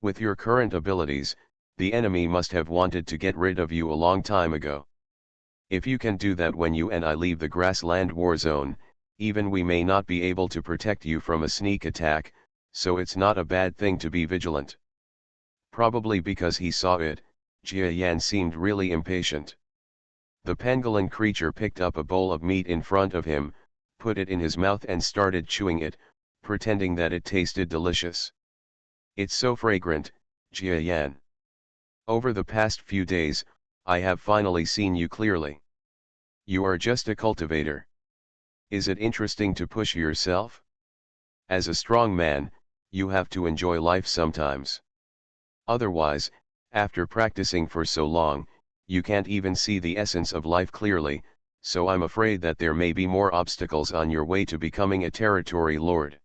With your current abilities, the enemy must have wanted to get rid of you a long time ago. If you can do that when you and I leave the grassland war zone, even we may not be able to protect you from a sneak attack, so it's not a bad thing to be vigilant. Probably because he saw it, Jiayan seemed really impatient. The pangolin creature picked up a bowl of meat in front of him, put it in his mouth and started chewing it, pretending that it tasted delicious. It's so fragrant, Jiayan. Over the past few days, I have finally seen you clearly. You are just a cultivator. Is it interesting to push yourself? As a strong man, you have to enjoy life sometimes. Otherwise, after practicing for so long, you can't even see the essence of life clearly, so I'm afraid that there may be more obstacles on your way to becoming a territory lord.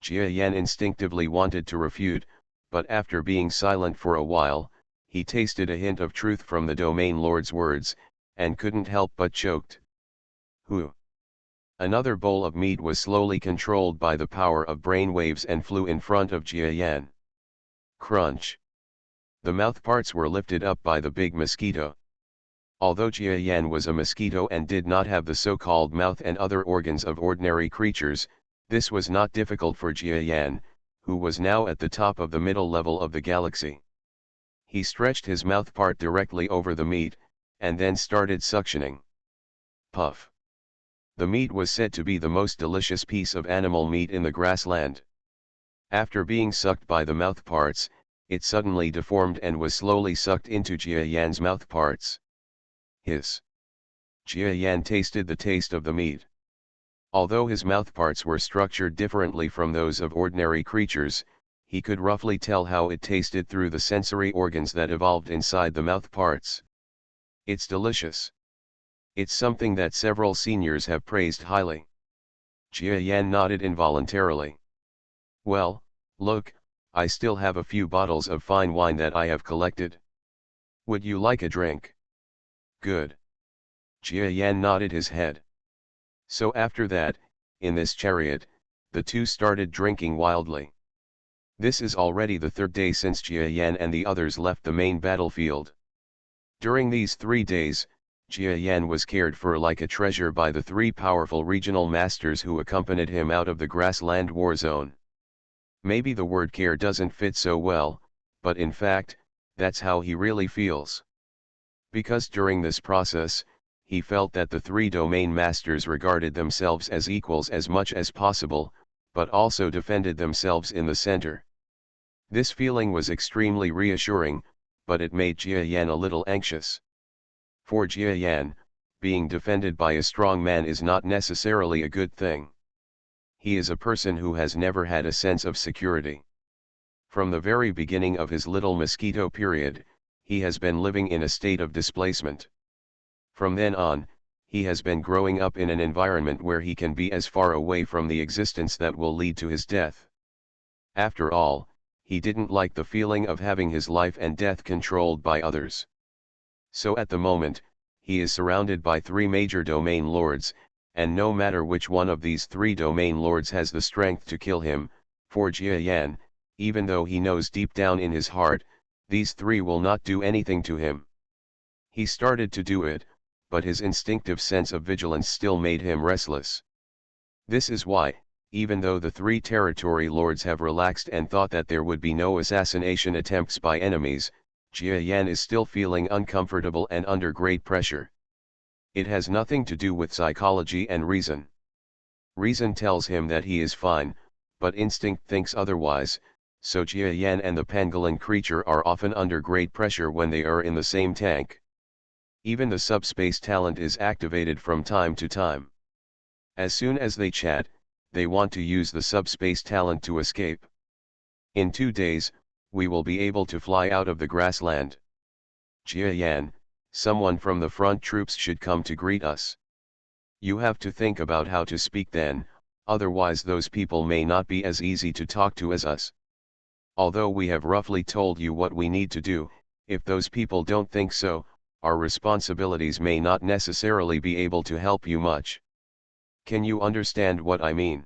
Jiayan instinctively wanted to refute, but after being silent for a while, he tasted a hint of truth from the domain lord's words, and couldn't help but choked. Whew! Another bowl of meat was slowly controlled by the power of brainwaves and flew in front of Jiayan. Crunch! The mouth parts were lifted up by the big mosquito. Although Jiayan was a mosquito and did not have the so-called mouth and other organs of ordinary creatures, this was not difficult for Jiayan, who was now at the top of the middle level of the galaxy. He stretched his mouthpart directly over the meat, and then started suctioning. Puff. The meat was said to be the most delicious piece of animal meat in the grassland. After being sucked by the mouthparts, it suddenly deformed and was slowly sucked into Jia Yan's mouthparts. Hiss. Jia Yan tasted the taste of the meat. Although his mouthparts were structured differently from those of ordinary creatures, he could roughly tell how it tasted through the sensory organs that evolved inside the mouthparts. It's delicious. It's something that several seniors have praised highly. Jia Yan nodded involuntarily. Well, look, I still have a few bottles of fine wine that I have collected. Would you like a drink? Good. Jia Yan nodded his head. So after that, in this chariot, the two started drinking wildly. This is already the third day since Jia Yan and the others left the main battlefield. During these 3 days, Jia Yan was cared for like a treasure by the 3 powerful regional masters who accompanied him out of the grassland war zone. Maybe the word care doesn't fit so well, but in fact, that's how he really feels. Because during this process, he felt that the 3 domain masters regarded themselves as equals as much as possible, but also defended themselves in the center. This feeling was extremely reassuring, but it made Jia Yan a little anxious. For Jia Yan, being defended by a strong man is not necessarily a good thing. He is a person who has never had a sense of security. From the very beginning of his little Mosquito period, he has been living in a state of displacement. From then on, he has been growing up in an environment where he can be as far away from the existence that will lead to his death. After all, he didn't like the feeling of having his life and death controlled by others. So at the moment, he is surrounded by 3 major domain lords, and no matter which one of these 3 domain lords has the strength to kill him, for Jia Yan, even though he knows deep down in his heart, these 3 will not do anything to him. He started to do it, but his instinctive sense of vigilance still made him restless. This is why, even though the 3 territory lords have relaxed and thought that there would be no assassination attempts by enemies, Jia Yan is still feeling uncomfortable and under great pressure. It has nothing to do with psychology and reason. Reason tells him that he is fine, but instinct thinks otherwise, so Jia Yan and the pangolin creature are often under great pressure when they are in the same tank. Even the subspace talent is activated from time to time. As soon as they chat, they want to use the subspace talent to escape. In 2 days, we will be able to fly out of the grassland. Jia Yan, someone from the front troops should come to greet us. You have to think about how to speak then, otherwise those people may not be as easy to talk to as us. Although we have roughly told you what we need to do, if those people don't think so, our responsibilities may not necessarily be able to help you much. Can you understand what I mean?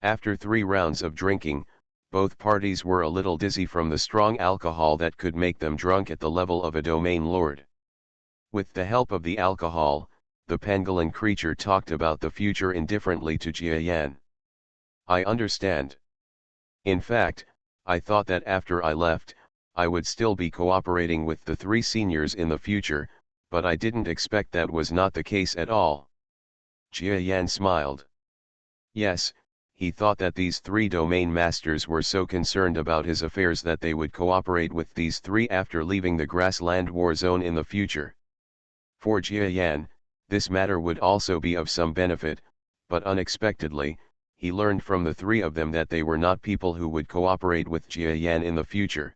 After 3 rounds of drinking, both parties were a little dizzy from the strong alcohol that could make them drunk at the level of a domain lord. With the help of the alcohol, the pangolin creature talked about the future indifferently to Jia Yan. I understand. In fact, I thought that after I left, I would still be cooperating with the 3 seniors in the future, but I didn't expect that was not the case at all. Jia Yan smiled. Yes, he thought that these 3 domain masters were so concerned about his affairs that they would cooperate with these 3 after leaving the grassland war zone in the future. For Jia Yan, this matter would also be of some benefit, but unexpectedly, he learned from the 3 of them that they were not people who would cooperate with Jia Yan in the future.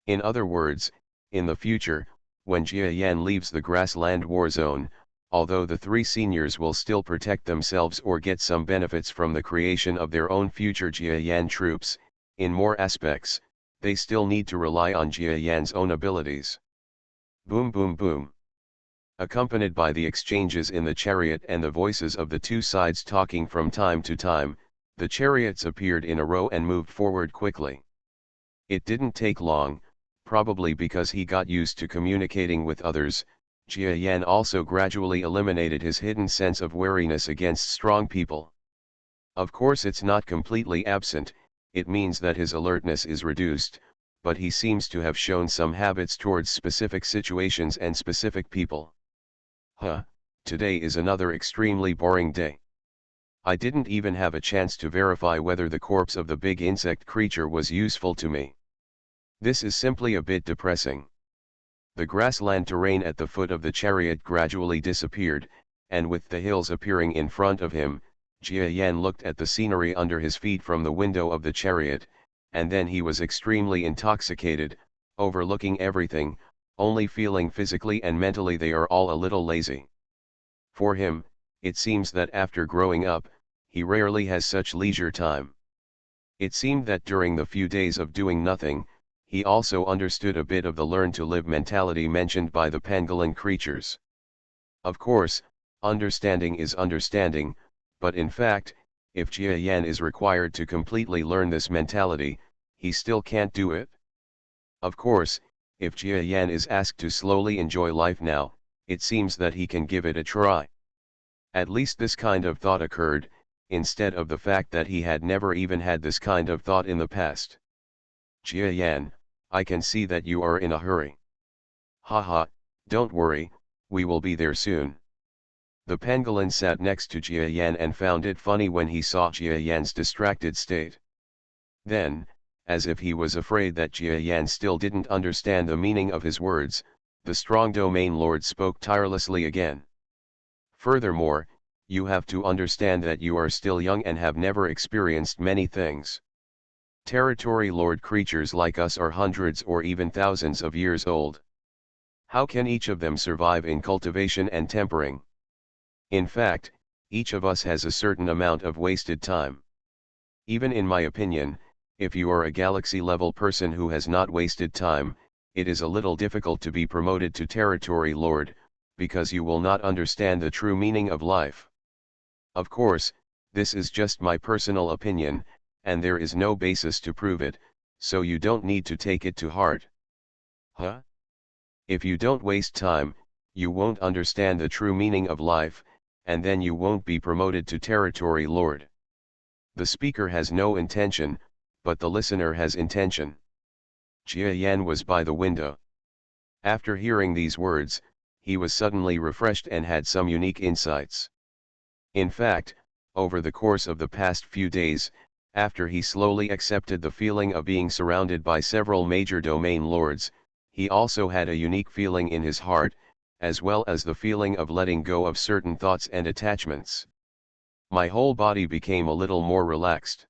In other words, in the future, when Jia Yan leaves the grassland war zone, although the 3 seniors will still protect themselves or get some benefits from the creation of their own future Jia Yan troops, in more aspects, they still need to rely on Jia Yan's own abilities. Boom boom boom. Accompanied by the exchanges in the chariot and the voices of the 2 sides talking from time to time, the chariots appeared in a row and moved forward quickly. It didn't take long, probably because he got used to communicating with others. Jia Yan also gradually eliminated his hidden sense of wariness against strong people. Of course it's not completely absent, it means that his alertness is reduced, but he seems to have shown some habits towards specific situations and specific people. Today is another extremely boring day. I didn't even have a chance to verify whether the corpse of the big insect creature was useful to me. This is simply a bit depressing. The grassland terrain at the foot of the chariot gradually disappeared, and with the hills appearing in front of him, Jia Yan looked at the scenery under his feet from the window of the chariot, and then he was extremely intoxicated, overlooking everything, only feeling physically and mentally they are all a little lazy. For him, it seems that after growing up, he rarely has such leisure time. It seemed that during the few days of doing nothing, he also understood a bit of the learn to live mentality mentioned by the pangolin creatures. Of course, understanding is understanding, but in fact, if Jia Yan is required to completely learn this mentality, he still can't do it. Of course, if Jia Yan is asked to slowly enjoy life now, it seems that he can give it a try. At least this kind of thought occurred, instead of the fact that he had never even had this kind of thought in the past. Jia Yan, I can see that you are in a hurry. Haha, don't worry, we will be there soon. The pangolin sat next to Jia Yan and found it funny when he saw Jia Yan's distracted state. Then, as if he was afraid that Jia Yan still didn't understand the meaning of his words, the strong domain lord spoke tirelessly again. Furthermore, you have to understand that you are still young and have never experienced many things. Territory lord creatures like us are hundreds or even thousands of years old. How can each of them survive in cultivation and tempering? In fact, each of us has a certain amount of wasted time. Even in my opinion, if you are a galaxy-level person who has not wasted time, it is a little difficult to be promoted to Territory Lord, because you will not understand the true meaning of life. Of course, this is just my personal opinion, and there is no basis to prove it, so you don't need to take it to heart. If you don't waste time, you won't understand the true meaning of life, and then you won't be promoted to Territory Lord. The speaker has no intention, but the listener has intention. Jia Yan was by the window. After hearing these words, he was suddenly refreshed and had some unique insights. In fact, over the course of the past few days, after he slowly accepted the feeling of being surrounded by several major domain lords, he also had a unique feeling in his heart, as well as the feeling of letting go of certain thoughts and attachments. My whole body became a little more relaxed.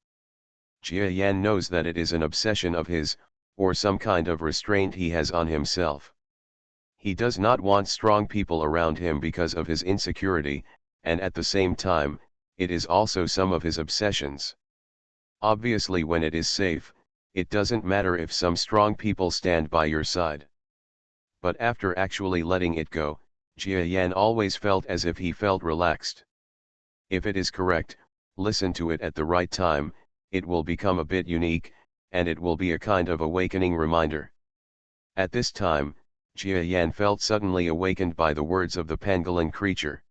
Jia Yan knows that it is an obsession of his, or some kind of restraint he has on himself. He does not want strong people around him because of his insecurity, and at the same time, it is also some of his obsessions. Obviously, when it is safe, it doesn't matter if some strong people stand by your side. But after actually letting it go, Jia Yan always felt as if he felt relaxed. If it is correct, listen to it at the right time, it will become a bit unique, and it will be a kind of awakening reminder. At this time, Jia Yan felt suddenly awakened by the words of the pangolin creature.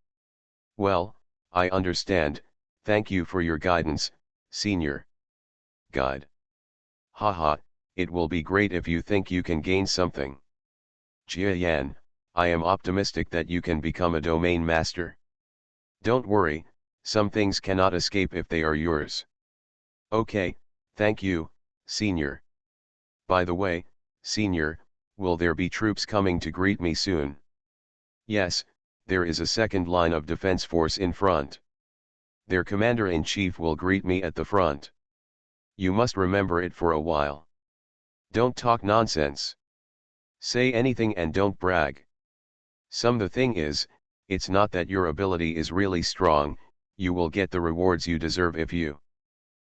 Well, I understand, thank you for your guidance, senior guide. Haha, it will be great if you think you can gain something. Jia Yan, I am optimistic that you can become a domain master. Don't worry, some things cannot escape if they are yours. Okay, thank you, senior. By the way, senior, will there be troops coming to greet me soon? Yes, there is a second line of defense force in front. Their commander-in-chief will greet me at the front. You must remember it for a while. Don't talk nonsense. Say anything and don't brag. The thing is, it's not that your ability is really strong, you will get the rewards you deserve if you.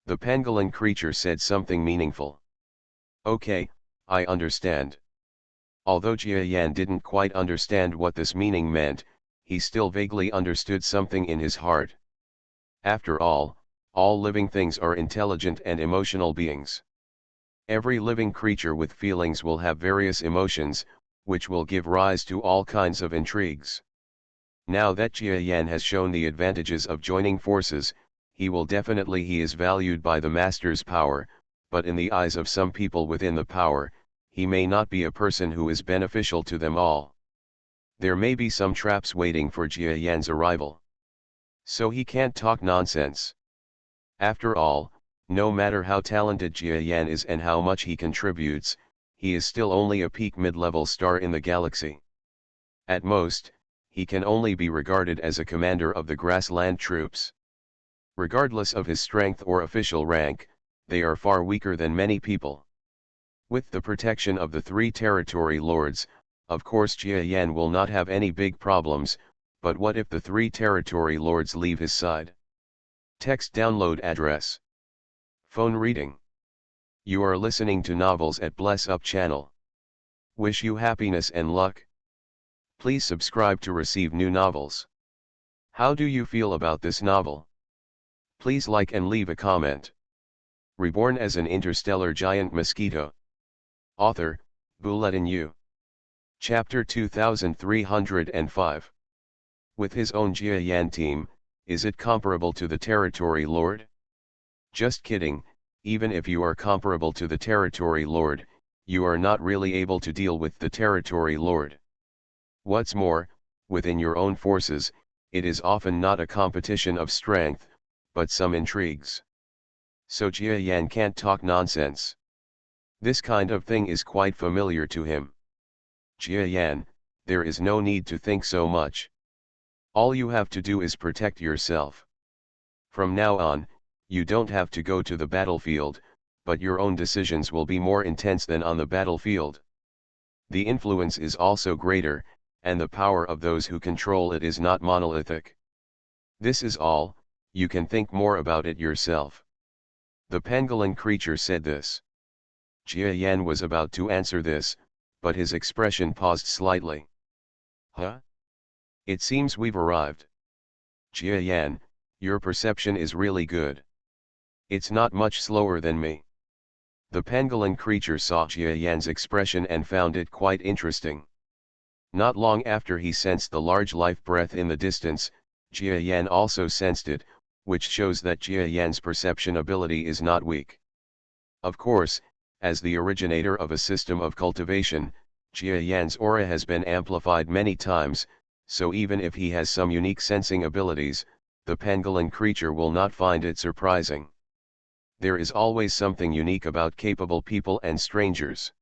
The pangolin creature said something meaningful. Okay, I understand. Although Jia Yan didn't quite understand what this meaning meant, he still vaguely understood something in his heart. After all living things are intelligent and emotional beings. Every living creature with feelings will have various emotions, which will give rise to all kinds of intrigues. Now that Jia Yan has shown the advantages of joining forces, he is valued by the master's power, but in the eyes of some people within the power, he may not be a person who is beneficial to them all. There may be some traps waiting for Jia Yan's arrival. So he can't talk nonsense. After all, no matter how talented Jia Yan is and how much he contributes, he is still only a peak mid-level star in the galaxy. At most, he can only be regarded as a commander of the grassland troops. Regardless of his strength or official rank, they are far weaker than many people. With the protection of the 3 territory lords, of course Jia Yan will not have any big problems, but what if the 3 territory lords leave his side? Text download address. Phone reading. You are listening to novels at Bless Up channel. Wish you happiness and luck. Please subscribe to receive new novels. How do you feel about this novel? Please like and leave a comment. Reborn as an interstellar giant mosquito. Author, Bulletin U. Chapter 2305. With his own Jia Yan team, is it comparable to the Territory Lord? Just kidding, even if you are comparable to the Territory Lord, you are not really able to deal with the Territory Lord. What's more, within your own forces, it is often not a competition of strength, but some intrigues. So Jia Yan can't talk nonsense. This kind of thing is quite familiar to him. Jia Yan, there is no need to think so much. All you have to do is protect yourself. From now on, you don't have to go to the battlefield, but your own decisions will be more intense than on the battlefield. The influence is also greater, and the power of those who control it is not monolithic. This is all, you can think more about it yourself. The pangolin creature said this. Jia Yan was about to answer this, but his expression paused slightly. Huh? It seems we've arrived. Jia Yan, your perception is really good. It's not much slower than me. The pangolin creature saw Jia Yan's expression and found it quite interesting. Not long after he sensed the large life breath in the distance, Jia Yan also sensed it, which shows that Jia Yan's perception ability is not weak. Of course, as the originator of a system of cultivation, Jia Yan's aura has been amplified many times, so even if he has some unique sensing abilities, the pangolin creature will not find it surprising. There is always something unique about capable people and strangers.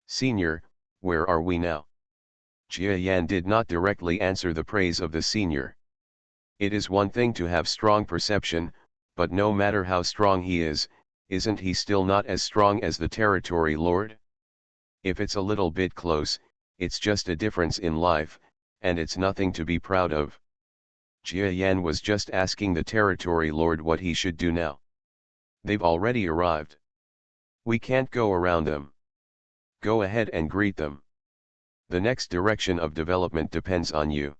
Senior, where are we now? Jia Yan did not directly answer the praise of the senior. It is one thing to have strong perception, but no matter how strong he is, isn't he still not as strong as the Territory Lord? If it's a little bit close, it's just a difference in life, and it's nothing to be proud of. Jia Yan was just asking the Territory Lord what he should do now. They've already arrived. We can't go around them. Go ahead and greet them. The next direction of development depends on you.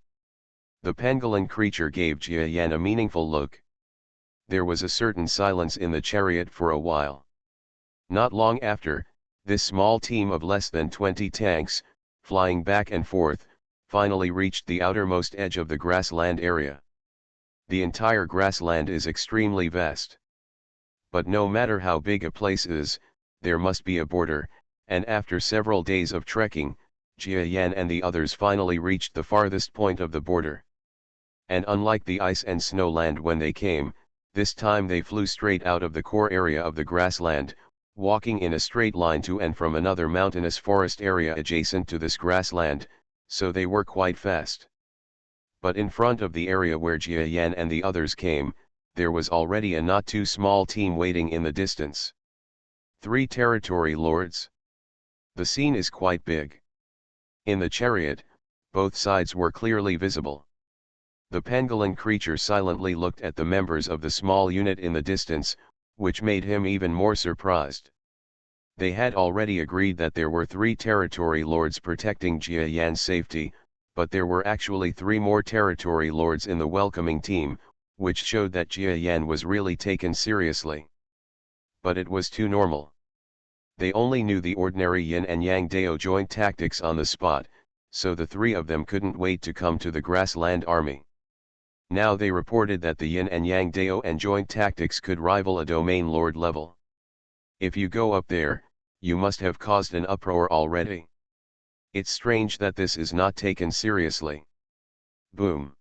The pangolin creature gave Jia Yan a meaningful look. There was a certain silence in the chariot for a while. Not long after, this small team of less than 20 tanks, flying back and forth, finally reached the outermost edge of the grassland area. The entire grassland is extremely vast. But no matter how big a place is, there must be a border, and after several days of trekking, Jia Yan and the others finally reached the farthest point of the border. And unlike the ice and snow land when they came, this time they flew straight out of the core area of the grassland, walking in a straight line to and from another mountainous forest area adjacent to this grassland, so they were quite fast. But in front of the area where Jia Yan and the others came, there was already a not too small team waiting in the distance. 3 territory lords. The scene is quite big. In the chariot, both sides were clearly visible. The pangolin creature silently looked at the members of the small unit in the distance, which made him even more surprised. They had already agreed that there were 3 territory lords protecting Jia Yan's safety, but there were actually 3 more territory lords in the welcoming team, which showed that Jia Yan was really taken seriously. But it was too normal. They only knew the ordinary yin and yang Dao joint tactics on the spot, so the 3 of them couldn't wait to come to the grassland army. Now they reported that the yin and yang Dao and joint tactics could rival a domain lord level. If you go up there, you must have caused an uproar already. It's strange that this is not taken seriously. Boom.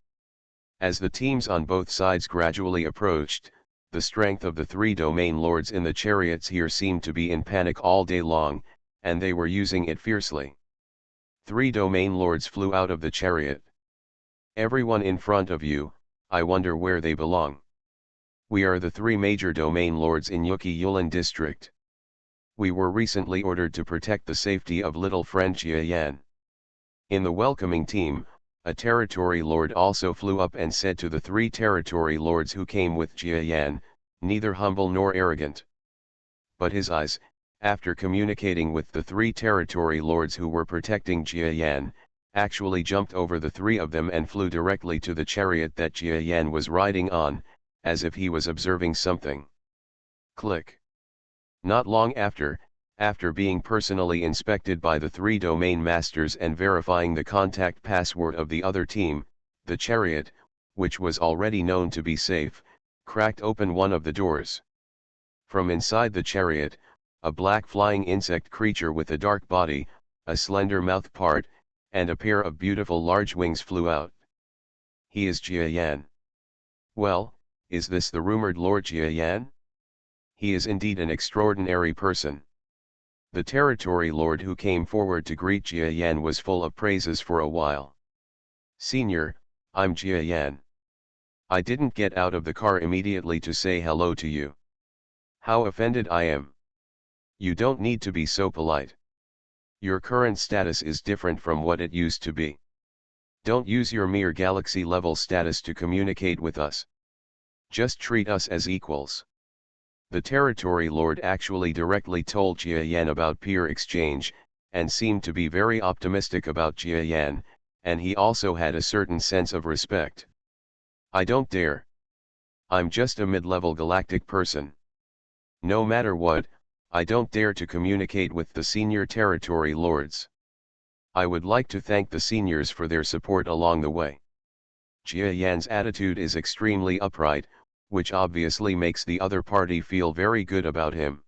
As the teams on both sides gradually approached, the strength of the three domain lords in the chariots here seemed to be in panic all day long, and they were using it fiercely. 3 domain lords flew out of the chariot. Everyone in front of you, I wonder where they belong. We are the 3 major domain lords in Yuki Yulin district. We were recently ordered to protect the safety of little friend Jiayan. In the welcoming team, a territory lord also flew up and said to the 3 territory lords who came with Jiayan, neither humble nor arrogant. But his eyes, after communicating with the 3 territory lords who were protecting Jiayan, actually jumped over the 3 of them and flew directly to the chariot that Jiayan was riding on, as if he was observing something. Click. Not long after being personally inspected by the 3 domain masters and verifying the contact password of the other team, the chariot, which was already known to be safe, cracked open one of the doors. From inside the chariot, a black flying insect creature with a dark body, a slender mouth part, and a pair of beautiful large wings flew out. He is Jiayan. Well, is this the rumored Lord Jiayan? He is indeed an extraordinary person. The territory lord who came forward to greet Jiayan was full of praises for a while. Senior, I'm Jiayan. I didn't get out of the car immediately to say hello to you. How offended I am. You don't need to be so polite. Your current status is different from what it used to be. Don't use your mere galaxy level status to communicate with us. Just treat us as equals. The territory lord actually directly told Jiayan about peer exchange, and seemed to be very optimistic about Jiayan, and he also had a certain sense of respect. I don't dare. I'm just a mid-level galactic person. No matter what, I don't dare to communicate with the senior territory lords. I would like to thank the seniors for their support along the way. Jiayan's attitude is extremely upright, which obviously makes the other party feel very good about him.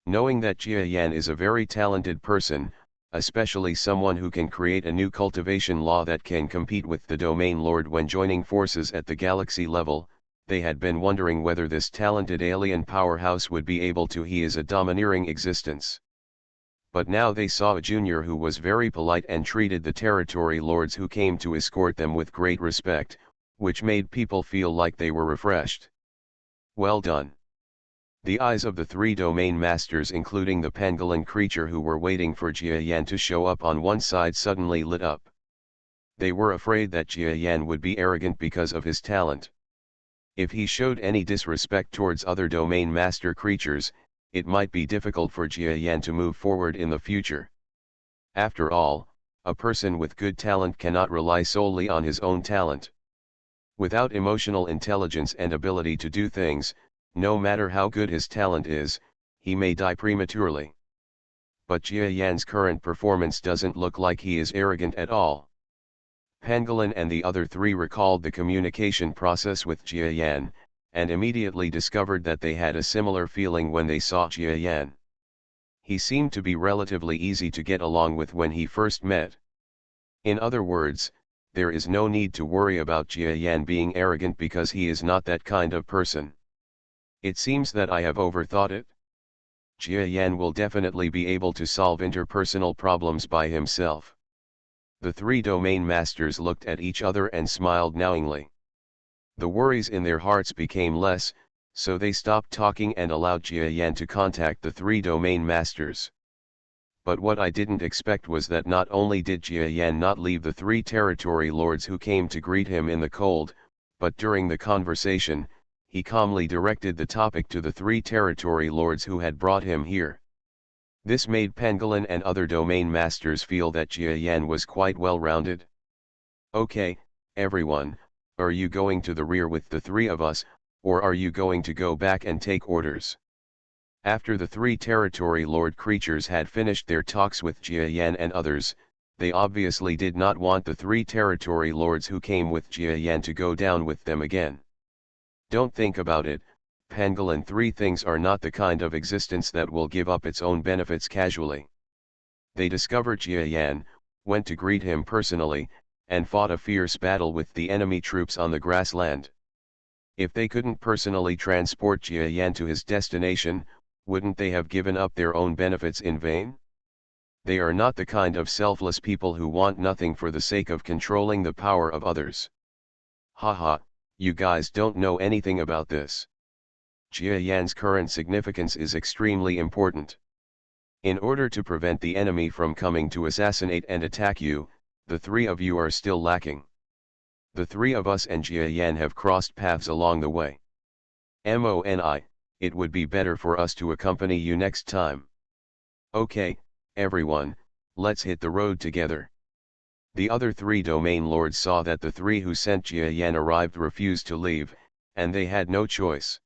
Knowing that Jiayan is a very talented person, especially someone who can create a new cultivation law that can compete with the domain lord when joining forces at the galaxy level, they had been wondering whether this talented alien powerhouse would be able to his a domineering existence. But now they saw a junior who was very polite and treated the territory lords who came to escort them with great respect, which made people feel like they were refreshed. Well done. The eyes of the 3 domain masters, including the pangolin creature who were waiting for Jiayan to show up on one side, suddenly lit up. They were afraid that Jiayan would be arrogant because of his talent. If he showed any disrespect towards other domain master creatures, it might be difficult for Jiayan to move forward in the future. After all, a person with good talent cannot rely solely on his own talent. Without emotional intelligence and ability to do things, no matter how good his talent is, he may die prematurely. But Jiayan's current performance doesn't look like he is arrogant at all. Pangolin and the other 3 recalled the communication process with Jiayan, and immediately discovered that they had a similar feeling when they saw Jiayan. He seemed to be relatively easy to get along with when he first met. In other words, there is no need to worry about Jiayan being arrogant because he is not that kind of person. It seems that I have overthought it. Jiayan will definitely be able to solve interpersonal problems by himself. The 3 domain masters looked at each other and smiled knowingly. The worries in their hearts became less, so they stopped talking and allowed Jiayan to contact the 3 domain masters. But what I didn't expect was that not only did Jiayan not leave the 3 territory lords who came to greet him in the cold, but during the conversation, he calmly directed the topic to the 3 territory lords who had brought him here. This made Pangolin and other domain masters feel that Jiayan was quite well-rounded. Okay, everyone, are you going to the rear with the 3 of us, or are you going to go back and take orders? After the 3 territory lord creatures had finished their talks with Jiayan and others, they obviously did not want the 3 territory lords who came with Jiayan to go down with them again. Don't think about it, Pangolin. Three things are not the kind of existence that will give up its own benefits casually. They discovered Jia Yan, went to greet him personally, and fought a fierce battle with the enemy troops on the grassland. If they couldn't personally transport Jia Yan to his destination, wouldn't they have given up their own benefits in vain? They are not the kind of selfless people who want nothing for the sake of controlling the power of others. Haha, you guys don't know anything about this. Jia Yan's current significance is extremely important. In order to prevent the enemy from coming to assassinate and attack you, the three of you are still lacking. The three of us and Jia Yan have crossed paths along the way. Moni, it would be better for us to accompany you next time. Okay, everyone, let's hit the road together. The other three domain lords saw that the three who sent Jia Yan arrived refused to leave, and they had no choice.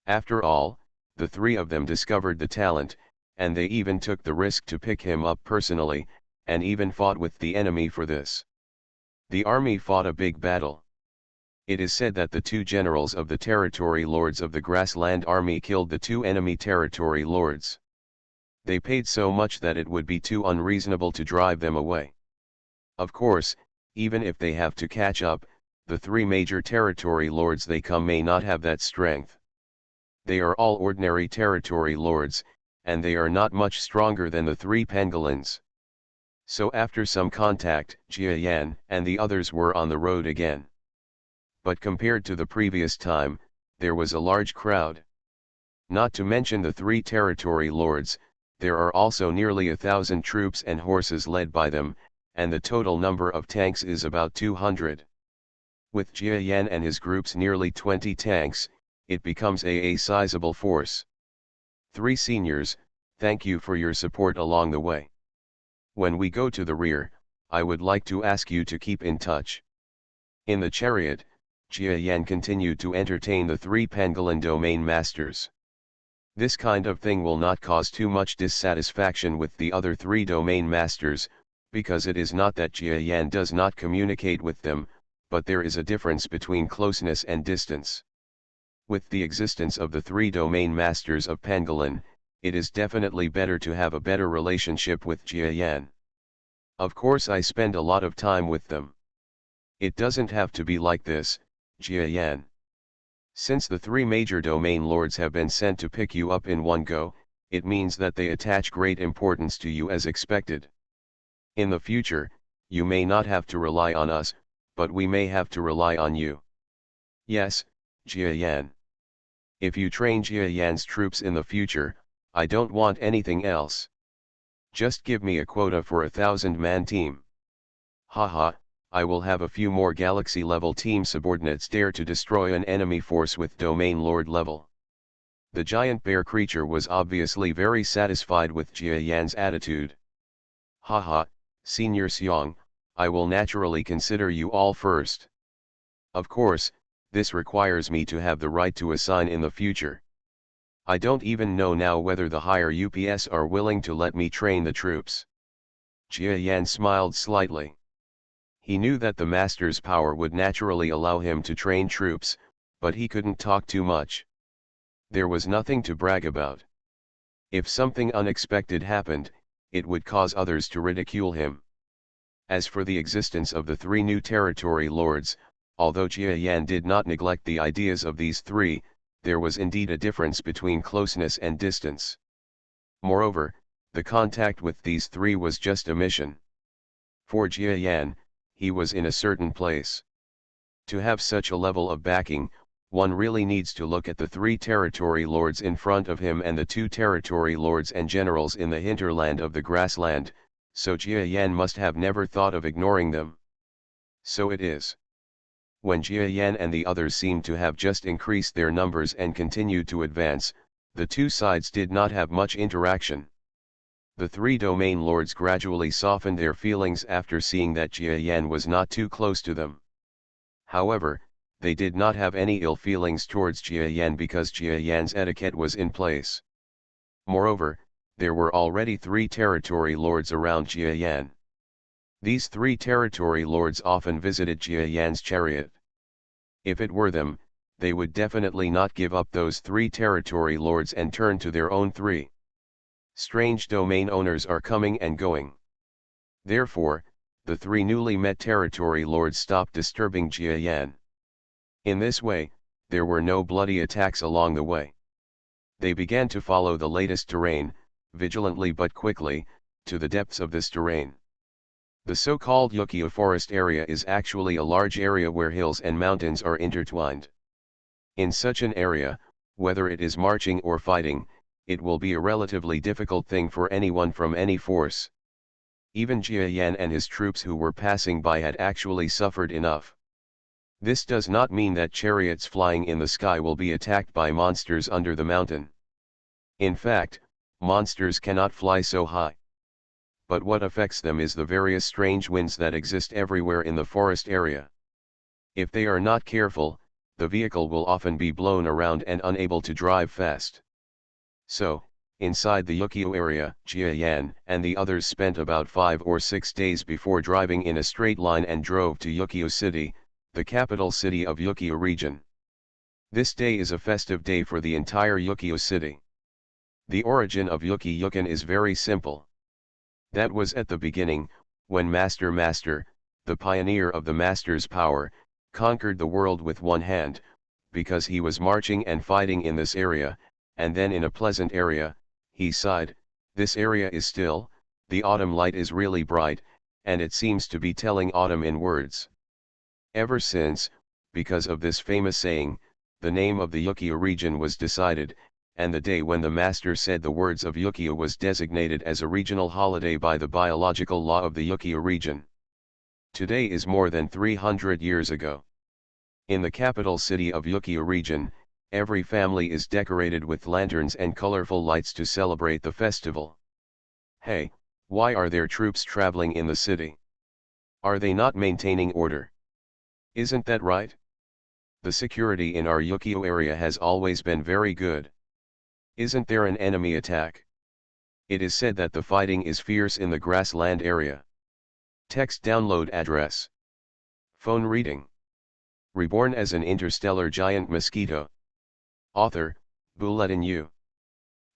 After all, the three of them discovered the talent, and they even took the risk to pick him up personally, and even fought with the enemy for this. The army fought a big battle. It is said that the two generals of the territory lords of the grassland army killed the two enemy territory lords. They paid so much that it would be too unreasonable to drive them away. Of course, even if they have to catch up, the three major territory lords they come may not have that strength. They are all ordinary territory lords, and they are not much stronger than the three pangolins. So after some contact, Jia Yan and the others were on the road again. But compared to the previous time, there was a large crowd. Not to mention the three territory lords, there are also nearly 1,000 troops and horses led by them, and the total number of tanks is about 200. With Jia Yan and his group's nearly 20 tanks, it becomes a sizable force. Three seniors, thank you for your support along the way. When we go to the rear, I would like to ask you to keep in touch. In the chariot, Jia Yan continued to entertain the three pangolin domain masters. This kind of thing will not cause too much dissatisfaction with the other three domain masters, because it is not that Jia Yan does not communicate with them, but there is a difference between closeness and distance. With the existence of the three domain masters of Pangolin, it is definitely better to have a better relationship with Jia Yan. Of course I spend a lot of time with them. It doesn't have to be like this, Jia Yan. Since the three major domain lords have been sent to pick you up in one go, it means that they attach great importance to you as expected. In the future, you may not have to rely on us, but we may have to rely on you. Yes, Jia Yan. If you train Jia Yan's troops in the future, I don't want anything else. Just give me a quota for 1,000-man team. Haha, I will have a few more galaxy-level team subordinates dare to destroy an enemy force with domain lord level. The giant bear creature was obviously very satisfied with Jia Yan's attitude. Haha, Senior Xiong, I will naturally consider you all first. Of course, this requires me to have the right to assign in the future. I don't even know now whether the higher UPS are willing to let me train the troops. Jia Yan smiled slightly. He knew that the master's power would naturally allow him to train troops, but he couldn't talk too much. There was nothing to brag about. If something unexpected happened, it would cause others to ridicule him. As for the existence of the three new territory lords, although Jia Yan did not neglect the ideas of these three, there was indeed a difference between closeness and distance. Moreover, the contact with these three was just a mission. For Jia Yan, he was in a certain place. To have such a level of backing, one really needs to look at the three territory lords in front of him and the two territory lords and generals in the hinterland of the grassland, so Jia Yan must have never thought of ignoring them. So it is. When Jia Yan and the others seemed to have just increased their numbers and continued to advance, the two sides did not have much interaction. The three domain lords gradually softened their feelings after seeing that Jia Yan was not too close to them. However, they did not have any ill feelings towards Jia Yan because Jia Yan's etiquette was in place. Moreover, there were already three territory lords around Jia Yan. These three territory lords often visited Jia Yan's chariot. If it were them, they would definitely not give up those 3 territory lords and turn to their own 3. Strange domain owners are coming and going. Therefore, the 3 newly met territory lords stopped disturbing Jiayan. In this way, there were no bloody attacks along the way. They began to follow the latest terrain, vigilantly but quickly, to the depths of this terrain. The so-called Yukio forest area is actually a large area where hills and mountains are intertwined. In such an area, whether it is marching or fighting, it will be a relatively difficult thing for anyone from any force. Even Jiayan and his troops who were passing by had actually suffered enough. This does not mean that chariots flying in the sky will be attacked by monsters under the mountain. In fact, monsters cannot fly so high. But what affects them is the various strange winds that exist everywhere in the forest area. If they are not careful, the vehicle will often be blown around and unable to drive fast. So, inside the Yukio area, Jiayan and the others spent about 5 or 6 days before driving in a straight line and drove to Yukio City, the capital city of Yukio region. This day is a festive day for the entire Yukio city. The origin of Yuki-Yukan is very simple. That was at the beginning, when Master, the pioneer of the Master's power, conquered the world with one hand, because he was marching and fighting in this area, and then in a pleasant area, he sighed, "This area is still, the autumn light is really bright, and it seems to be telling autumn in words." Ever since, because of this famous saying, the name of the Yukio region was decided, and the day when the Master said the words of Yukio was designated as a regional holiday by the biological law of the Yukio region. Today is more than 300 years ago. In the capital city of Yukio region, every family is decorated with lanterns and colorful lights to celebrate the festival. Hey, why are there troops traveling in the city? Are they not maintaining order? Isn't that right? The security in our Yukio area has always been very good. Isn't there an enemy attack? It is said that the fighting is fierce in the grassland area. Text download address. Phone reading. Reborn as an interstellar giant mosquito. Author, Bulletin U.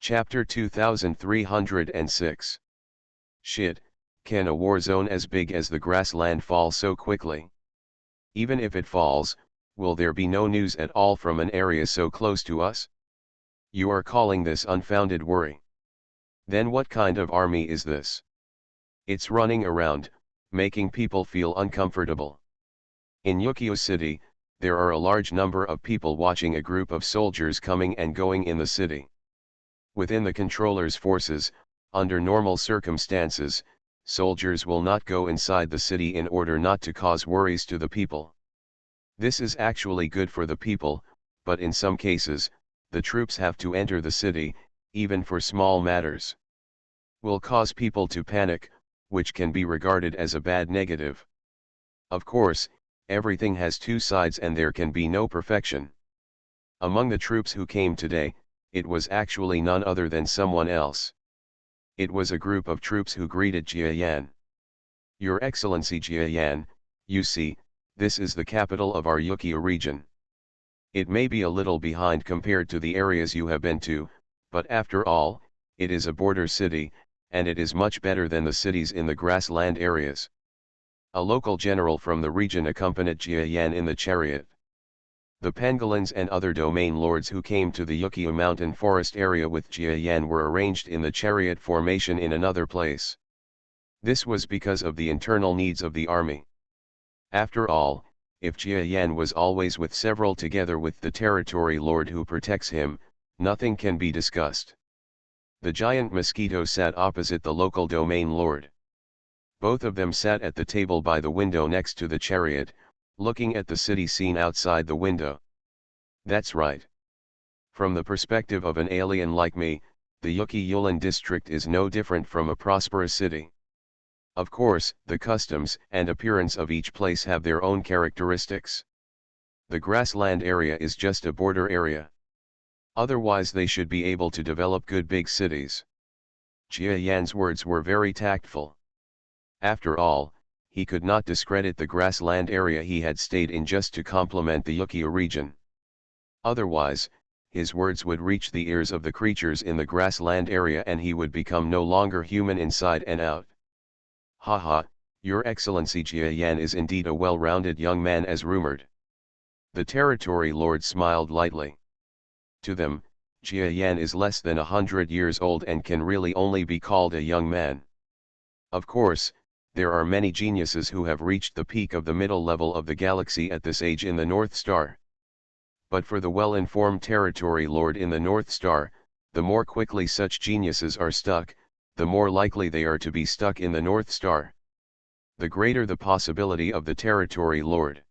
Chapter 2306. Shit, can a war zone as big as the grassland fall so quickly? Even if it falls, will there be no news at all from an area so close to us? You are calling this unfounded worry. Then what kind of army is this? It's running around, making people feel uncomfortable. In Yukio City, there are a large number of people watching a group of soldiers coming and going in the city. Within the controller's forces, under normal circumstances, soldiers will not go inside the city in order not to cause worries to the people. This is actually good for the people, but in some cases, the troops have to enter the city, even for small matters. Will cause people to panic, which can be regarded as a bad negative. Of course, everything has 2 sides and there can be no perfection. Among the troops who came today, it was actually none other than someone else. It was a group of troops who greeted Jiayan. "Your Excellency Jiayan, you see, this is the capital of our Yukio region. It may be a little behind compared to the areas you have been to, but after all, it is a border city, and it is much better than the cities in the grassland areas." A local general from the region accompanied Jiayan in the chariot. The pangolins and other domain lords who came to the Yukio mountain forest area with Jiayan were arranged in the chariot formation in another place. This was because of the internal needs of the army. After all, if Jiayan was always with several together with the territory lord who protects him, nothing can be discussed. The giant mosquito sat opposite the local domain lord. Both of them sat at the table by the window next to the chariot, looking at the city scene outside the window. That's right. From the perspective of an alien like me, the Yuki-Yulan district is no different from a prosperous city. Of course, the customs and appearance of each place have their own characteristics. The grassland area is just a border area. Otherwise they should be able to develop good big cities. Jiayan's words were very tactful. After all, he could not discredit the grassland area he had stayed in just to compliment the Yukio region. Otherwise, his words would reach the ears of the creatures in the grassland area and he would become no longer human inside and out. Haha, Your Excellency Jia Yan is indeed a well-rounded young man as rumored. The territory lord smiled lightly. To them, Jia Yan is less than 100 years old and can really only be called a young man. Of course, there are many geniuses who have reached the peak of the middle level of the galaxy at this age in the North Star. But for the well-informed territory lord in the North Star, the more quickly such geniuses are stuck, the more likely they are to be stuck in the North Star. The greater the possibility of the territory lord.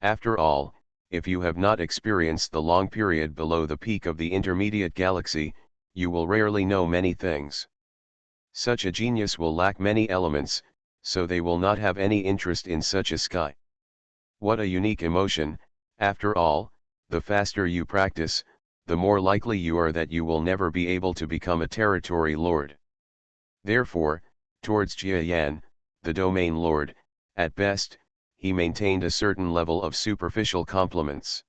After all, if you have not experienced the long period below the peak of the intermediate galaxy, you will rarely know many things. Such a genius will lack many elements, so they will not have any interest in such a sky. What a unique emotion, after all, the faster you practice, the more likely you are that you will never be able to become a territory lord. Therefore, towards Jia Yan, the domain lord, at best, he maintained a certain level of superficial compliments.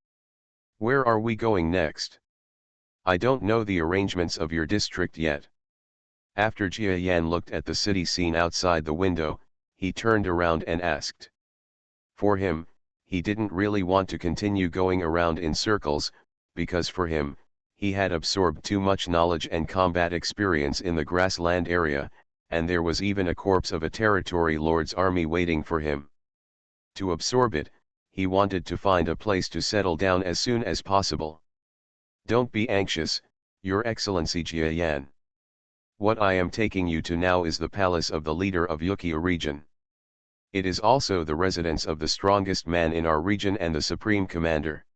Where are we going next? I don't know the arrangements of your district yet. After Jia Yan looked at the city scene outside the window, he turned around and asked. For him, he didn't really want to continue going around in circles, because for him, he had absorbed too much knowledge and combat experience in the grassland area, and there was even a corpse of a territory lord's army waiting for him. To absorb it, he wanted to find a place to settle down as soon as possible. Don't be anxious, Your Excellency Jia Yan. What I am taking you to now is the palace of the leader of Yukia region. It is also the residence of the strongest man in our region and the supreme commander.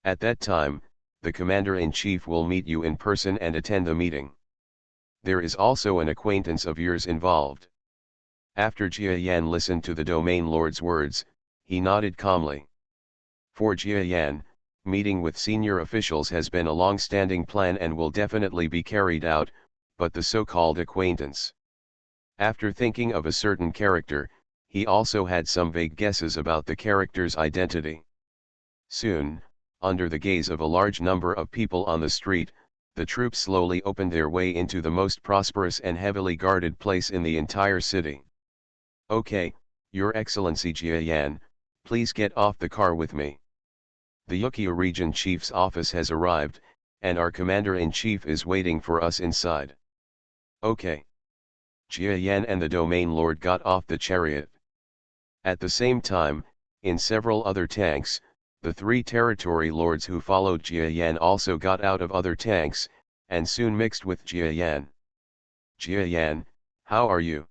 At that time, the commander-in-chief will meet you in person and attend the meeting. There is also an acquaintance of yours involved. After Jia Yan listened to the domain lord's words, he nodded calmly. For Jia Yan, meeting with senior officials has been a long-standing plan and will definitely be carried out, but the so-called acquaintance. After thinking of a certain character, he also had some vague guesses about the character's identity. Soon, under the gaze of a large number of people on the street, the troops slowly opened their way into the most prosperous and heavily guarded place in the entire city. Okay, Your Excellency Jia Yan, please get off the car with me. The Yukia region chief's office has arrived, and our commander-in-chief is waiting for us inside. Okay. Jia Yan and the domain lord got off the chariot. At the same time, in several other tanks, the three territory lords who followed Jia Yan also got out of other tanks, and soon mixed with Jia Yan. Jia Yan, how are you?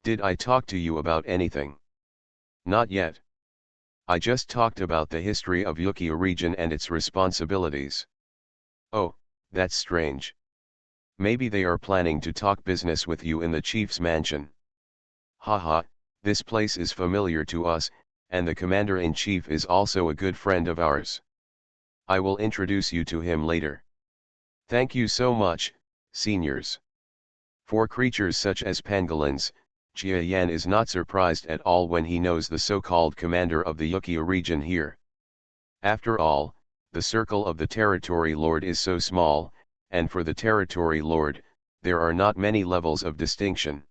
Did I talk to you about anything? Not yet. I just talked about the history of Yukia region and its responsibilities. Oh, that's strange. Maybe they are planning to talk business with you in the chief's mansion. Haha, this place is familiar to us, and the commander-in-chief is also a good friend of ours. I will introduce you to him later. Thank you so much, seniors. For creatures such as pangolins, Jia Yan is not surprised at all when he knows the so-called commander of the Yukia region here. After all, the circle of the territory lord is so small, and for the territory lord, there are not many levels of distinction.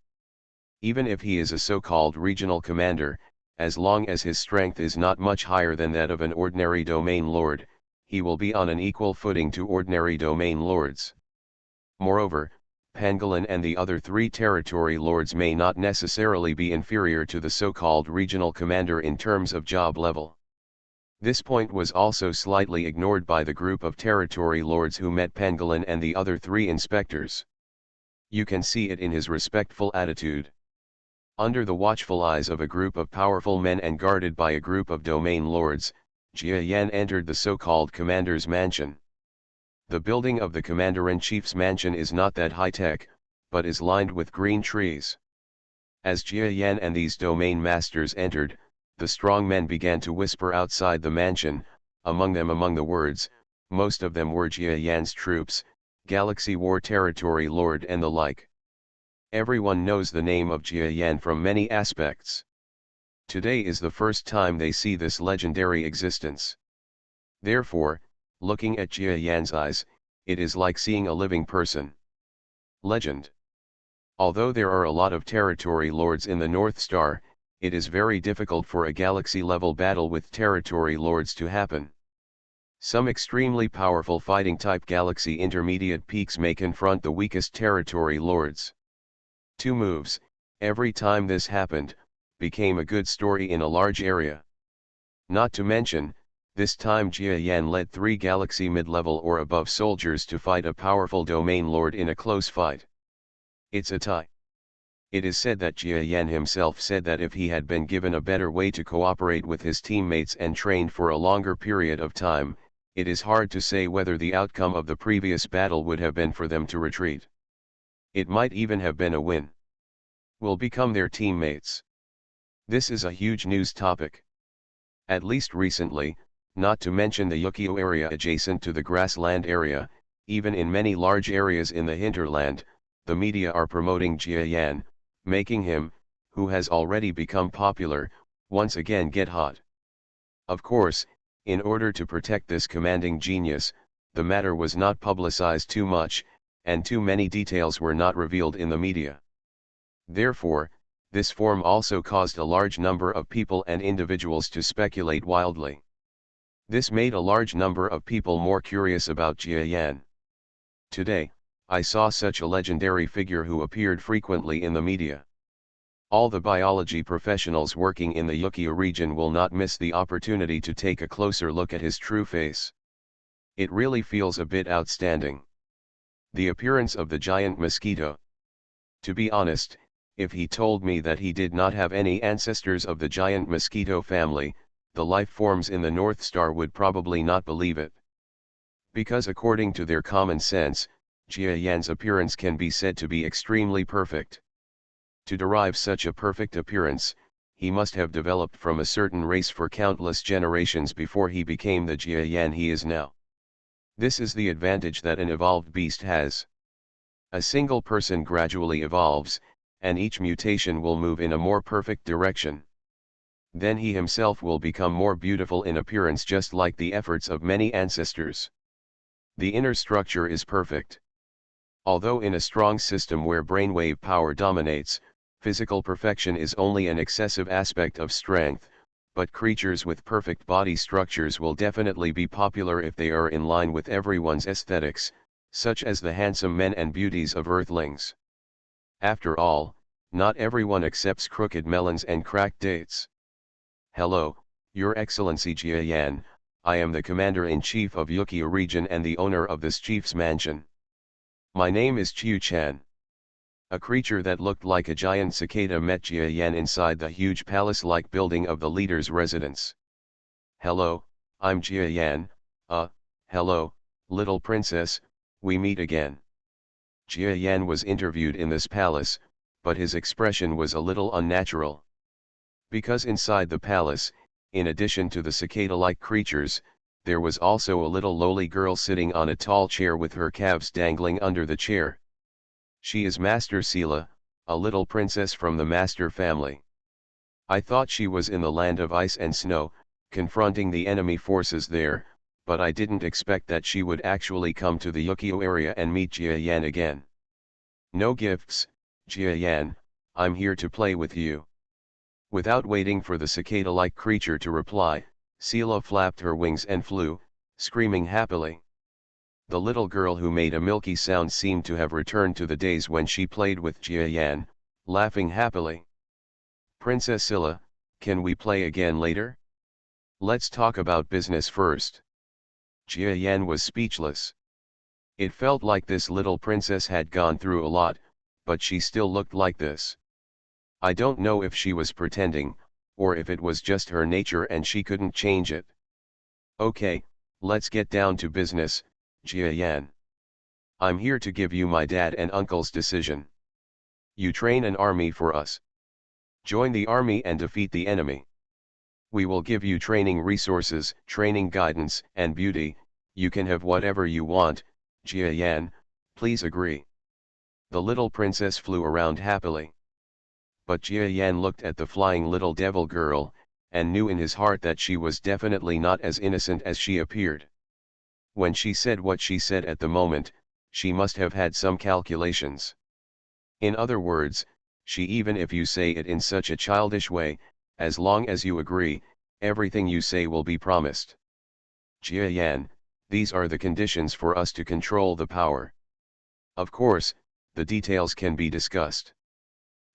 Even if he is a so-called regional commander, as long as his strength is not much higher than that of an ordinary domain lord, he will be on an equal footing to ordinary domain lords. Moreover, Pangolin and the other three territory lords may not necessarily be inferior to the so-called regional commander in terms of job level. This point was also slightly ignored by the group of territory lords who met Pangolin and the other three inspectors. You can see it in his respectful attitude. Under the watchful eyes of a group of powerful men and guarded by a group of domain lords, Jia Yan entered the so-called commander's mansion. The building of the commander-in-chief's mansion is not that high-tech, but is lined with green trees. As Jia Yan and these domain masters entered, the strong men began to whisper outside the mansion, among the words, most of them were Jia Yan's troops, Galaxy War Territory Lord and the like. Everyone knows the name of Jia Yan from many aspects. Today is the first time they see this legendary existence. Therefore, Looking at Jia Yan's eyes, it is like seeing a living person. Legend. Although there are a lot of territory lords in the North Star, it is very difficult for a galaxy-level battle with territory lords to happen. Some extremely powerful fighting-type galaxy intermediate peaks may confront the weakest territory lords. 2 moves, every time this happened, became a good story in a large area. Not to mention, this time Jia Yan led 3 galaxy mid-level or above soldiers to fight a powerful domain lord in a close fight. It's a tie. It is said that Jia Yan himself said that if he had been given a better way to cooperate with his teammates and trained for a longer period of time, it is hard to say whether the outcome of the previous battle would have been for them to retreat. It might even have been a win. Will become their teammates. This is a huge news topic. At least recently, not to mention the Yukio area adjacent to the grassland area, even in many large areas in the hinterland, the media are promoting Jia Yan, making him, who has already become popular, once again get hot. Of course, in order to protect this commanding genius, the matter was not publicized too much, and too many details were not revealed in the media. Therefore, this form also caused a large number of people and individuals to speculate wildly. This made a large number of people more curious about Jia Yan. Today, I saw such a legendary figure who appeared frequently in the media. All the biology professionals working in the Yukio region will not miss the opportunity to take a closer look at his true face. It really feels a bit outstanding. The appearance of the giant mosquito. To be honest, if he told me that he did not have any ancestors of the giant mosquito family, the life forms in the North Star would probably not believe it. Because according to their common sense, Jia Yan's appearance can be said to be extremely perfect. To derive such a perfect appearance, he must have developed from a certain race for countless generations before he became the Jia Yan he is now. This is the advantage that an evolved beast has. A single person gradually evolves, and each mutation will move in a more perfect direction. Then he himself will become more beautiful in appearance, just like the efforts of many ancestors. The inner structure is perfect. Although in a strong system where brainwave power dominates, physical perfection is only an excessive aspect of strength, but creatures with perfect body structures will definitely be popular if they are in line with everyone's aesthetics, such as the handsome men and beauties of Earthlings. After all, not everyone accepts crooked melons and cracked dates. Hello, Your Excellency Jia Yan, I am the Commander-in-Chief of Yukio region and the owner of this chief's mansion. My name is Chiu Chan. A creature that looked like a giant cicada met Jia Yan inside the huge palace-like building of the leader's residence. Hello, I'm Jia Yan, hello, little princess, we meet again. Jia Yan was interviewed in this palace, but his expression was a little unnatural. Because inside the palace, in addition to the cicada-like creatures, there was also a little lowly girl sitting on a tall chair with her calves dangling under the chair. She is Master Sela, a little princess from the Master family. I thought she was in the land of ice and snow, confronting the enemy forces there, but I didn't expect that she would actually come to the Yukio area and meet Jia Yan again. No gifts, Jia Yan, I'm here to play with you. Without waiting for the cicada-like creature to reply, Sela flapped her wings and flew, screaming happily. The little girl who made a milky sound seemed to have returned to the days when she played with Jia Yan, laughing happily. Princess Sela, can we play again later? Let's talk about business first. Jia Yan was speechless. It felt like this little princess had gone through a lot, but she still looked like this. I don't know if she was pretending, or if it was just her nature and she couldn't change it. Okay, let's get down to business, Jia Yan. I'm here to give you my dad and uncle's decision. You train an army for us. Join the army and defeat the enemy. We will give you training resources, training guidance, and beauty. You can have whatever you want, Jia Yan, please agree. The little princess flew around happily. But Jia Yan looked at the flying little devil girl, and knew in his heart that she was definitely not as innocent as she appeared. When she said what she said at the moment, she must have had some calculations. In other words, even if you say it in such a childish way, as long as you agree, everything you say will be promised. Jia Yan, these are the conditions for us to control the power. Of course, the details can be discussed.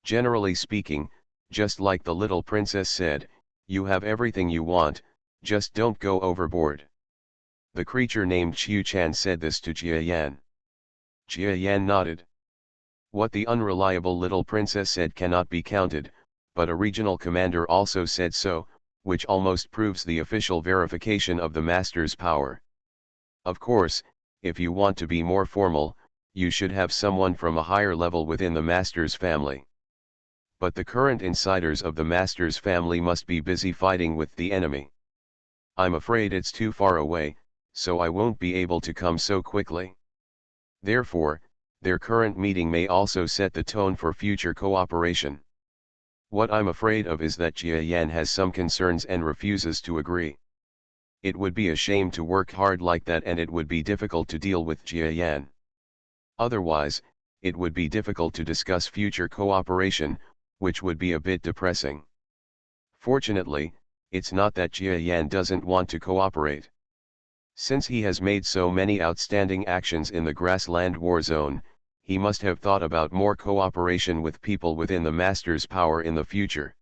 Generally speaking, just like the little princess said, you have everything you want, just don't go overboard. The creature named Qiu Chan said this to Jia Yan. Jia Yan nodded. What the unreliable little princess said cannot be counted, but a regional commander also said so, which almost proves the official verification of the master's power. Of course, if you want to be more formal, you should have someone from a higher level within the master's family. But the current insiders of the master's family must be busy fighting with the enemy. I'm afraid it's too far away, so I won't be able to come so quickly. Therefore, their current meeting may also set the tone for future cooperation. What I'm afraid of is that Jia Yan has some concerns and refuses to agree. It would be a shame to work hard like that, and it would be difficult to deal with Jia Yan. Otherwise, it would be difficult to discuss future cooperation, which would be a bit depressing. Fortunately, it's not that Jia Yan doesn't want to cooperate. Since he has made so many outstanding actions in the grassland war zone, he must have thought about more cooperation with people within the master's power in the future.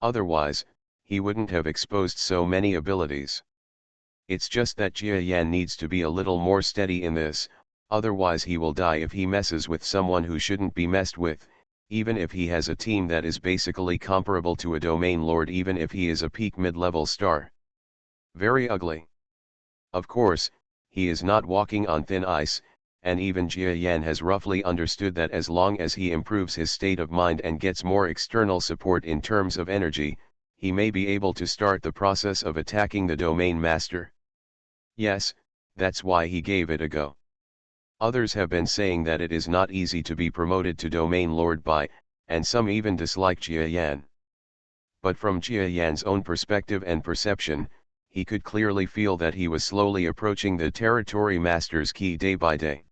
Otherwise, he wouldn't have exposed so many abilities. It's just that Jia Yan needs to be a little more steady in this, otherwise he will die if he messes with someone who shouldn't be messed with, even if he has a team that is basically comparable to a domain lord, even if he is a peak mid-level star. Very ugly. Of course, he is not walking on thin ice, and even Jia Yan has roughly understood that as long as he improves his state of mind and gets more external support in terms of energy, he may be able to start the process of attacking the domain master. Yes, that's why he gave it a go. Others have been saying that it is not easy to be promoted to domain lord by, and some even dislike Jia Yan. But from Jia Yan's own perspective and perception, he could clearly feel that he was slowly approaching the territory master's key day by day.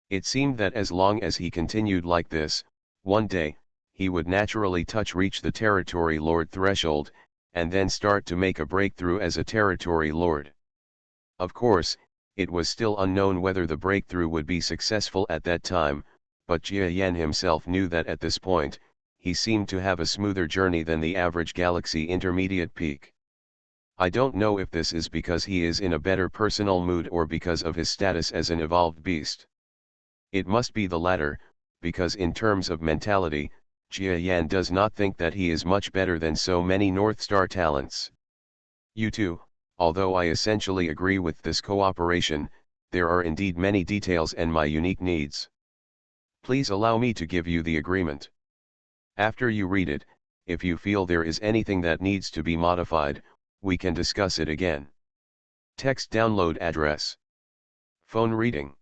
It seemed that as long as he continued like this, one day, he would naturally reach the territory lord threshold, and then start to make a breakthrough as a territory lord. Of course, it was still unknown whether the breakthrough would be successful at that time, but Jia Yan himself knew that at this point, he seemed to have a smoother journey than the average galaxy intermediate peak. I don't know if this is because he is in a better personal mood or because of his status as an evolved beast. It must be the latter, because in terms of mentality, Jia Yan does not think that he is much better than so many North Star talents. You too, although I essentially agree with this cooperation, there are indeed many details and my unique needs. Please allow me to give you the agreement. After you read it, if you feel there is anything that needs to be modified, we can discuss it again. Text download address. Phone reading.